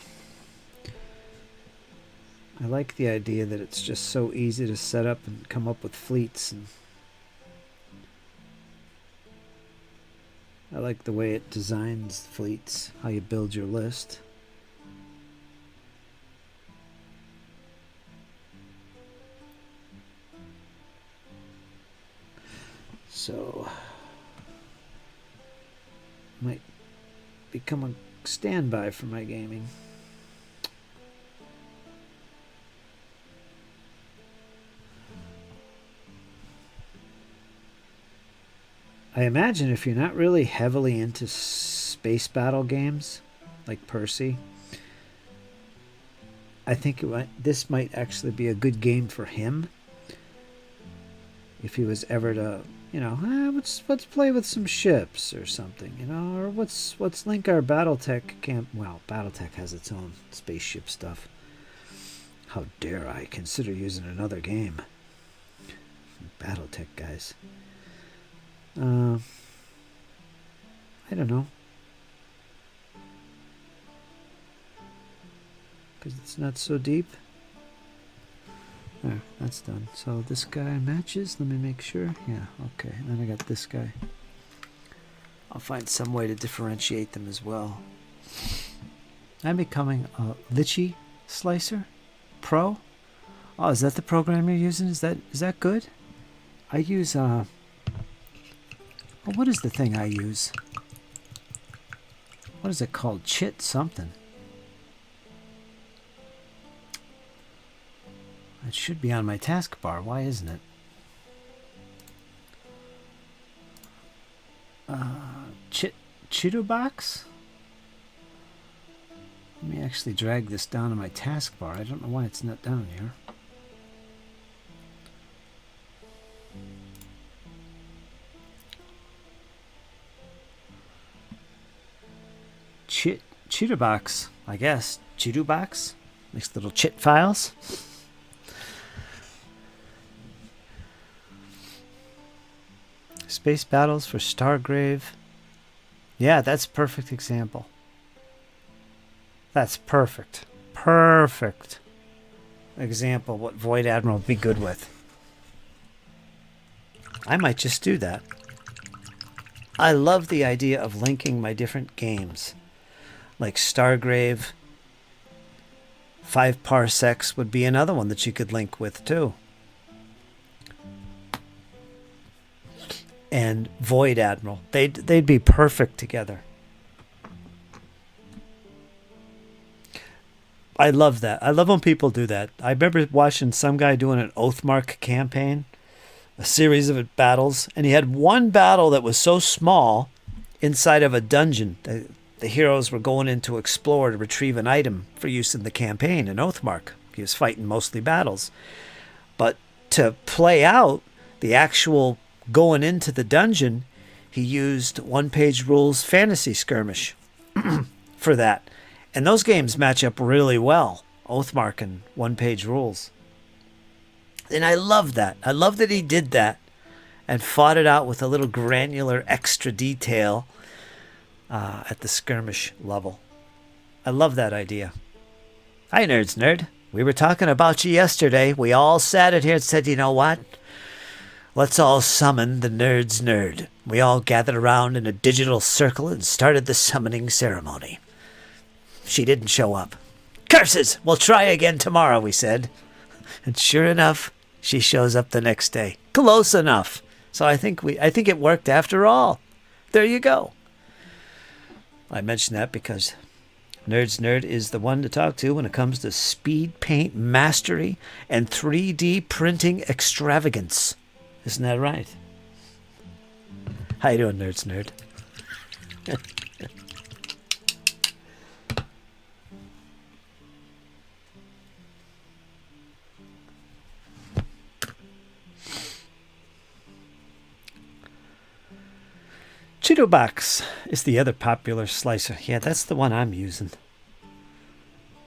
Speaker 2: I like the idea that it's just so easy to set up and come up with fleets, and I like the way it designs fleets, how you build your list. So, might become a standby for my gaming. I imagine if you're not really heavily into space battle games, like Percy, I think this might actually be a good game for him. If he was ever to, let's play with some ships or something, or let's link our BattleTech camp. Well, BattleTech has its own spaceship stuff. How dare I consider using another game? BattleTech guys. I don't know. Because it's not so deep. There, that's done. So this guy matches. Let me make sure. Yeah, okay. And then I got this guy. I'll find some way to differentiate them as well. I'm becoming a Litchi Slicer Pro. Oh, is that the program you're using? Is that good? I use what is the thing I use? What is it called? Chit something. It should be on my taskbar. Why isn't it? Chitubox? Let me actually drag this down to my taskbar. I don't know why it's not down here. Chitubox, I guess. Chitubox makes little chit files. Space battles for Stargrave. Yeah, that's a perfect example. That's perfect. Perfect example what Void Admiral would be good with. I might just do that. I love the idea of linking my different games. Like Stargrave, 5 Parsecs would be another one that you could link with too. And Void Admiral. They'd be perfect together. I love that. I love when people do that. I remember watching some guy doing an Oathmark campaign, a series of battles, and he had one battle that was so small inside of a dungeon. The heroes were going in to explore to retrieve an item for use in the campaign in Oathmark. He was fighting mostly battles. But to play out the actual going into the dungeon, he used one-page rules fantasy skirmish for that. And those games match up really well, Oathmark and one-page rules. And I love that. I love that he did that and fought it out with a little granular extra detail at the skirmish level. I love that idea. Hi, Nerds Nerd. We were talking about you yesterday. We all sat in here and said, you know what? Let's all summon the Nerds Nerd. We all gathered around in a digital circle and started the summoning ceremony. She didn't show up. Curses! We'll try again tomorrow, we said. And sure enough, she shows up the next day. Close enough. So I think it worked after all. There you go. I mention that because Nerds Nerd is the one to talk to when it comes to speed paint mastery and 3D printing extravagance. Isn't that right? How you doing, Nerds Nerd? Cheeto Box is the other popular slicer. Yeah, that's the one I'm using.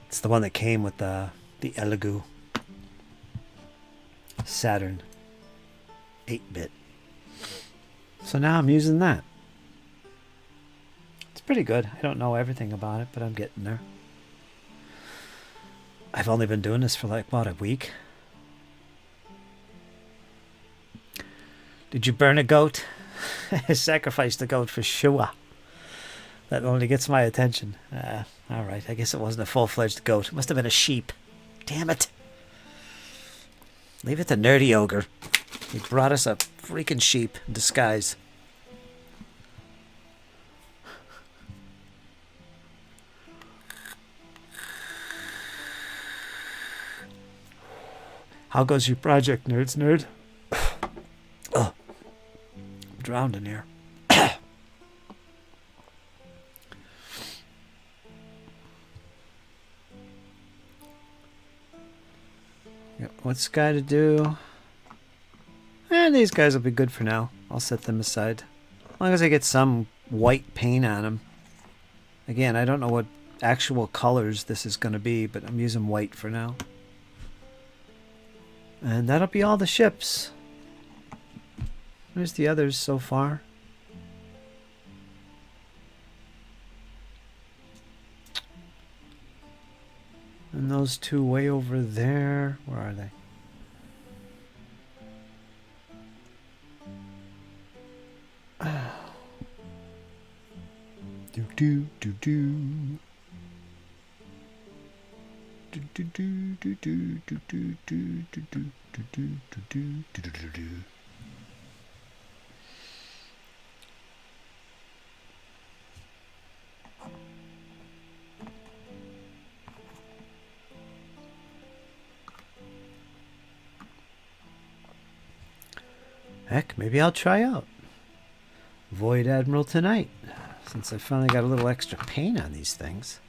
Speaker 2: It's the one that came with the Elegoo Saturn 8-bit. So now I'm using that. It's pretty good. I don't know everything about it, but I'm getting there. I've only been doing this for like, what, a week? Did you burn a goat? Sacrifice the goat for sure. That only gets my attention. Alright, I guess it wasn't a full-fledged goat. It must have been a sheep. Damn it. Leave it to Nerdy Ogre. He brought us a freaking sheep in disguise. How goes your project, Nerds Nerd? Oh, I'm drowned in here. What's got to do? These guys will be good for now. I'll set them aside. As long as I get some white paint on them. Again, I don't know what actual colors this is going to be, but I'm using white for now. And that'll be all the ships. There's the others so far. And those two way over there. Where are they? Do do do do. Do do do do do do do do do do do do do do do. Heck, maybe I'll try out Void Admiral tonight, since I finally got a little extra paint on these things.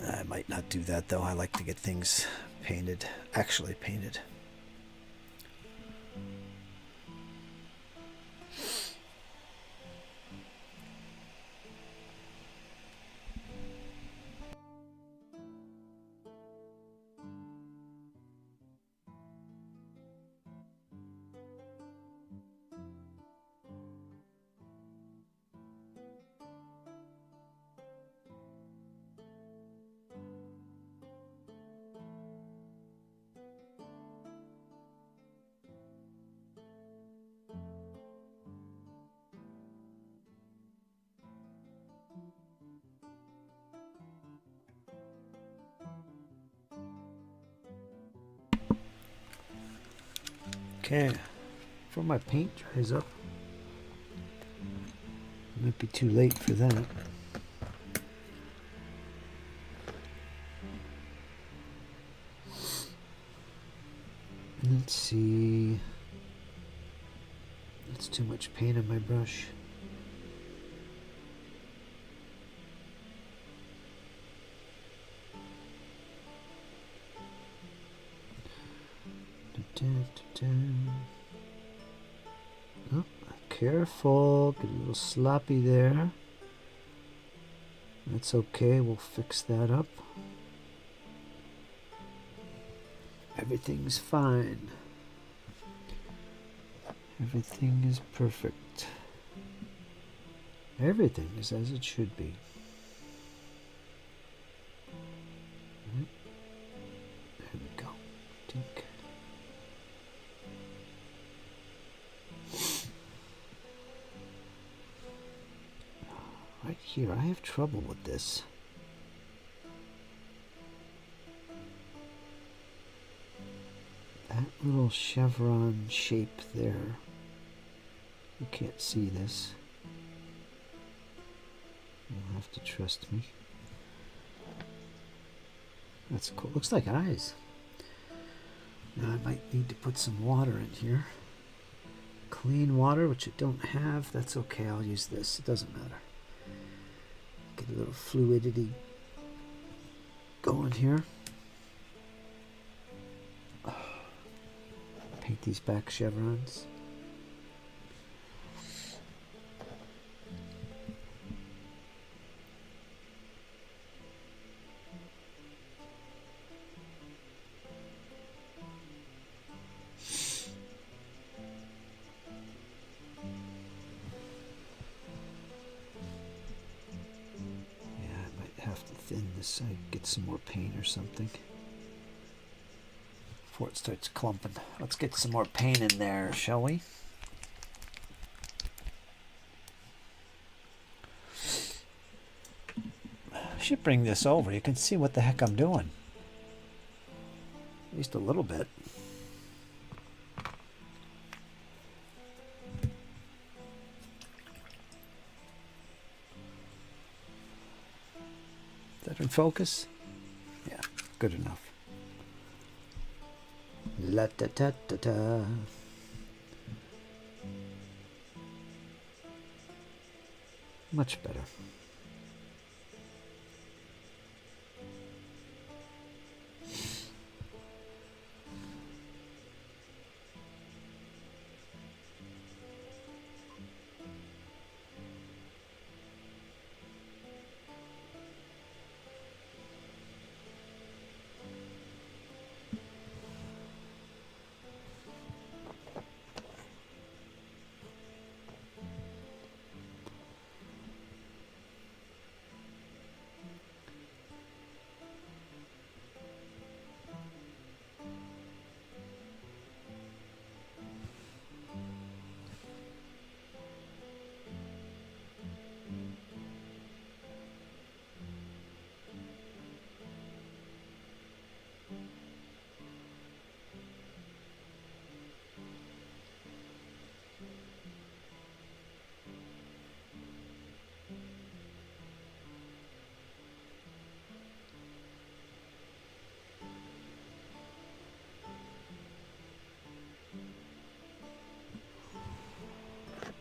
Speaker 2: I might not do that, though. I like to get things painted, actually painted.
Speaker 1: Okay, before my paint dries up. It might be too late for that. Let's see. That's too much paint on my brush. Oh, careful, get a little sloppy there. That's okay, we'll fix that up. Everything's fine. Everything is perfect. Everything is as it should be. There we go. Tink. Right here, I have trouble with this. That little chevron shape there. You can't see this. You'll have to trust me. That's cool. Looks like eyes. Now I might need to put some water in here. Clean water, which I don't have. That's okay. I'll use this. It doesn't matter. Get a little fluidity going here. Paint these back chevrons. Thin this side, get some more paint or something before it starts clumping. Let's get some more paint in there, shall we? I should bring this over. You can see what the heck I'm doing. At least a little bit. Is that in focus? Yeah, good enough. La ta ta ta ta. Much better.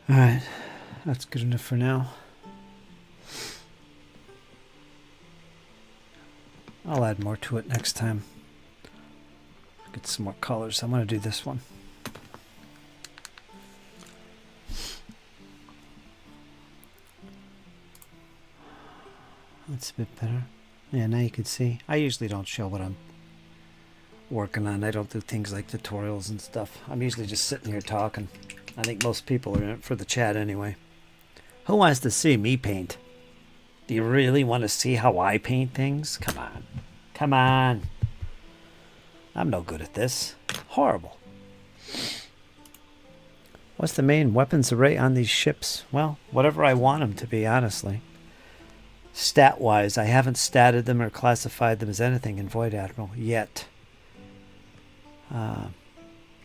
Speaker 1: Alright, that's good enough for now. I'll add more to it next time. Get some more colors. I'm going to do this one. That's a bit better. Yeah, now you can see. I usually don't show what I'm working on. I don't do things like tutorials and stuff. I'm usually just sitting here talking. I think most people are in it for the chat anyway. Who wants to see me paint? Do you really want to see how I paint things? Come on. Come on. I'm no good at this. Horrible. What's the main weapons array on these ships? Well, whatever I want them to be, honestly. Stat-wise, I haven't statted them or classified them as anything in Void Admiral yet.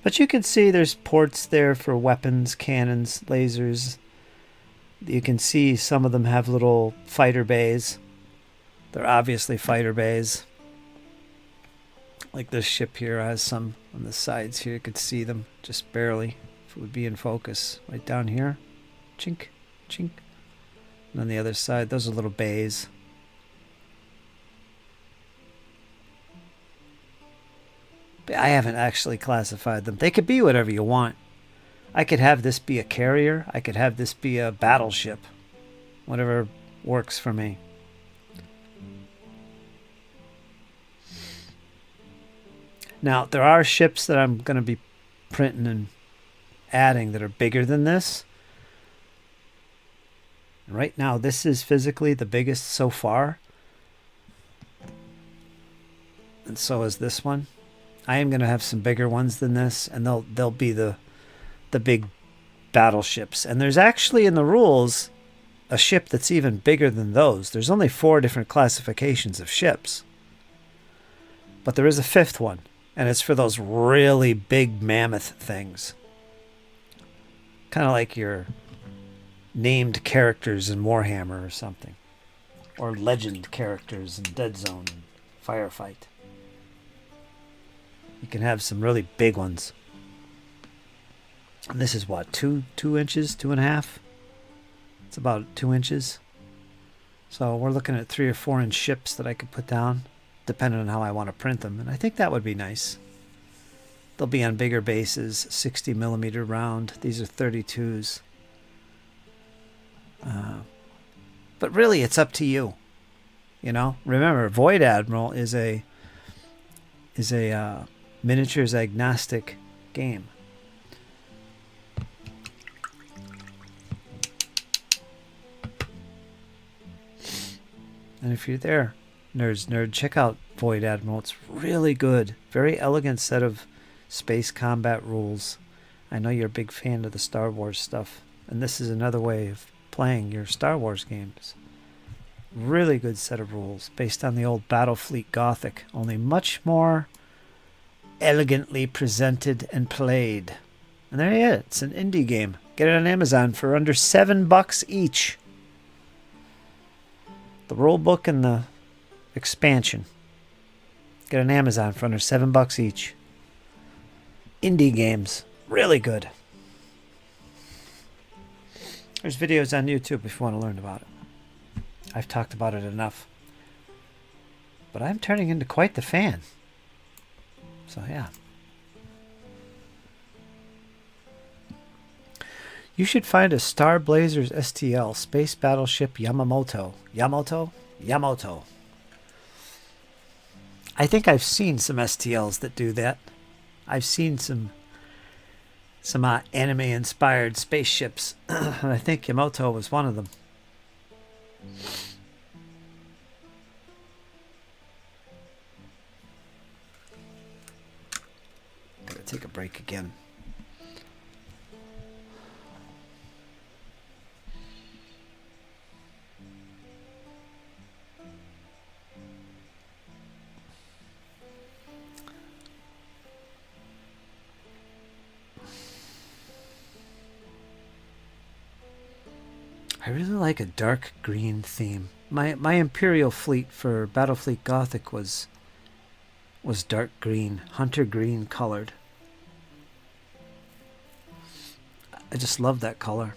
Speaker 2: But you can see there's ports there for weapons, cannons, lasers. You can see some of them have little fighter bays. They're obviously fighter bays. Like this ship here has some on the sides here. You could see them just barely if it would be in focus. Right down here. Chink, chink. And on the other side, those are little bays. But I haven't actually classified them. They could be whatever you want. I could have this be a carrier. I could have this be a battleship. Whatever works for me. Now, there are ships that I'm going to be printing and adding that are bigger than this. Right now, this is physically the biggest so far. And so is this one. I am going to have some bigger ones than this, and they'll be the big battleships. And there's actually in the rules a ship that's even bigger than those. There's only 4 different classifications of ships. But there is a 5th one. And it's for those really big mammoth things. Kind of like your named characters in Warhammer or something. Or legend characters in Deadzone and Firefight. You can have some really big ones. And this is what, 2 inches, 2.5? It's about 2 inches. So we're looking at 3 or 4 inch ships that I could put down, depending on how I want to print them. And I think that would be nice. They'll be on bigger bases, 60 millimeter round. These are 32s. But really, it's up to you. You know, remember, Void Admiral is a miniatures agnostic game. And if you're there, nerd, check out Void Admiral. It's really good. Very elegant set of space combat rules. I know you're a big fan of the Star Wars stuff, and this is another way of playing your Star Wars games. Really good set of rules based on the old Battlefleet Gothic, only much more elegantly presented and played. And there you go. It's an indie game. Get it on Amazon for under $7 each. The rule book and the expansion. Get it on Amazon for under $7 each. Indie games. Really good. There's videos on YouTube if you want to learn about it. I've talked about it enough. But I'm turning into quite the fan. So yeah. You should find a Star Blazers STL Space Battleship Yamamoto. Yamamoto. I think I've seen some STLs that do that. I've seen some anime-inspired spaceships, and I think Yamamoto was one of them. Gotta take a break again. I really like a dark green theme. My Imperial fleet for Battlefleet Gothic was dark green, hunter green colored. I just love that color.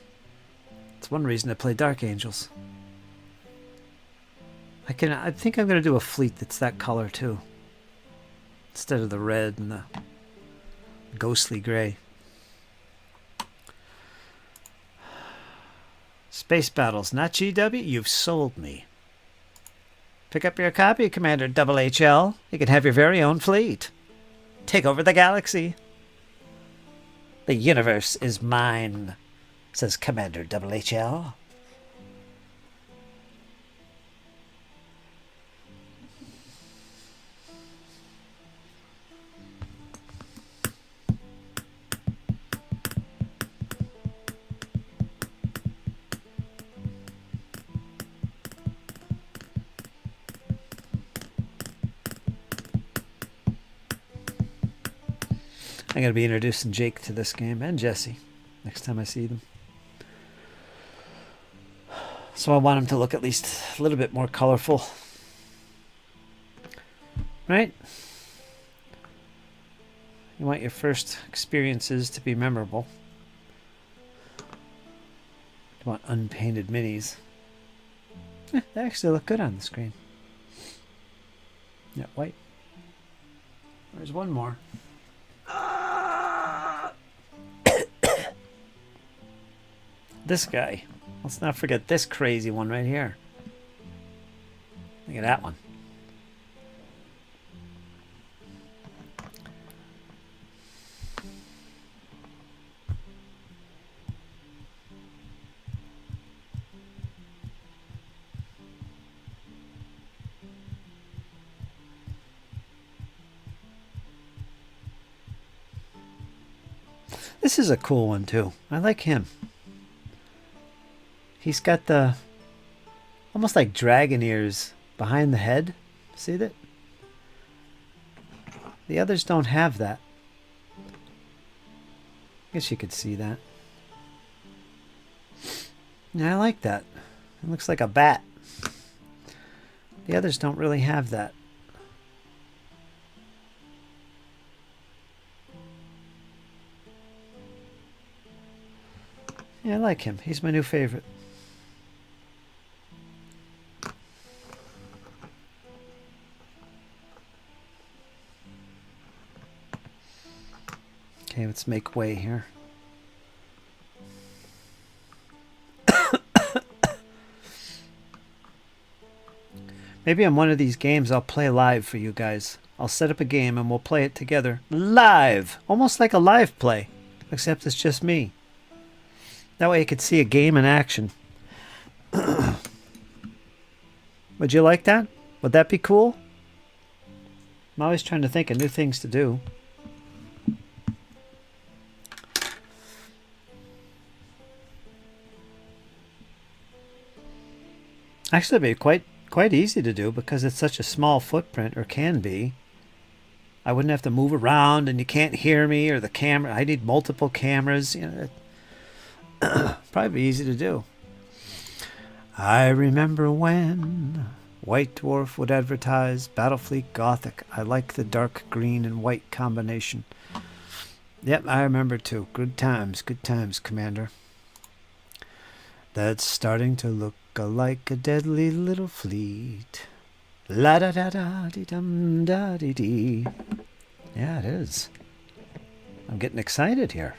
Speaker 2: It's one reason I play Dark Angels. I think I'm gonna do a fleet that's that color too, instead of the red and the ghostly gray. Space Battles, not GW? You've sold me. Pick up your copy, Commander HL. You can have your very own fleet. Take over the galaxy. The universe is mine, says Commander HL. I'm going to be introducing Jake to this game and Jesse next time I see them. So I want him to look at least a little bit more colorful. Right? You want your first experiences to be memorable. You want unpainted minis. They actually look good on the screen. Yeah, white. There's one more. This guy. Let's not forget this crazy one right here. Look at that one. This is a cool one too. I like him. He's got the almost like dragon ears behind the head. See that? The others don't have that. I guess you could see that. Yeah, I like that. It looks like a bat. The others don't really have that. Yeah, I like him. He's my new favorite. Okay, let's make way here. Maybe on one of these games I'll play live for you guys. I'll set up a game and we'll play it together. Live! Almost like a live play. Except it's just me. That way you could see a game in action. Would you like that? Would that be cool? I'm always trying to think of new things to do. Actually, it'd be quite easy to do because it's such a small footprint, or can be. I wouldn't have to move around, and you can't hear me or the camera. I need multiple cameras. You know, probably be easy to do. I remember when White Dwarf would advertise Battlefleet Gothic. I like the dark green and white combination. Yep, I remember too. Good times, Commander. That's starting to look like a deadly little fleet. La da da da dee dum da dee dee. Yeah, it is. I'm getting excited here.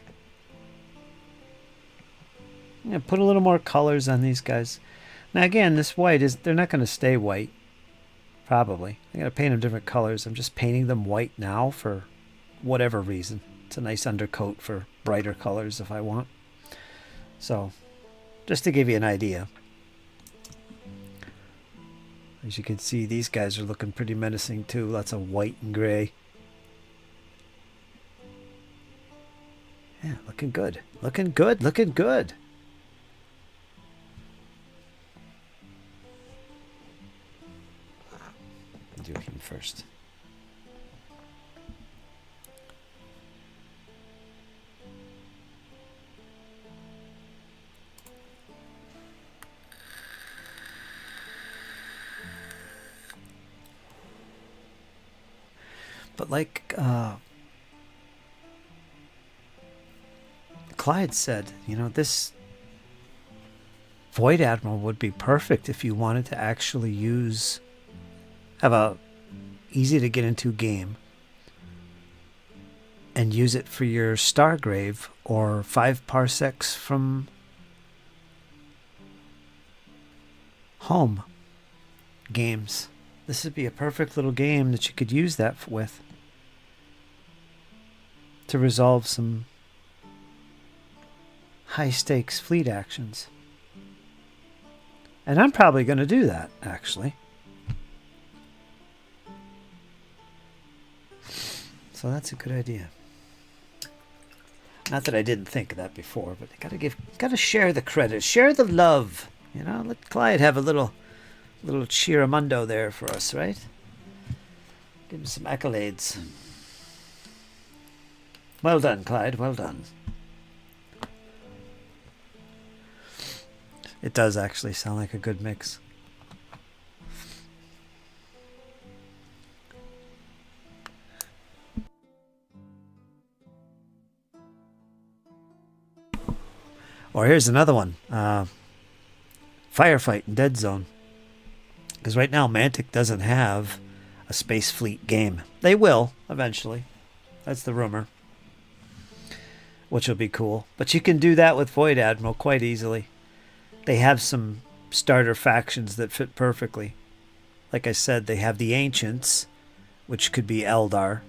Speaker 2: Yeah, put a little more colors on these guys. Now again, this white they're not going to stay white. Probably. I got to paint them different colors. I'm just painting them white now for whatever reason. It's a nice undercoat for brighter colors if I want. So, just to give you an idea. As you can see, these guys are looking pretty menacing too. Lots of white and gray. Yeah, looking good. Looking good. Looking good. I'll do him first. But like Clyde said, you know, this Void Admiral would be perfect if you wanted to actually have a easy to get into game and use it for your Stargrave or 5 parsecs from home games. This would be a perfect little game that you could use that with to resolve some high-stakes fleet actions. And I'm probably going to do that, actually. So that's a good idea. Not that I didn't think of that before, but I gotta share the credit, share the love. You know, let Clyde have a little cheeramundo there for us, right? Give him some accolades. Well done, Clyde. Well done. It does actually sound like a good mix. Or here's another one. Firefight in Deadzone. Because right now Mantic doesn't have a Space Fleet game. They will, eventually. That's the rumor. Which will be cool. But you can do that with Void Admiral quite easily. They have some starter factions that fit perfectly. Like I said, they have the Ancients, which could be Eldar.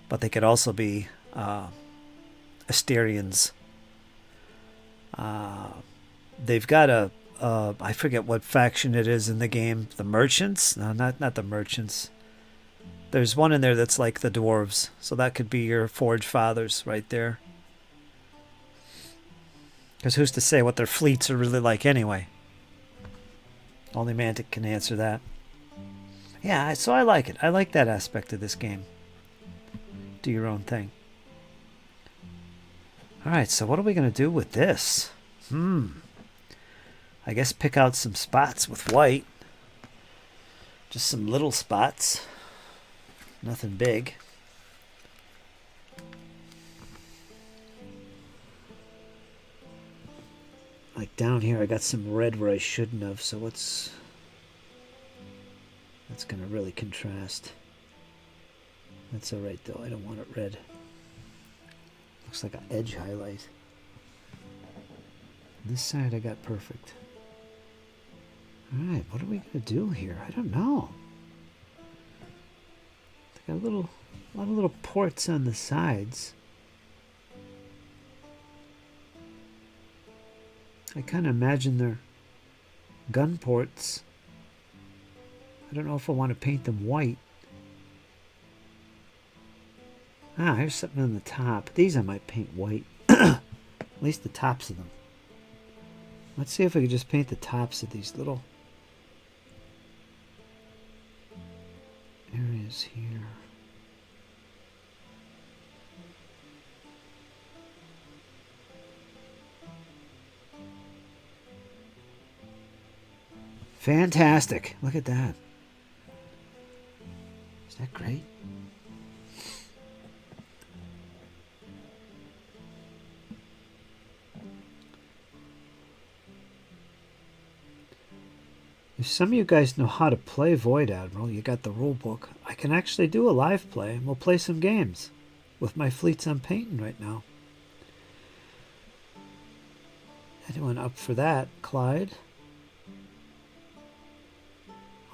Speaker 2: But they could also be Asterians. They've got I forget what faction it is in the game. The Merchants? No, not the Merchants. There's one in there that's like the Dwarves. So that could be your Forge Fathers right there. Because who's to say what their fleets are really like anyway? Only Mantic can answer that. Yeah, so I like it. I like that aspect of this game. Do your own thing. Alright, so what are we going to do with this? I guess pick out some spots with white. Just some little spots. Nothing big. Like down here I got some red where I shouldn't have, so that's going to really contrast. That's alright though, I don't want it red. Looks like an edge highlight. This side I got perfect. Alright, what are we going to do here? I don't know. They got a lot of little ports on the sides. I kind of imagine they're gun ports. I don't know if I want to paint them white. Ah, here's something on the top. These I might paint white. At least the tops of them. Let's see if I could just paint the tops of these little areas here. Fantastic. Look at that. Is that great? If some of you guys know how to play Void Admiral, you got the rule book, I can actually do a live play and we'll play some games with my fleets I'm painting right now. Anyone up for that, Clyde?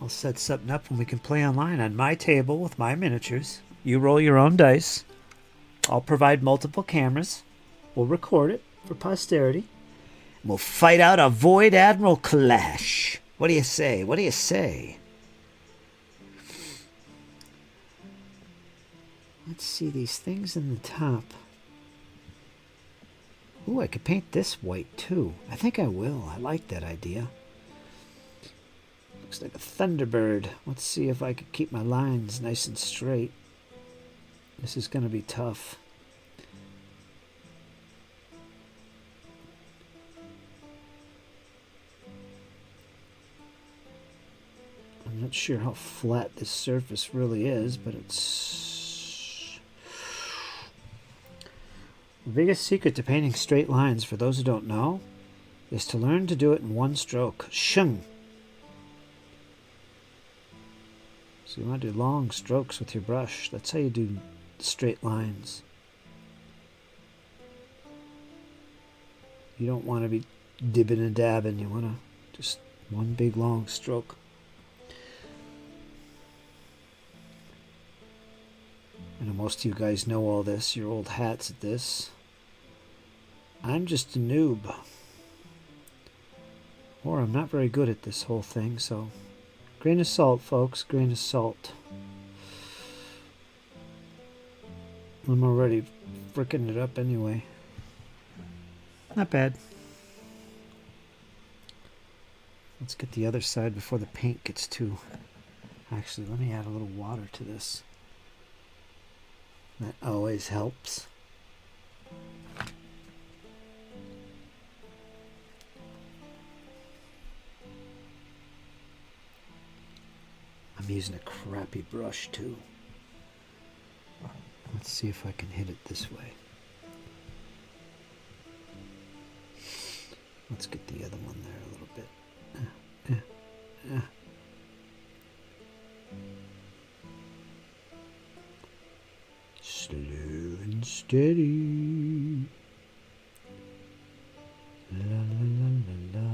Speaker 2: I'll set something up and we can play online on my table with my miniatures. You roll your own dice. I'll provide multiple cameras. We'll record it for posterity. And we'll fight out a Void Admiral clash. What do you say? What do you say? Let's see these things in the top. Ooh, I could paint this white too. I think I will. I like that idea. Looks like a Thunderbird. Let's see if I could keep my lines nice and straight. This is going to be tough. I'm not sure how flat this surface really is, but it's... The biggest secret to painting straight lines, for those who don't know, is to learn to do it in one stroke. Shung! So you want to do long strokes with your brush. That's how you do straight lines. You don't want to be dibbing and dabbing. You want to just one big long stroke. I know most of you guys know all this. You're old hats at this. I'm just a noob. Or I'm not very good at this whole thing, so... Grain of salt, folks. Grain of salt. I'm already fricking it up anyway. Not bad. Let's get the other side before the paint gets too... Actually, let me add a little water to this. That always helps.
Speaker 1: I'm using a crappy brush too. Let's see if I can hit it this way. Let's get the other one there a little bit. Slow and steady. La la la la la.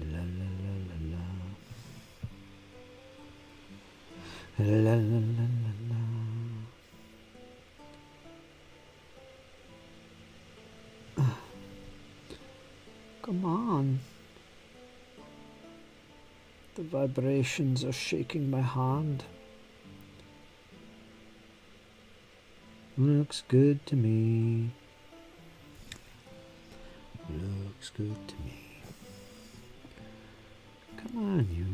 Speaker 1: La la la la la. La la la la la. Come on. The vibrations are shaking my hand. Looks good to me. Looks good to me. Come on, you.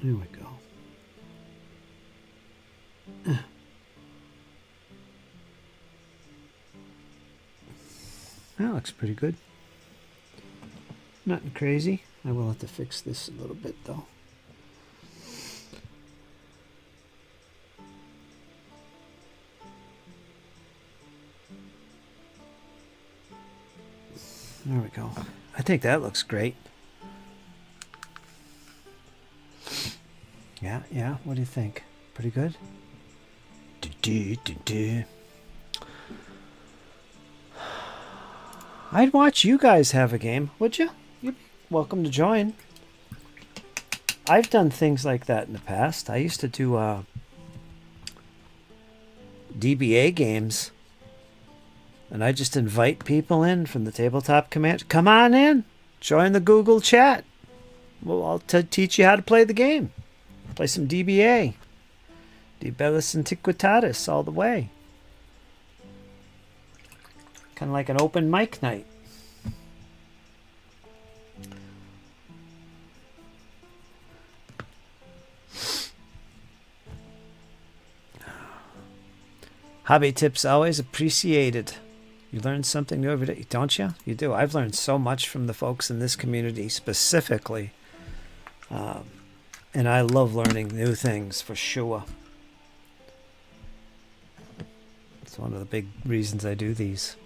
Speaker 1: There we go. That looks pretty good. Nothing crazy. I will have to fix this a little bit though. There we go. I think that looks great. Yeah. What do you think? Pretty good? I'd watch you guys have a game, would you? You'd be welcome to join. I've done things like that in the past. I used to do DBA games. And I just invite people in from the tabletop command. Come on in. Join the Google chat. Well, I'll teach you how to play the game. Play some DBA. De Bellis Antiquitatis all the way. Kind of like an open mic night. Hobby tips always appreciated. You learn something new every day, don't you? You do. I've learned so much from the folks in this community specifically. And I love learning new things for sure. It's one of the big reasons I do these.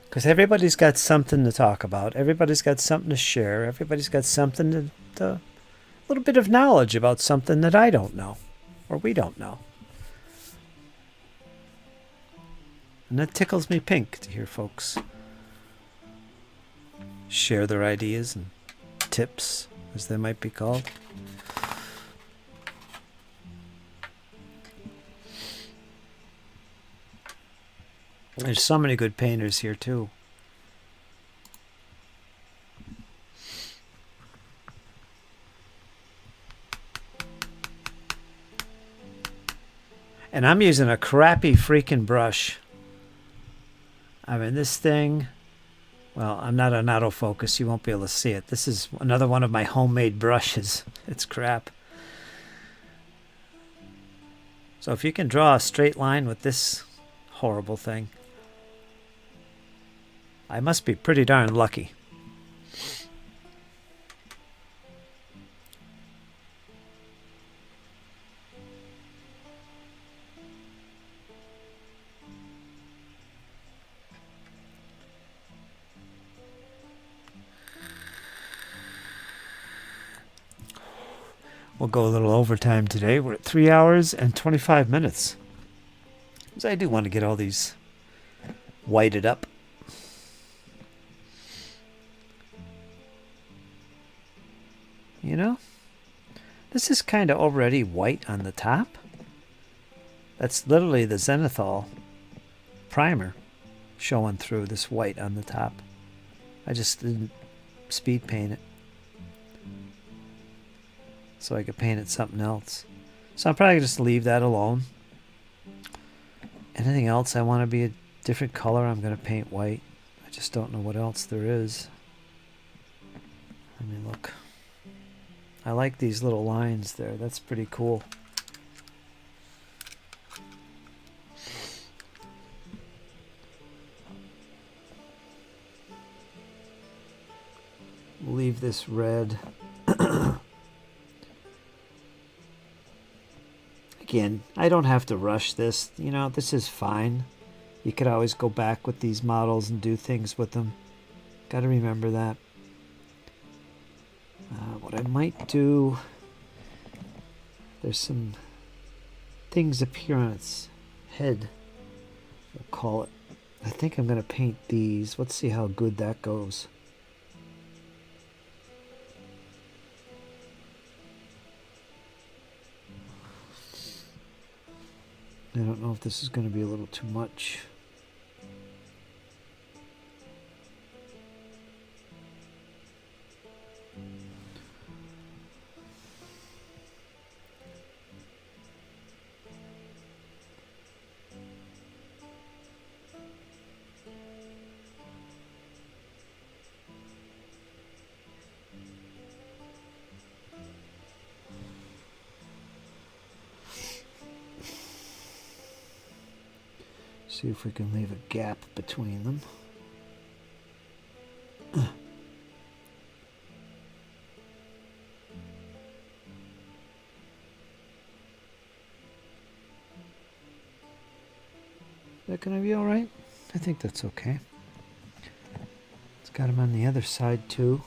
Speaker 1: Because everybody's got something to talk about. Everybody's got something to share. Everybody's got something a little bit of knowledge about something that I don't know. Or we don't know. And that tickles me pink to hear folks share their ideas and tips, as they might be called. There's so many good painters here too. And I'm using a crappy freaking brush. I mean, this thing, well, I'm not on autofocus. You won't be able to see it. This is another one of my homemade brushes. It's crap. So if you can draw a straight line with this horrible thing, I must be pretty darn lucky. We'll go a little overtime today. We're at 3 hours and 25 minutes. So I do want to get all these whited up. You know, this is kind of already white on the top. That's literally the Zenithal primer showing through this white on the top. I just didn't speed paint it, so I could paint it something else. So I'm probably just leave that alone. Anything else I want to be a different color, I'm going to paint white. I just don't know what else there is. Let me look. I like these little lines there. That's pretty cool. leave this red. Again, I don't have to rush this. You know, this is fine. You could always go back with these models and do things with them. Got to remember that. What I might do, there's some things appear on its head, we'll call it. I think I'm going to paint these. Let's see how good that goes. I don't know if this is going to be a little too much. See if we can leave a gap between them. Is that going to be all right? I think that's okay. It's got them on the other side too.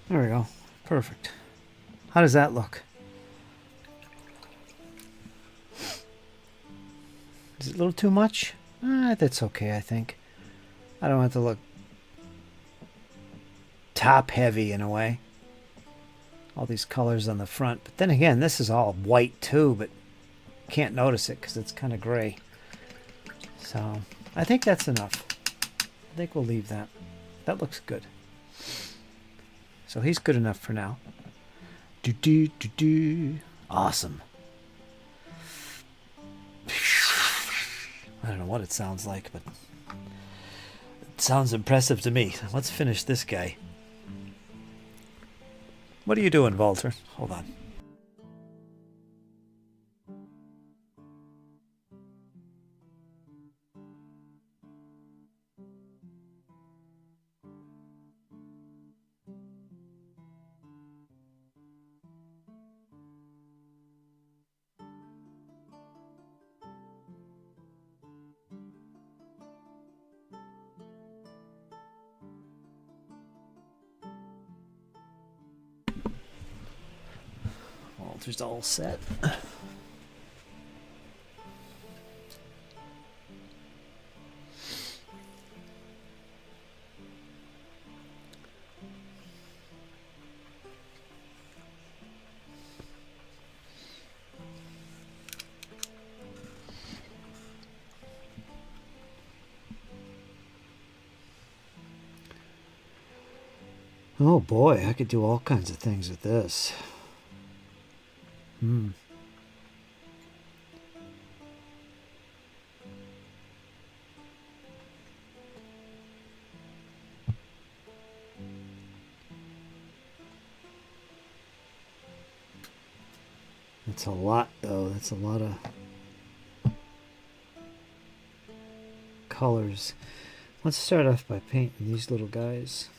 Speaker 1: There we go. Perfect. How does that look? Is it a little too much? That's okay, I think. I don't want it to look top heavy in a way. All these colors on the front. But then again, this is all white too, but can't notice it because it's kind of gray. So I think that's enough. I think we'll leave that. That looks good. So he's good enough for now. Awesome. I don't know what it sounds like, but it sounds impressive to me. Let's finish this guy. What are you doing, Walter? Hold on. Walter's all set. Oh boy, I could do all kinds of things with this. That's a lot, though. That's a lot of colors. Let's start off by painting these little guys.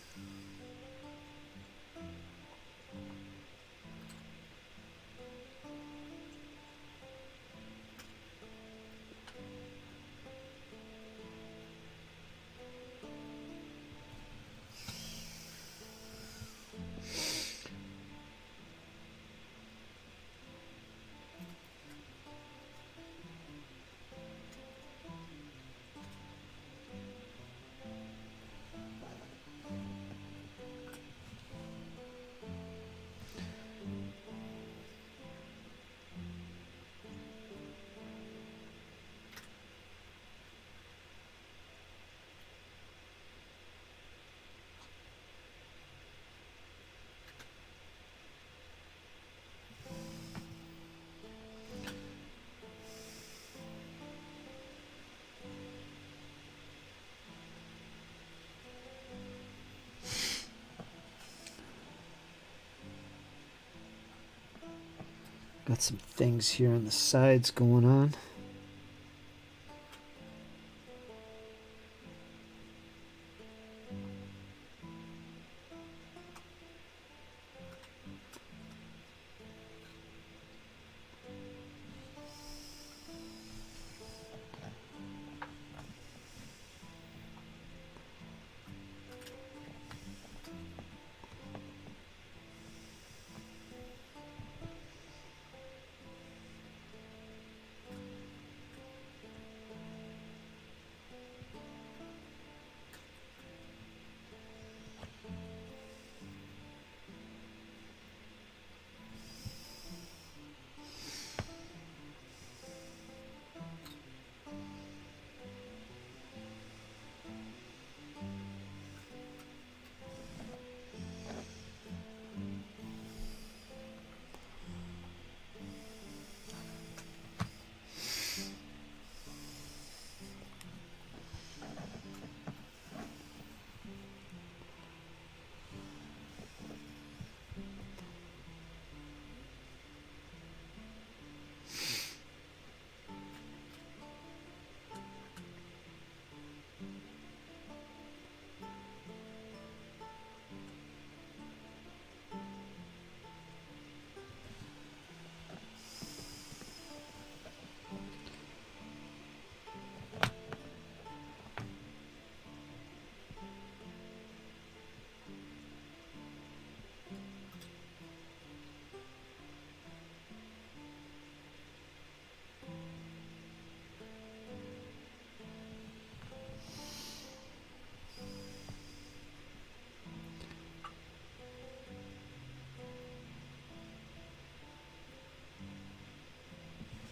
Speaker 1: Got some things here on the sides going on.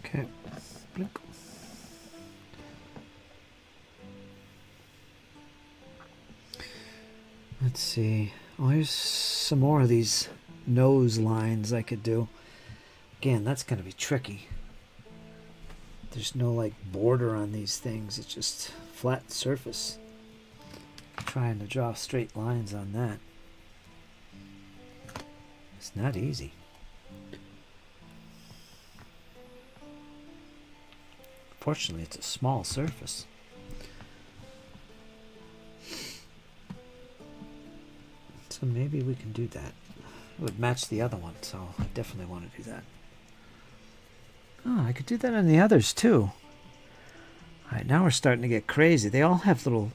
Speaker 1: Okay. Blink. Let's see. Oh, here's some more of these nose lines I could do. Again, that's going to be tricky. There's no like border on these things. It's just flat surface. Trying to draw straight lines on that. It's not easy. Fortunately, it's a small surface. So maybe we can do that. It would match the other one, so I definitely want to do that. Oh, I could do that on the others too. Alright, now we're starting to get crazy. They all have little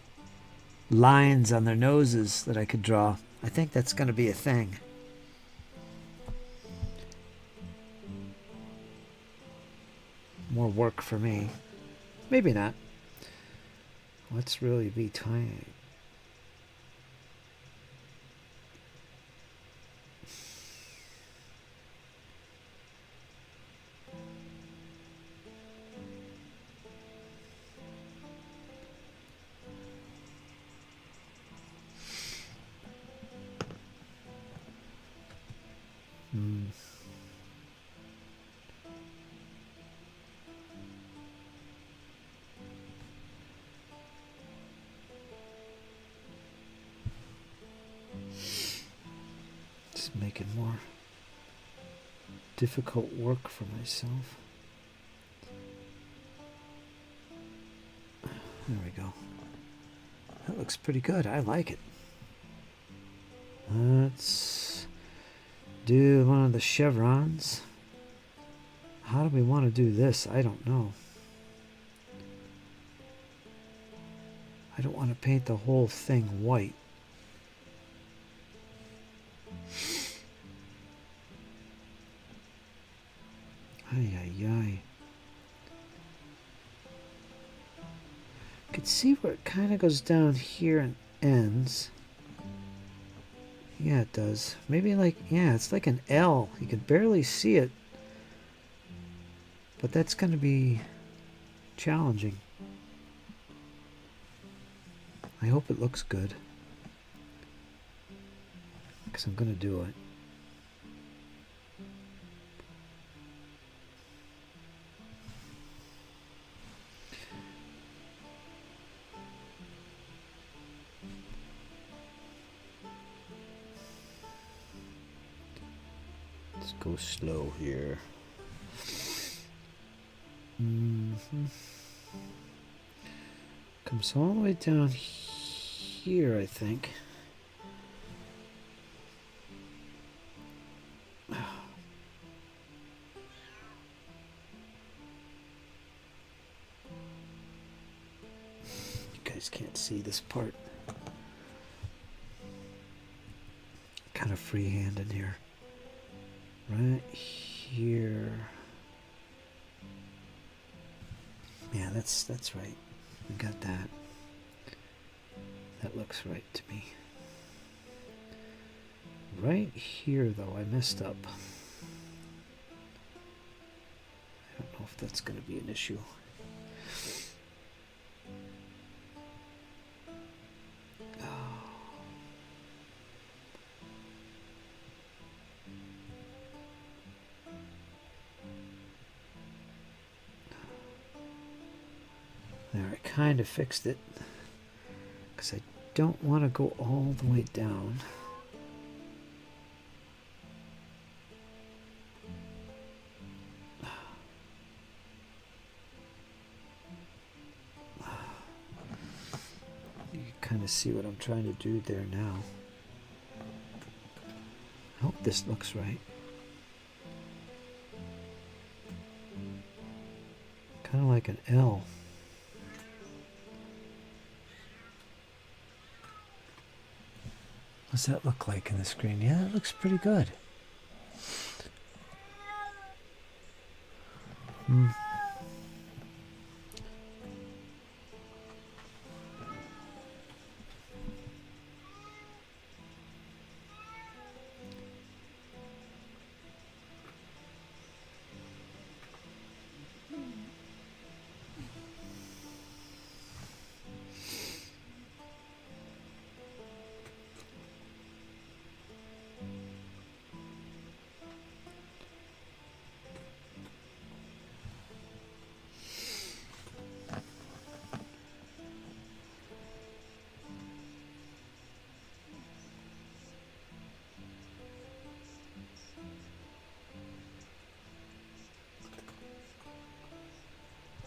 Speaker 1: lines on their noses that I could draw. I think that's going to be a thing. More work for me. Maybe not. Let's really be tiny. Just making more difficult work for myself. There we go. That looks pretty good. I like it. Let's do one of the chevrons. How do we want to do this? I don't know. I don't want to paint the whole thing white. Ay, ay, ay. You can see where it kind of goes down here and ends. Yeah, it does. Maybe like, yeah, it's like an L. You can barely see it. But that's going to be challenging. I hope it looks good. Because I'm going to do it. Let's go slow here. Comes all the way down here, I think. You guys can't see this part. Kind of freehand in here. Right here. Yeah, that's right. We got that. That looks right to me. Right here, though, I messed up. I don't know if that's going to be an issue. There, I kind of fixed it because I don't want to go all the way down. You can kind of see what I'm trying to do there now. I hope this looks right. Kind of like an L. What's that look like in the screen? Yeah, that looks pretty good.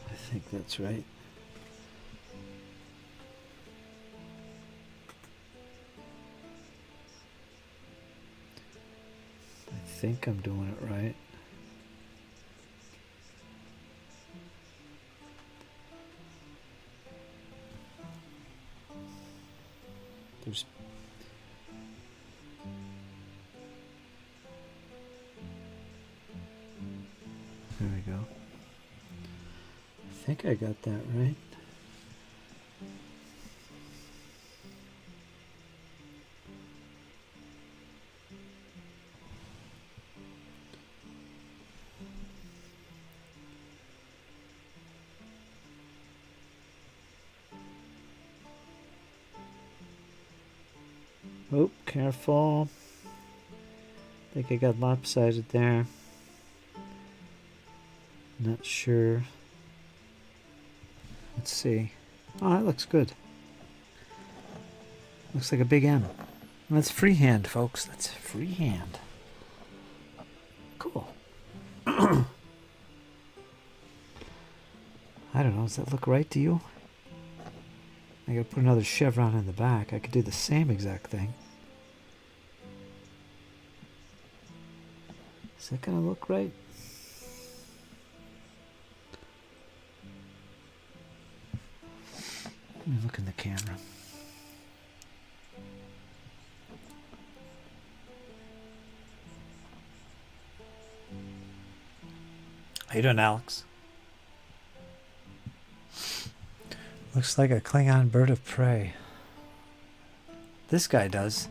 Speaker 1: I think that's right. I think I'm doing it right. There's there we go. I think I got that right. Oh, careful. I think I got lopsided there. Not sure. Let's see. Oh, that looks good. Looks like a big M. That's freehand, folks. That's freehand. Cool. I don't know. Does that look right to you? I gotta put another chevron in the back. I could do the same exact thing. Is that gonna look right? Let me look in the camera.
Speaker 2: How you doing, Alex? Looks like a Klingon bird of prey. This guy does.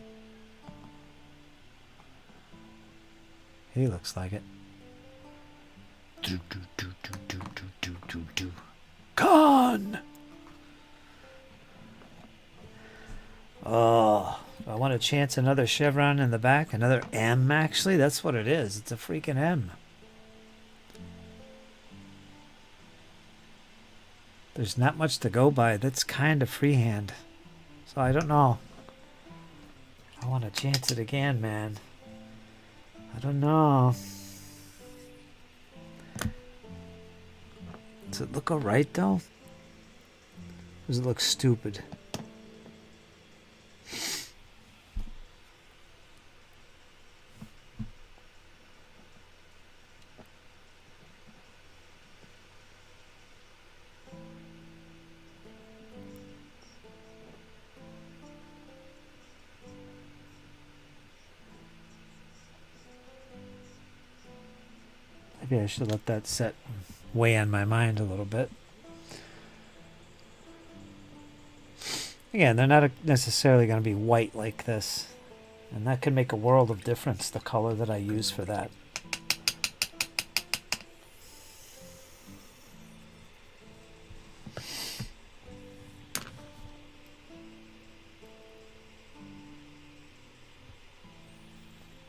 Speaker 2: He looks like it. Khan! Oh, I want to chance another chevron in the back. Another M, actually. That's what it is. It's a freaking M. There's not much to go by. That's kind of freehand. So I don't know. I want to chance it again, man. I don't know. Does it look alright though? Or does it look stupid? Maybe I should let that set weigh on my mind a little bit. Again, they're not necessarily going to be white like this. And that can make a world of difference, the color that I use for that.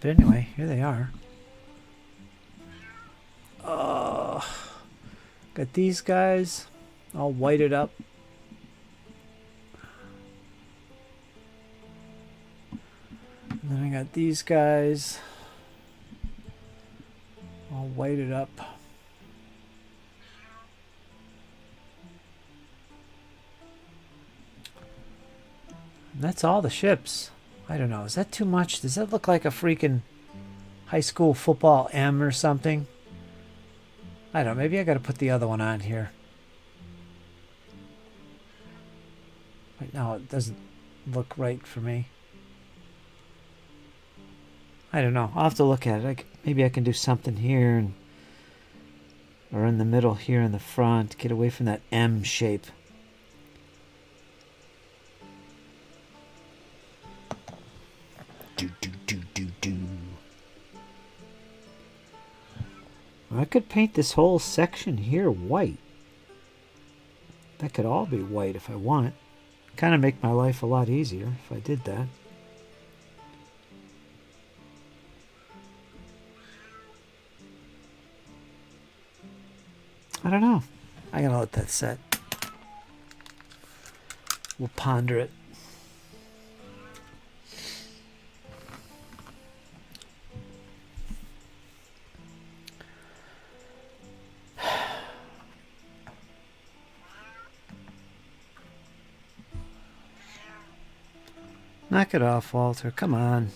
Speaker 2: But anyway, here they are. Got these guys all whited up. And then I got these guys all whited up. And that's all the ships. I don't know. Is that too much? Does that look like a freaking high school football M or something? I don't know. Maybe I got to put the other one on here. Right now it doesn't look right for me. I don't know. I'll have to look at it. Maybe I can do something here and, or in the middle here in the front. Get away from that M shape. I could paint this whole section here white. That could all be white if I want. Kind of make my life a lot easier if I did that. I don't know. I gotta let that set. We'll ponder it. Knock it off, Walter. Come on.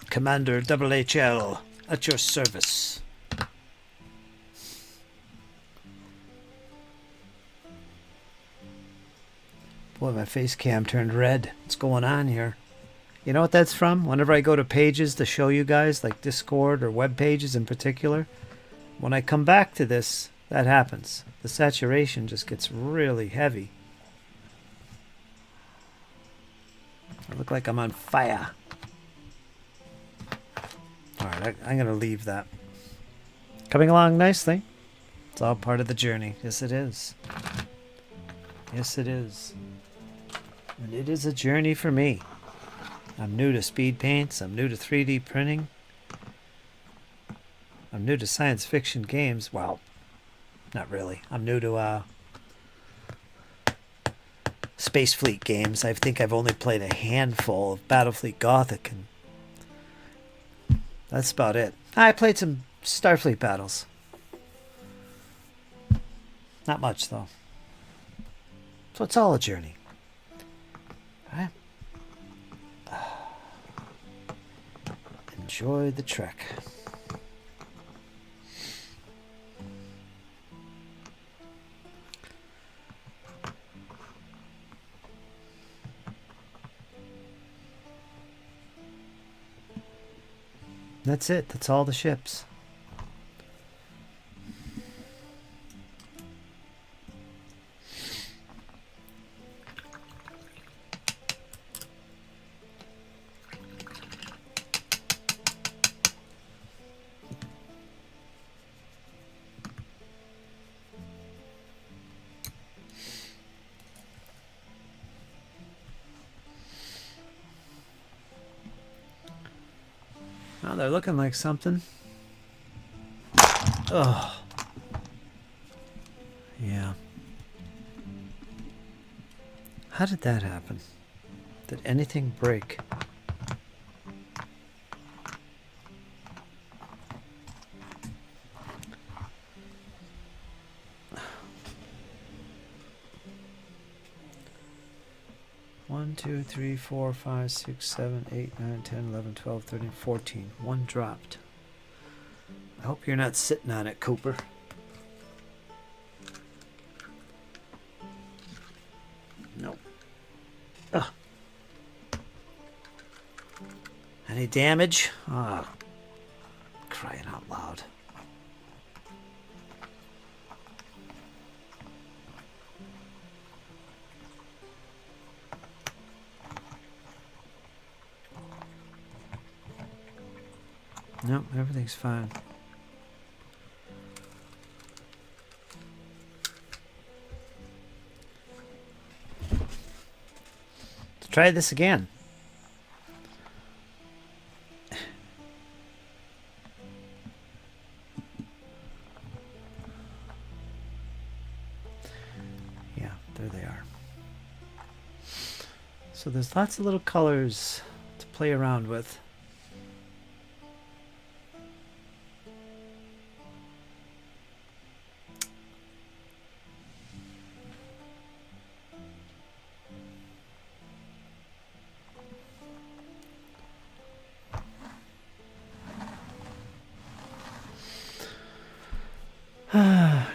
Speaker 2: Commander HL, at your service. Boy, my face cam turned red. What's going on here? You know what that's from? Whenever I go to pages to show you guys, like Discord or web pages in particular, when I come back to this, that happens. The saturation just gets really heavy. I look like I'm on fire. Alright, I'm going to leave that. Coming along nicely. It's all part of the journey. Yes, it is. Yes, it is. And it is a journey for me. I'm new to speed paints. I'm new to 3D printing. I'm new to science fiction games. Well, not really. I'm new to Space Fleet games. I think I've only played a handful of Battlefleet Gothic, and that's about it. I played some Starfleet battles. Not much, though. So it's all a journey. All right? Enjoy the trek. That's it. That's all the ships. Well, they're looking like something. Oh. Yeah. How did that happen? Did anything break? One, 2, 3, 4, 5, 6, 7, 8, 9, 10, 11, 12, 13, 14. One dropped. I hope you're not sitting on it, Cooper. Nope. Ugh. Any damage? Ah, crying out loud. Nope, everything's fine. Let's try this again. Yeah, there they are. So there's lots of little colors to play around with.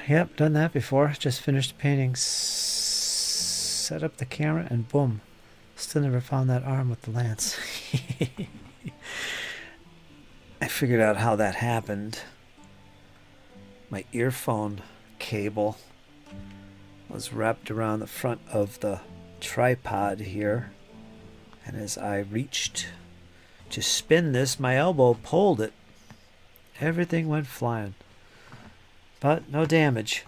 Speaker 2: Yep, done that before. Just finished painting. Set up the camera and boom. Still never found that arm with the lance. I figured out how that happened. My earphone cable was wrapped around the front of the tripod here. And as I reached to spin this, my elbow pulled it. Everything went flying. But no damage.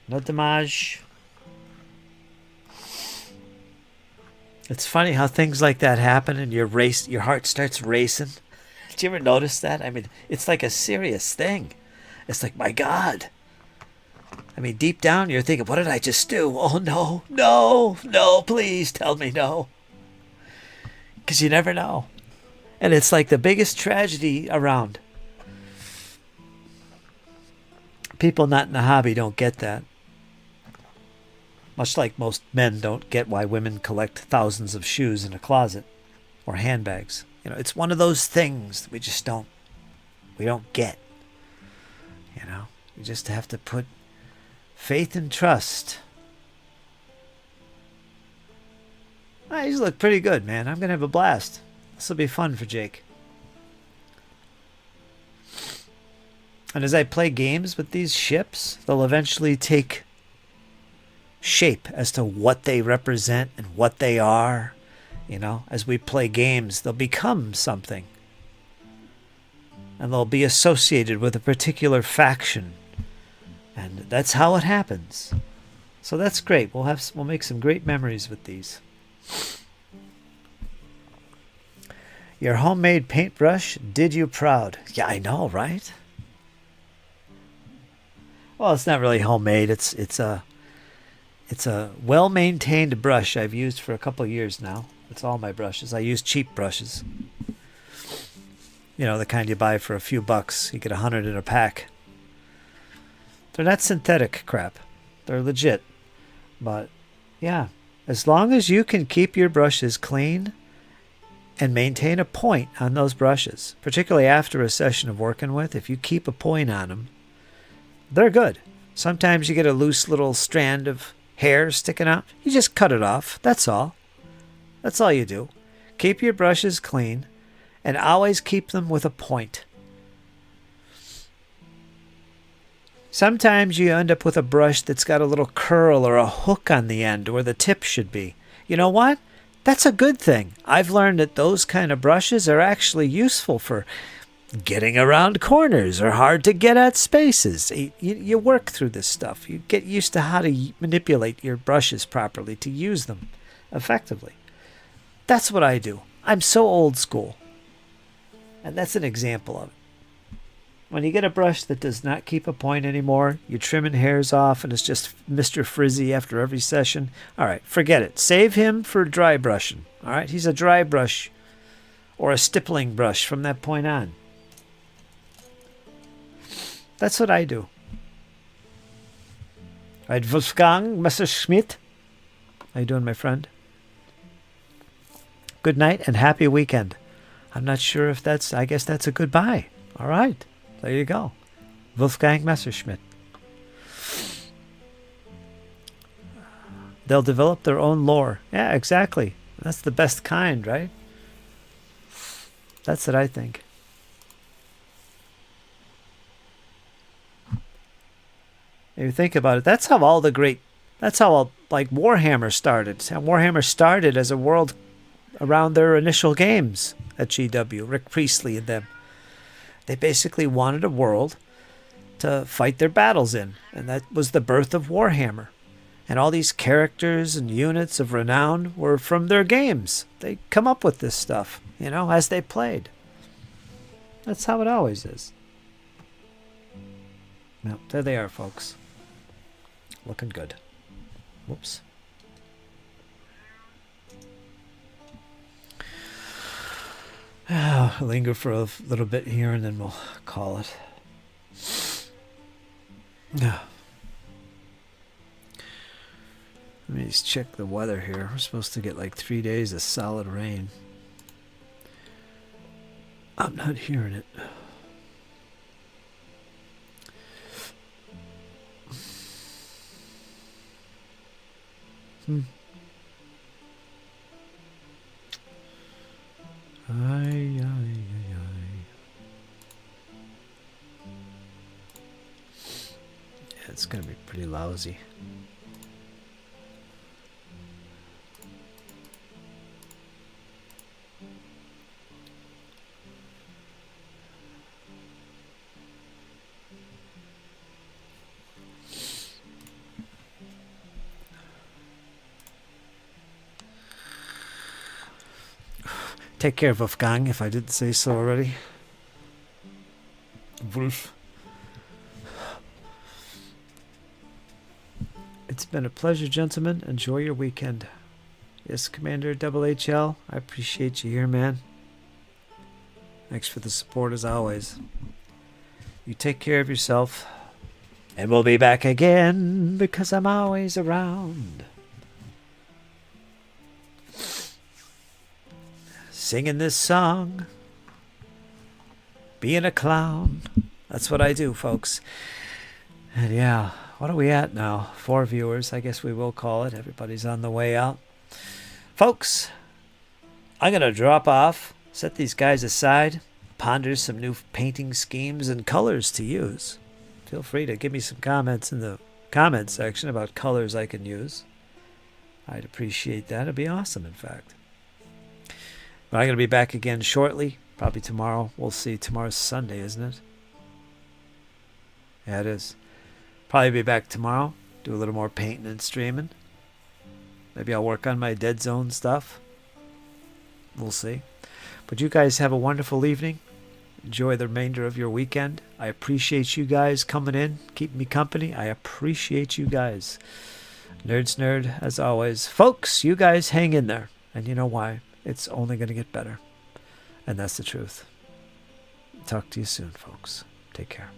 Speaker 2: No damage. It's funny how things like that happen and your heart starts racing. Did you ever notice that? I mean, it's like a serious thing. It's like, my God. I mean, deep down you're thinking, what did I just do? Oh, no, no, no, please tell me no. Because you never know. And it's like the biggest tragedy around. People not in the hobby don't get that. Much like most men don't get why women collect thousands of shoes in a closet or handbags. You know, it's one of those things that we don't get. You know, we just have to put faith and trust. These look pretty good, man. I'm going to have a blast. This will be fun for Jake. And as I play games with these ships, they'll eventually take shape as to what they represent and what they are. You know, as we play games, they'll become something. And they'll be associated with a particular faction. And that's how it happens. So that's great. We'll make some great memories with these. Your homemade paintbrush did you proud. Yeah, I know, right? Well, it's not really homemade. It's a well-maintained brush I've used for a couple of years now. It's all my brushes. I use cheap brushes. You know, the kind you buy for a few bucks. You get 100 in a pack. They're not synthetic crap. They're legit. But, yeah, as long as you can keep your brushes clean and maintain a point on those brushes, particularly after a session of working with, if you keep a point on them, they're good. Sometimes you get a loose little strand of hair sticking out. You just cut it off. That's all. That's all you do. Keep your brushes clean and always keep them with a point. Sometimes you end up with a brush that's got a little curl or a hook on the end where the tip should be. You know what? That's a good thing. I've learned that those kind of brushes are actually useful for getting around corners or hard to get at spaces. You work through this stuff. You get used to how to manipulate your brushes properly to use them effectively. That's what I do. I'm so old school. And that's an example of it. When you get a brush that does not keep a point anymore, you're trimming hairs off and it's just Mr. Frizzy after every session. All right, forget it. Save him for dry brushing. All right, he's a dry brush or a stippling brush from that point on. That's what I do. All right, Wolfgang Messerschmidt. How you doing, my friend? Good night and happy weekend. I'm not sure if that's, I guess that's a goodbye. All right. There you go. Wolfgang Messerschmidt. They'll develop their own lore. Yeah, exactly. That's the best kind, right? That's what I think. If you think about it, that's how like Warhammer started. Warhammer started as a world around their initial games at GW, Rick Priestley and them. They basically wanted a world to fight their battles in, and that was the birth of Warhammer. And all these characters and units of renown were from their games. They come up with this stuff, as they played. That's how it always is. Now, there they are, folks. Looking good. Whoops. I'll linger for a little bit here and then we'll call it. Let me just check the weather here. We're supposed to get like 3 days of solid rain. I'm not hearing it. Ay, ay, ay, ay. Yeah, it's gonna be pretty lousy. Take care, Wolfgang, if I didn't say so already. Wolf. It's been a pleasure, gentlemen. Enjoy your weekend. Yes, Commander HL, I appreciate you here, man. Thanks for the support as always. You take care of yourself. And we'll be back again because I'm always around. Singing this song, being a clown. That's what I do, folks. And yeah, what are we at now? 4 viewers, I guess we will call it. Everybody's on the way out. Folks, I'm going to drop off, set these guys aside, ponder some new painting schemes and colors to use. Feel free to give me some comments in the comment section about colors I can use. I'd appreciate that. It'd be awesome, in fact. But I'm going to be back again shortly. Probably tomorrow. We'll see. Tomorrow's Sunday, isn't it? Yeah, it is. Probably be back tomorrow. Do a little more painting and streaming. Maybe I'll work on my Deadzone stuff. We'll see. But you guys have a wonderful evening. Enjoy the remainder of your weekend. I appreciate you guys coming in, keeping me company. I appreciate you guys. Nerds Nerd, as always. Folks, you guys hang in there. And you know why? It's only going to get better. And that's the truth. Talk to you soon, folks. Take care.